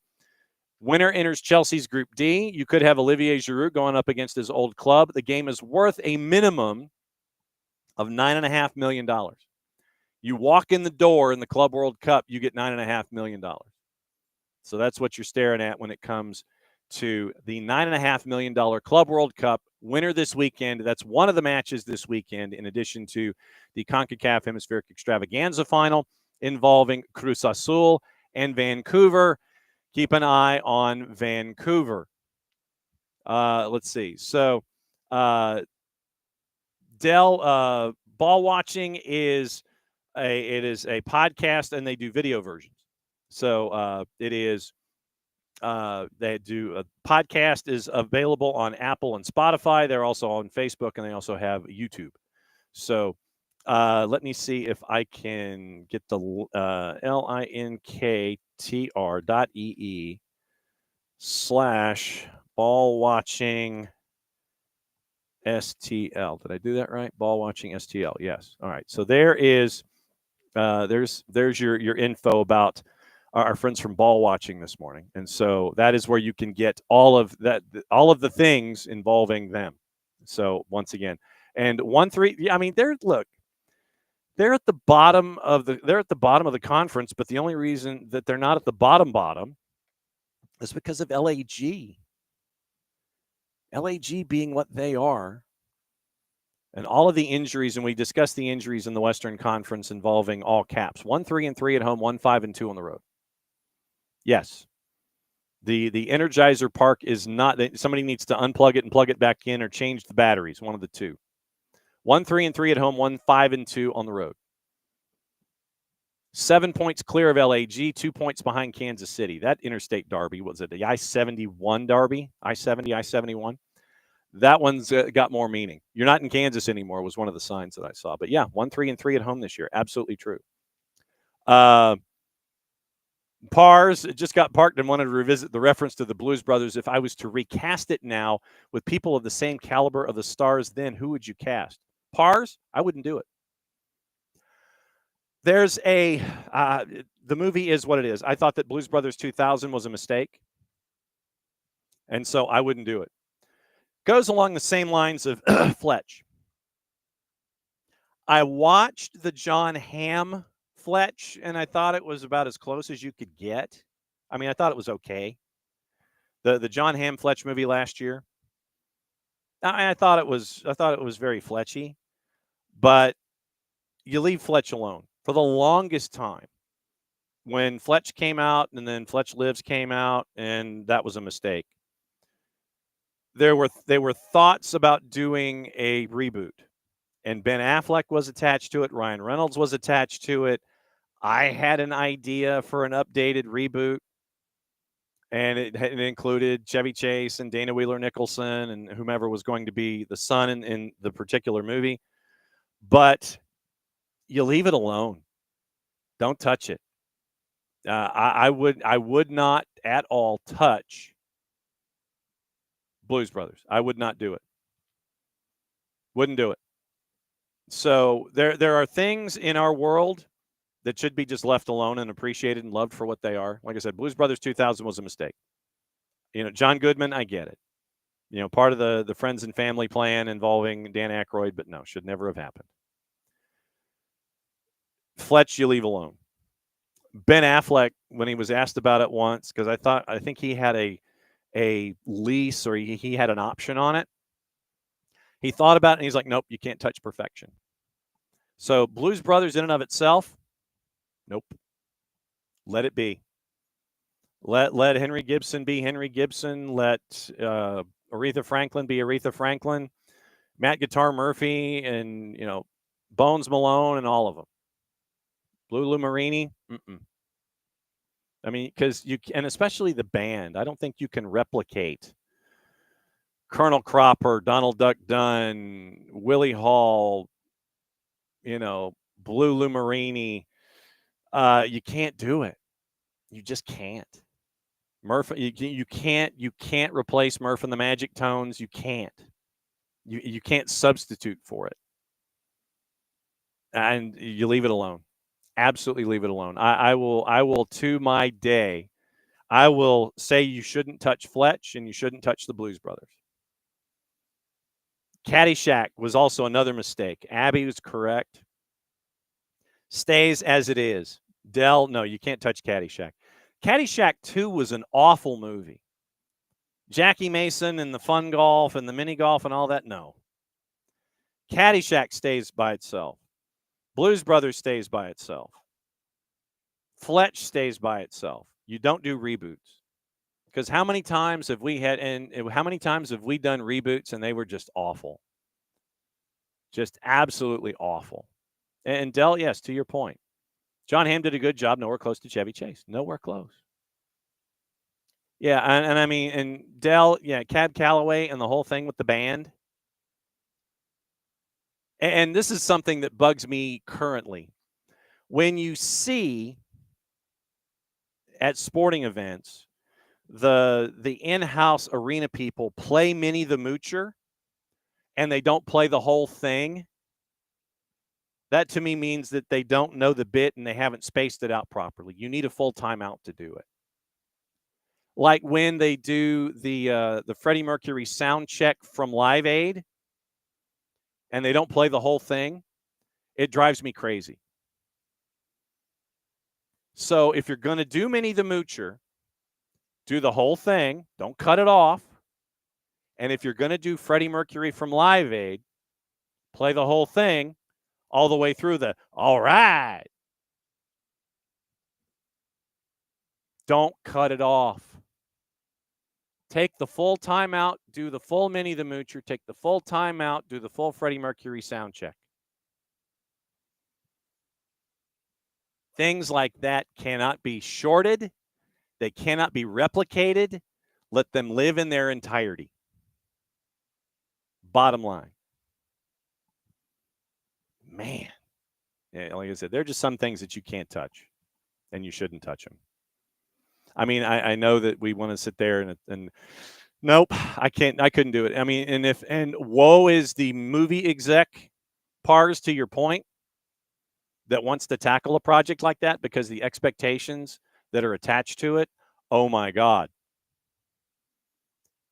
C: winner enters Chelsea's Group D. You could have Olivier Giroud going up against his old club. The game is worth a minimum of $9.5 million. You walk in the door in the Club World Cup, you get $9.5 million. So that's what you're staring at when it comes to the $9.5 million Club World Cup winner this weekend. That's one of the matches this weekend, in addition to the CONCACAF Hemispheric Extravaganza final involving Cruz Azul and Vancouver. Keep an eye on Vancouver. Let's see. So, Dell, ball watching is a podcast, and they do video versions. So it is. They do a podcast is available on Apple and Spotify. They're also on Facebook, and they also have YouTube. So let me see if I can get the linktr.ee/ball watching STL. Did I do that right? Ball watching STL. Yes. All right. So there is there's your info about our friends from ball watching this morning, and so that is where you can get all of the things involving them. So once again, and 1-3. I mean, they're at the bottom of the conference, but the only reason that they're not at the bottom is because of LAG. LAG being what they are, and all of the injuries, and we discussed the injuries in the Western Conference involving all caps. 1-3-3 at home, 1-5-2 on the road. Yes. The Energizer Park is not. Somebody needs to unplug it and plug it back in, or change the batteries. One of the two. 1-3-3 at home, 1-5-2 on the road. 7 points clear of LAG, 2 points behind Kansas City. That interstate derby, was it the I-71 derby? I-70, I-71? That one's got more meaning. You're not in Kansas anymore was one of the signs that I saw. But yeah, 1-3-3 at home this year. Absolutely true. Pars just got parked and wanted to revisit the reference to the Blues Brothers. If I was to recast it now with people of the same caliber of the stars, then who would you cast? Pars? I wouldn't do it. There's the movie is what it is. I thought that Blues Brothers 2000 was a mistake, and so I wouldn't do it. Goes along the same lines of Fletch. I watched the John Hamm Fletch, and I thought it was about as close as you could get. I mean, I thought it was okay. The John Hamm Fletch movie last year. I thought it was very Fletchy, but you leave Fletch alone. For the longest time, when Fletch came out and then Fletch Lives came out, and that was a mistake. There were thoughts about doing a reboot, and Ben Affleck was attached to it. Ryan Reynolds was attached to it. I had an idea for an updated reboot, and it included Chevy Chase and Dana Wheeler-Nicholson and whomever was going to be the son in the particular movie. But you leave it alone. Don't touch it. I would not at all touch Blues Brothers. I would not do it. Wouldn't do it. So there are things in our world that should be just left alone and appreciated and loved for what they are. Like I said, Blues Brothers 2000 was a mistake. John Goodman, I get it. Part of the friends and family plan involving Dan Aykroyd, but no, should never have happened. Fletch, you leave alone. Ben Affleck, when he was asked about it once, because I think he had a lease, or he had an option on it. He thought about it and he's like, nope, you can't touch perfection. So Blues Brothers in and of itself, nope. Let it be. Let Henry Gibson be Henry Gibson. Let Aretha Franklin be Aretha Franklin. Matt Guitar Murphy and Bones Malone and all of them. Lulu Marini. I mean, because and especially the band, I don't think you can replicate Colonel Cropper, Donald Duck Dunn, Willie Hall, Blue Lou Marini. You can't do it. You just can't. Murph, you can't replace Murph and the Magic Tones. You can't. You can't substitute for it. And you leave it alone. Absolutely leave it alone. I will to my day, I will say you shouldn't touch Fletch and you shouldn't touch the Blues Brothers. Caddyshack was also another mistake. Abby was correct. Stays as it is. Dell, no, you can't touch Caddyshack. Caddyshack 2 was an awful movie. Jackie Mason and the fun golf and the mini golf and all that, no. Caddyshack stays by itself. Blues Brothers stays by itself. Fletch stays by itself. You don't do reboots. Because how many times have we done reboots and they were just awful? Just absolutely awful. And Dell, yes, to your point. John Hamm did a good job, nowhere close to Chevy Chase. Nowhere close. Yeah, and I mean, and Dell, yeah, Cab Calloway and the whole thing with the band. And this is something that bugs me currently. When you see at sporting events the in-house arena people play Minnie the Moocher and they don't play the whole thing, that to me means that they don't know the bit and they haven't spaced it out properly. You need a full timeout to do it. Like when they do the Freddie Mercury sound check from Live Aid and they don't play the whole thing, it drives me crazy. So if you're going to do Minnie the Moocher, do the whole thing. Don't cut it off. And if you're going to do Freddie Mercury from Live Aid, play the whole thing all the way through the all right. Don't cut it off. Take the full timeout, do the full Minnie the Moocher, take the full timeout, do the full Freddie Mercury sound check. Things like that cannot be shorted. They cannot be replicated. Let them live in their entirety. Bottom line. Man. Yeah, like I said, there are just some things that you can't touch, and you shouldn't touch them. I mean, I know that we want to sit there and nope, I couldn't do it. I mean, and woe is the movie exec pars, to your point, that wants to tackle a project like that because the expectations that are attached to it, oh my God.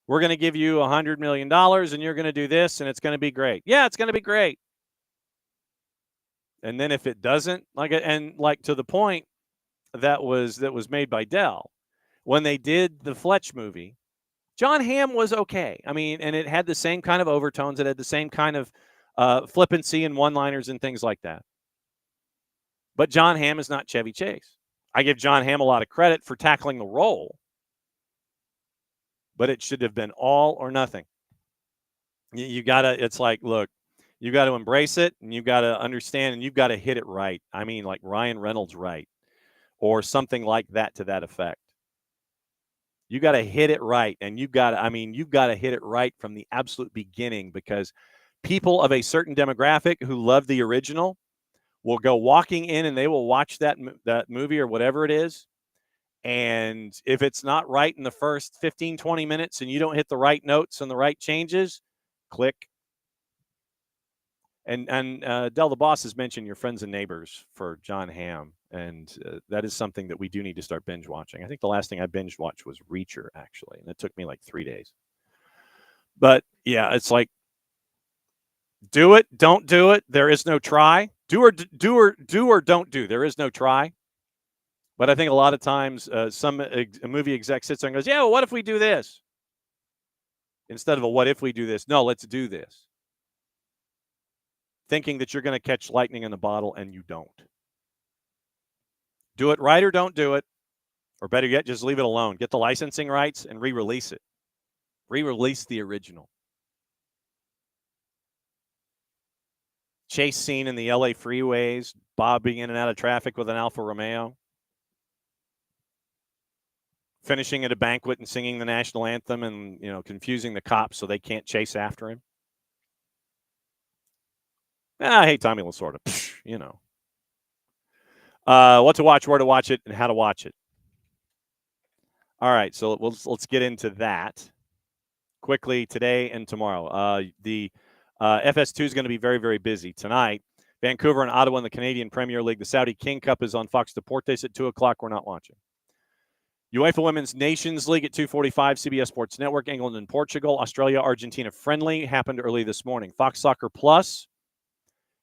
C: We're going to give you $100 million and you're going to do this and it's going to be great. Yeah, it's going to be great. And then if it doesn't, like to the point that was made by Dell, when they did the Fletch movie, John Hamm was okay. I mean, and it had the same kind of overtones. It had the same kind of flippancy and one-liners and things like that. But John Hamm is not Chevy Chase. I give John Hamm a lot of credit for tackling the role, but it should have been all or nothing. You gotta, it's like, look, you got to embrace it and you got to understand and you've got to hit it right. I mean, like Ryan Reynolds right, or something like that to that effect. You got to hit it right, and you've got to hit it right from the absolute beginning, because people of a certain demographic who love the original will go walking in and they will watch that movie or whatever it is. And if it's not right in the first 15, 20 minutes and you don't hit the right notes and the right changes, click. And Del the Boss has mentioned Your Friends and Neighbors for John Hamm. And that is something that we do need to start binge watching. I think the last thing I binge watched was Reacher, actually. And it took me like 3 days. But yeah, it's like, do it, don't do it. There is no try. Do or don't do. There is no try. But I think a lot of times a movie exec sits there and goes, yeah, well, what if we do this? Instead of a what if we do this? No, let's do this. Thinking that you're going to catch lightning in a bottle, and you don't. Do it right or don't do it. Or better yet, just leave it alone. Get the licensing rights and re-release it. Re-release the original. Chase scene in the LA freeways, bobbing in and out of traffic with an Alfa Romeo. Finishing at a banquet and singing the national anthem and, confusing the cops so they can't chase after him. I hate Tommy Lasorda, what to watch, where to watch it, and how to watch it. All right, so let's get into that quickly today and tomorrow. The FS2 is going to be very, very busy tonight. Vancouver and Ottawa in the Canadian Premier League. The Saudi King Cup is on Fox Deportes at 2 o'clock. We're not watching. UEFA Women's Nations League at 2:45, CBS Sports Network. England and Portugal. Australia, Argentina friendly happened early this morning. Fox Soccer Plus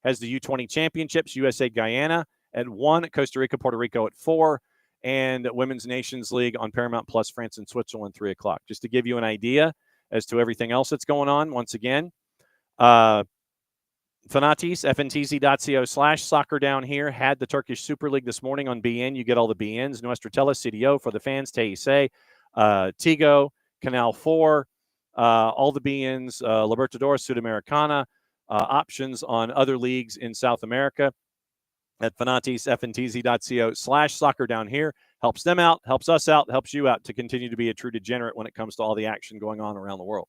C: has the U20 Championships, USA Guyana at 1, Costa Rica, Puerto Rico at 4, and Women's Nations League on Paramount Plus, France and Switzerland, 3 o'clock. Just to give you an idea as to everything else that's going on, once again, Fanatis, fntz.co/soccer down here, had the Turkish Super League this morning on BN. You get all the BNs. Nuestra Tele, CDO for the fans, TIC, Tigo, Canal 4, all the BNs, Libertadores, Sudamericana, options on other leagues in South America at Fanatis, fntz.co/soccer down here. Helps them out, helps us out, helps you out to continue to be a true degenerate when it comes to all the action going on around the world.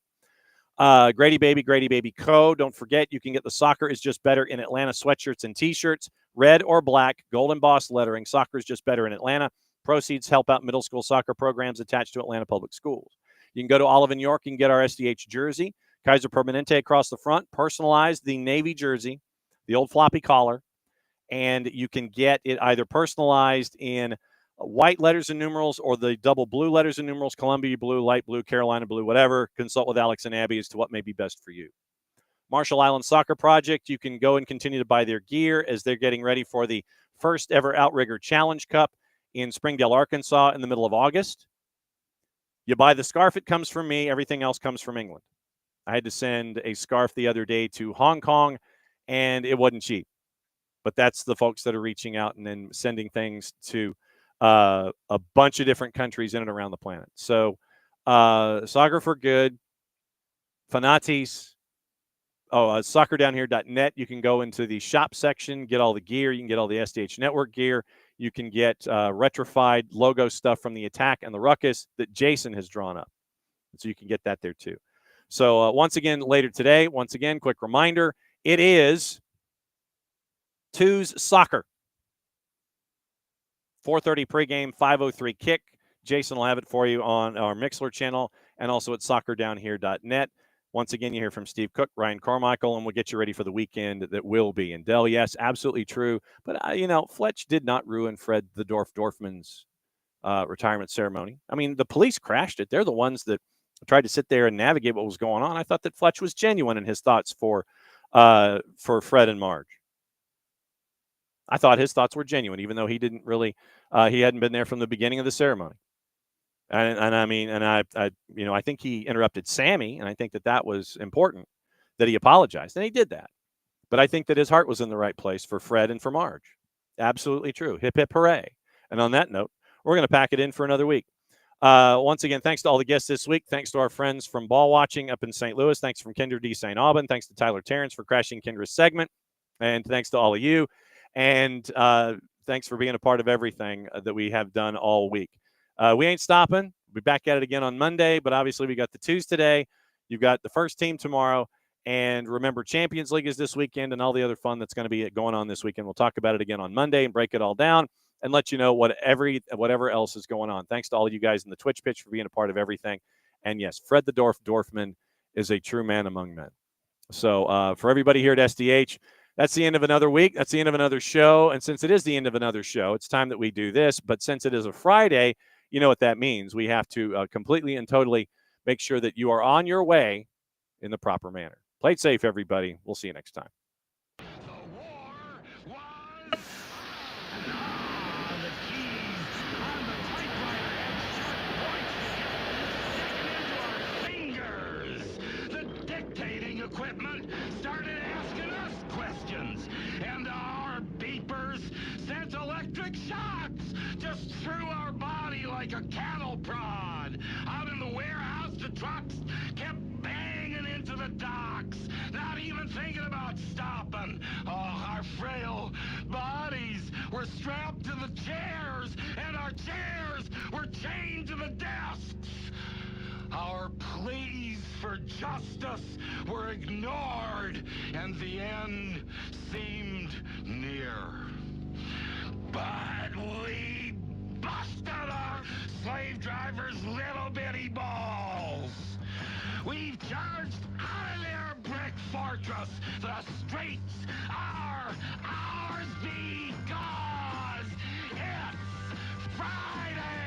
C: Grady Baby Co. Don't forget, you can get the Soccer is Just Better in Atlanta sweatshirts and T-shirts, red or black, gold embossed lettering. Soccer is Just Better in Atlanta. Proceeds help out middle school soccer programs attached to Atlanta Public Schools. You can go to Olive and York and get our SDH jersey. Kaiser Permanente across the front, personalized the navy jersey, the old floppy collar, and you can get it either personalized in white letters and numerals or the double blue letters and numerals, Columbia blue, light blue, Carolina blue, whatever. Consult with Alex and Abby as to what may be best for you. Marshall Island Soccer Project, you can go and continue to buy their gear as they're getting ready for the first ever Outrigger Challenge Cup in Springdale, Arkansas in the middle of August. You buy the scarf, it comes from me. Everything else comes from England. I had to send a scarf the other day to Hong Kong, and it wasn't cheap. But that's the folks that are reaching out and then sending things to a bunch of different countries in and around the planet. So Soccer for Good, Fanatis, soccerdownhere.net. You can go into the shop section, get all the gear. You can get all the SDH Network gear. You can get retrified logo stuff from the Attack and the Ruckus that Jason has drawn up. So you can get that there too. So once again, later today, quick reminder, it is Two's Soccer. 4:30 pregame, 5:03 kick. Jason will have it for you on our Mixler channel and also at soccerdownhere.net. Once again, you hear from Steve Cook, Ryan Carmichael, and we'll get you ready for the weekend that will be in Dell. Yes, absolutely true. But, Fletch did not ruin Fred the Dorfman's retirement ceremony. I mean, the police crashed it. They're the ones that tried to sit there and navigate what was going on. I thought that Fletch was genuine in his thoughts for Fred and Marge. I thought his thoughts were genuine, even though he didn't really, he hadn't been there from the beginning of the ceremony. I think he interrupted Sammy, and I think that was important that he apologized, and he did that. But I think that his heart was in the right place for Fred and for Marge. Absolutely true. Hip, hip, hooray. And on that note, we're going to pack it in for another week. Once again, thanks to all the guests this week. Thanks to our friends from Ball Watching up in St. Louis. Thanks from Kyndra de St.Aubin. Thanks to Tyler Terrence for crashing Kyndra's segment. And thanks to all of you. And thanks for being a part of everything that we have done all week. We ain't stopping. We'll be back at it again on Monday, but obviously we got the twos today. You've got the first team tomorrow. And remember, Champions League is this weekend and all the other fun that's going to be going on this weekend. We'll talk about it again on Monday and break it all down and let you know whatever else is going on. Thanks to all of you guys in the Twitch pitch for being a part of everything. And yes, Fred the Dorfman is a true man among men. So for everybody here at SDH, that's the end of another week. That's the end of another show. And since it is the end of another show, it's time that we do this. But since it is a Friday, you know what that means. We have to completely and totally make sure that you are on your way in the proper manner. Play it safe, everybody. We'll see you next time.
B: The war was on. The keys on the typewriter had sharp points sinking into our fingers. The dictating equipment started asking us questions, and our beepers sent electric shocks just through our body like a cattle prod. Out in the warehouse, the trucks kept banging into the docks, not even thinking about stopping. Oh, our frail bodies were strapped to the chairs, and our chairs were chained to the desks. Our pleas for justice were ignored, and the end seemed near. But we busted our slave drivers' little bitty balls. We've charged out of their brick fortress. The streets are ours because it's Friday.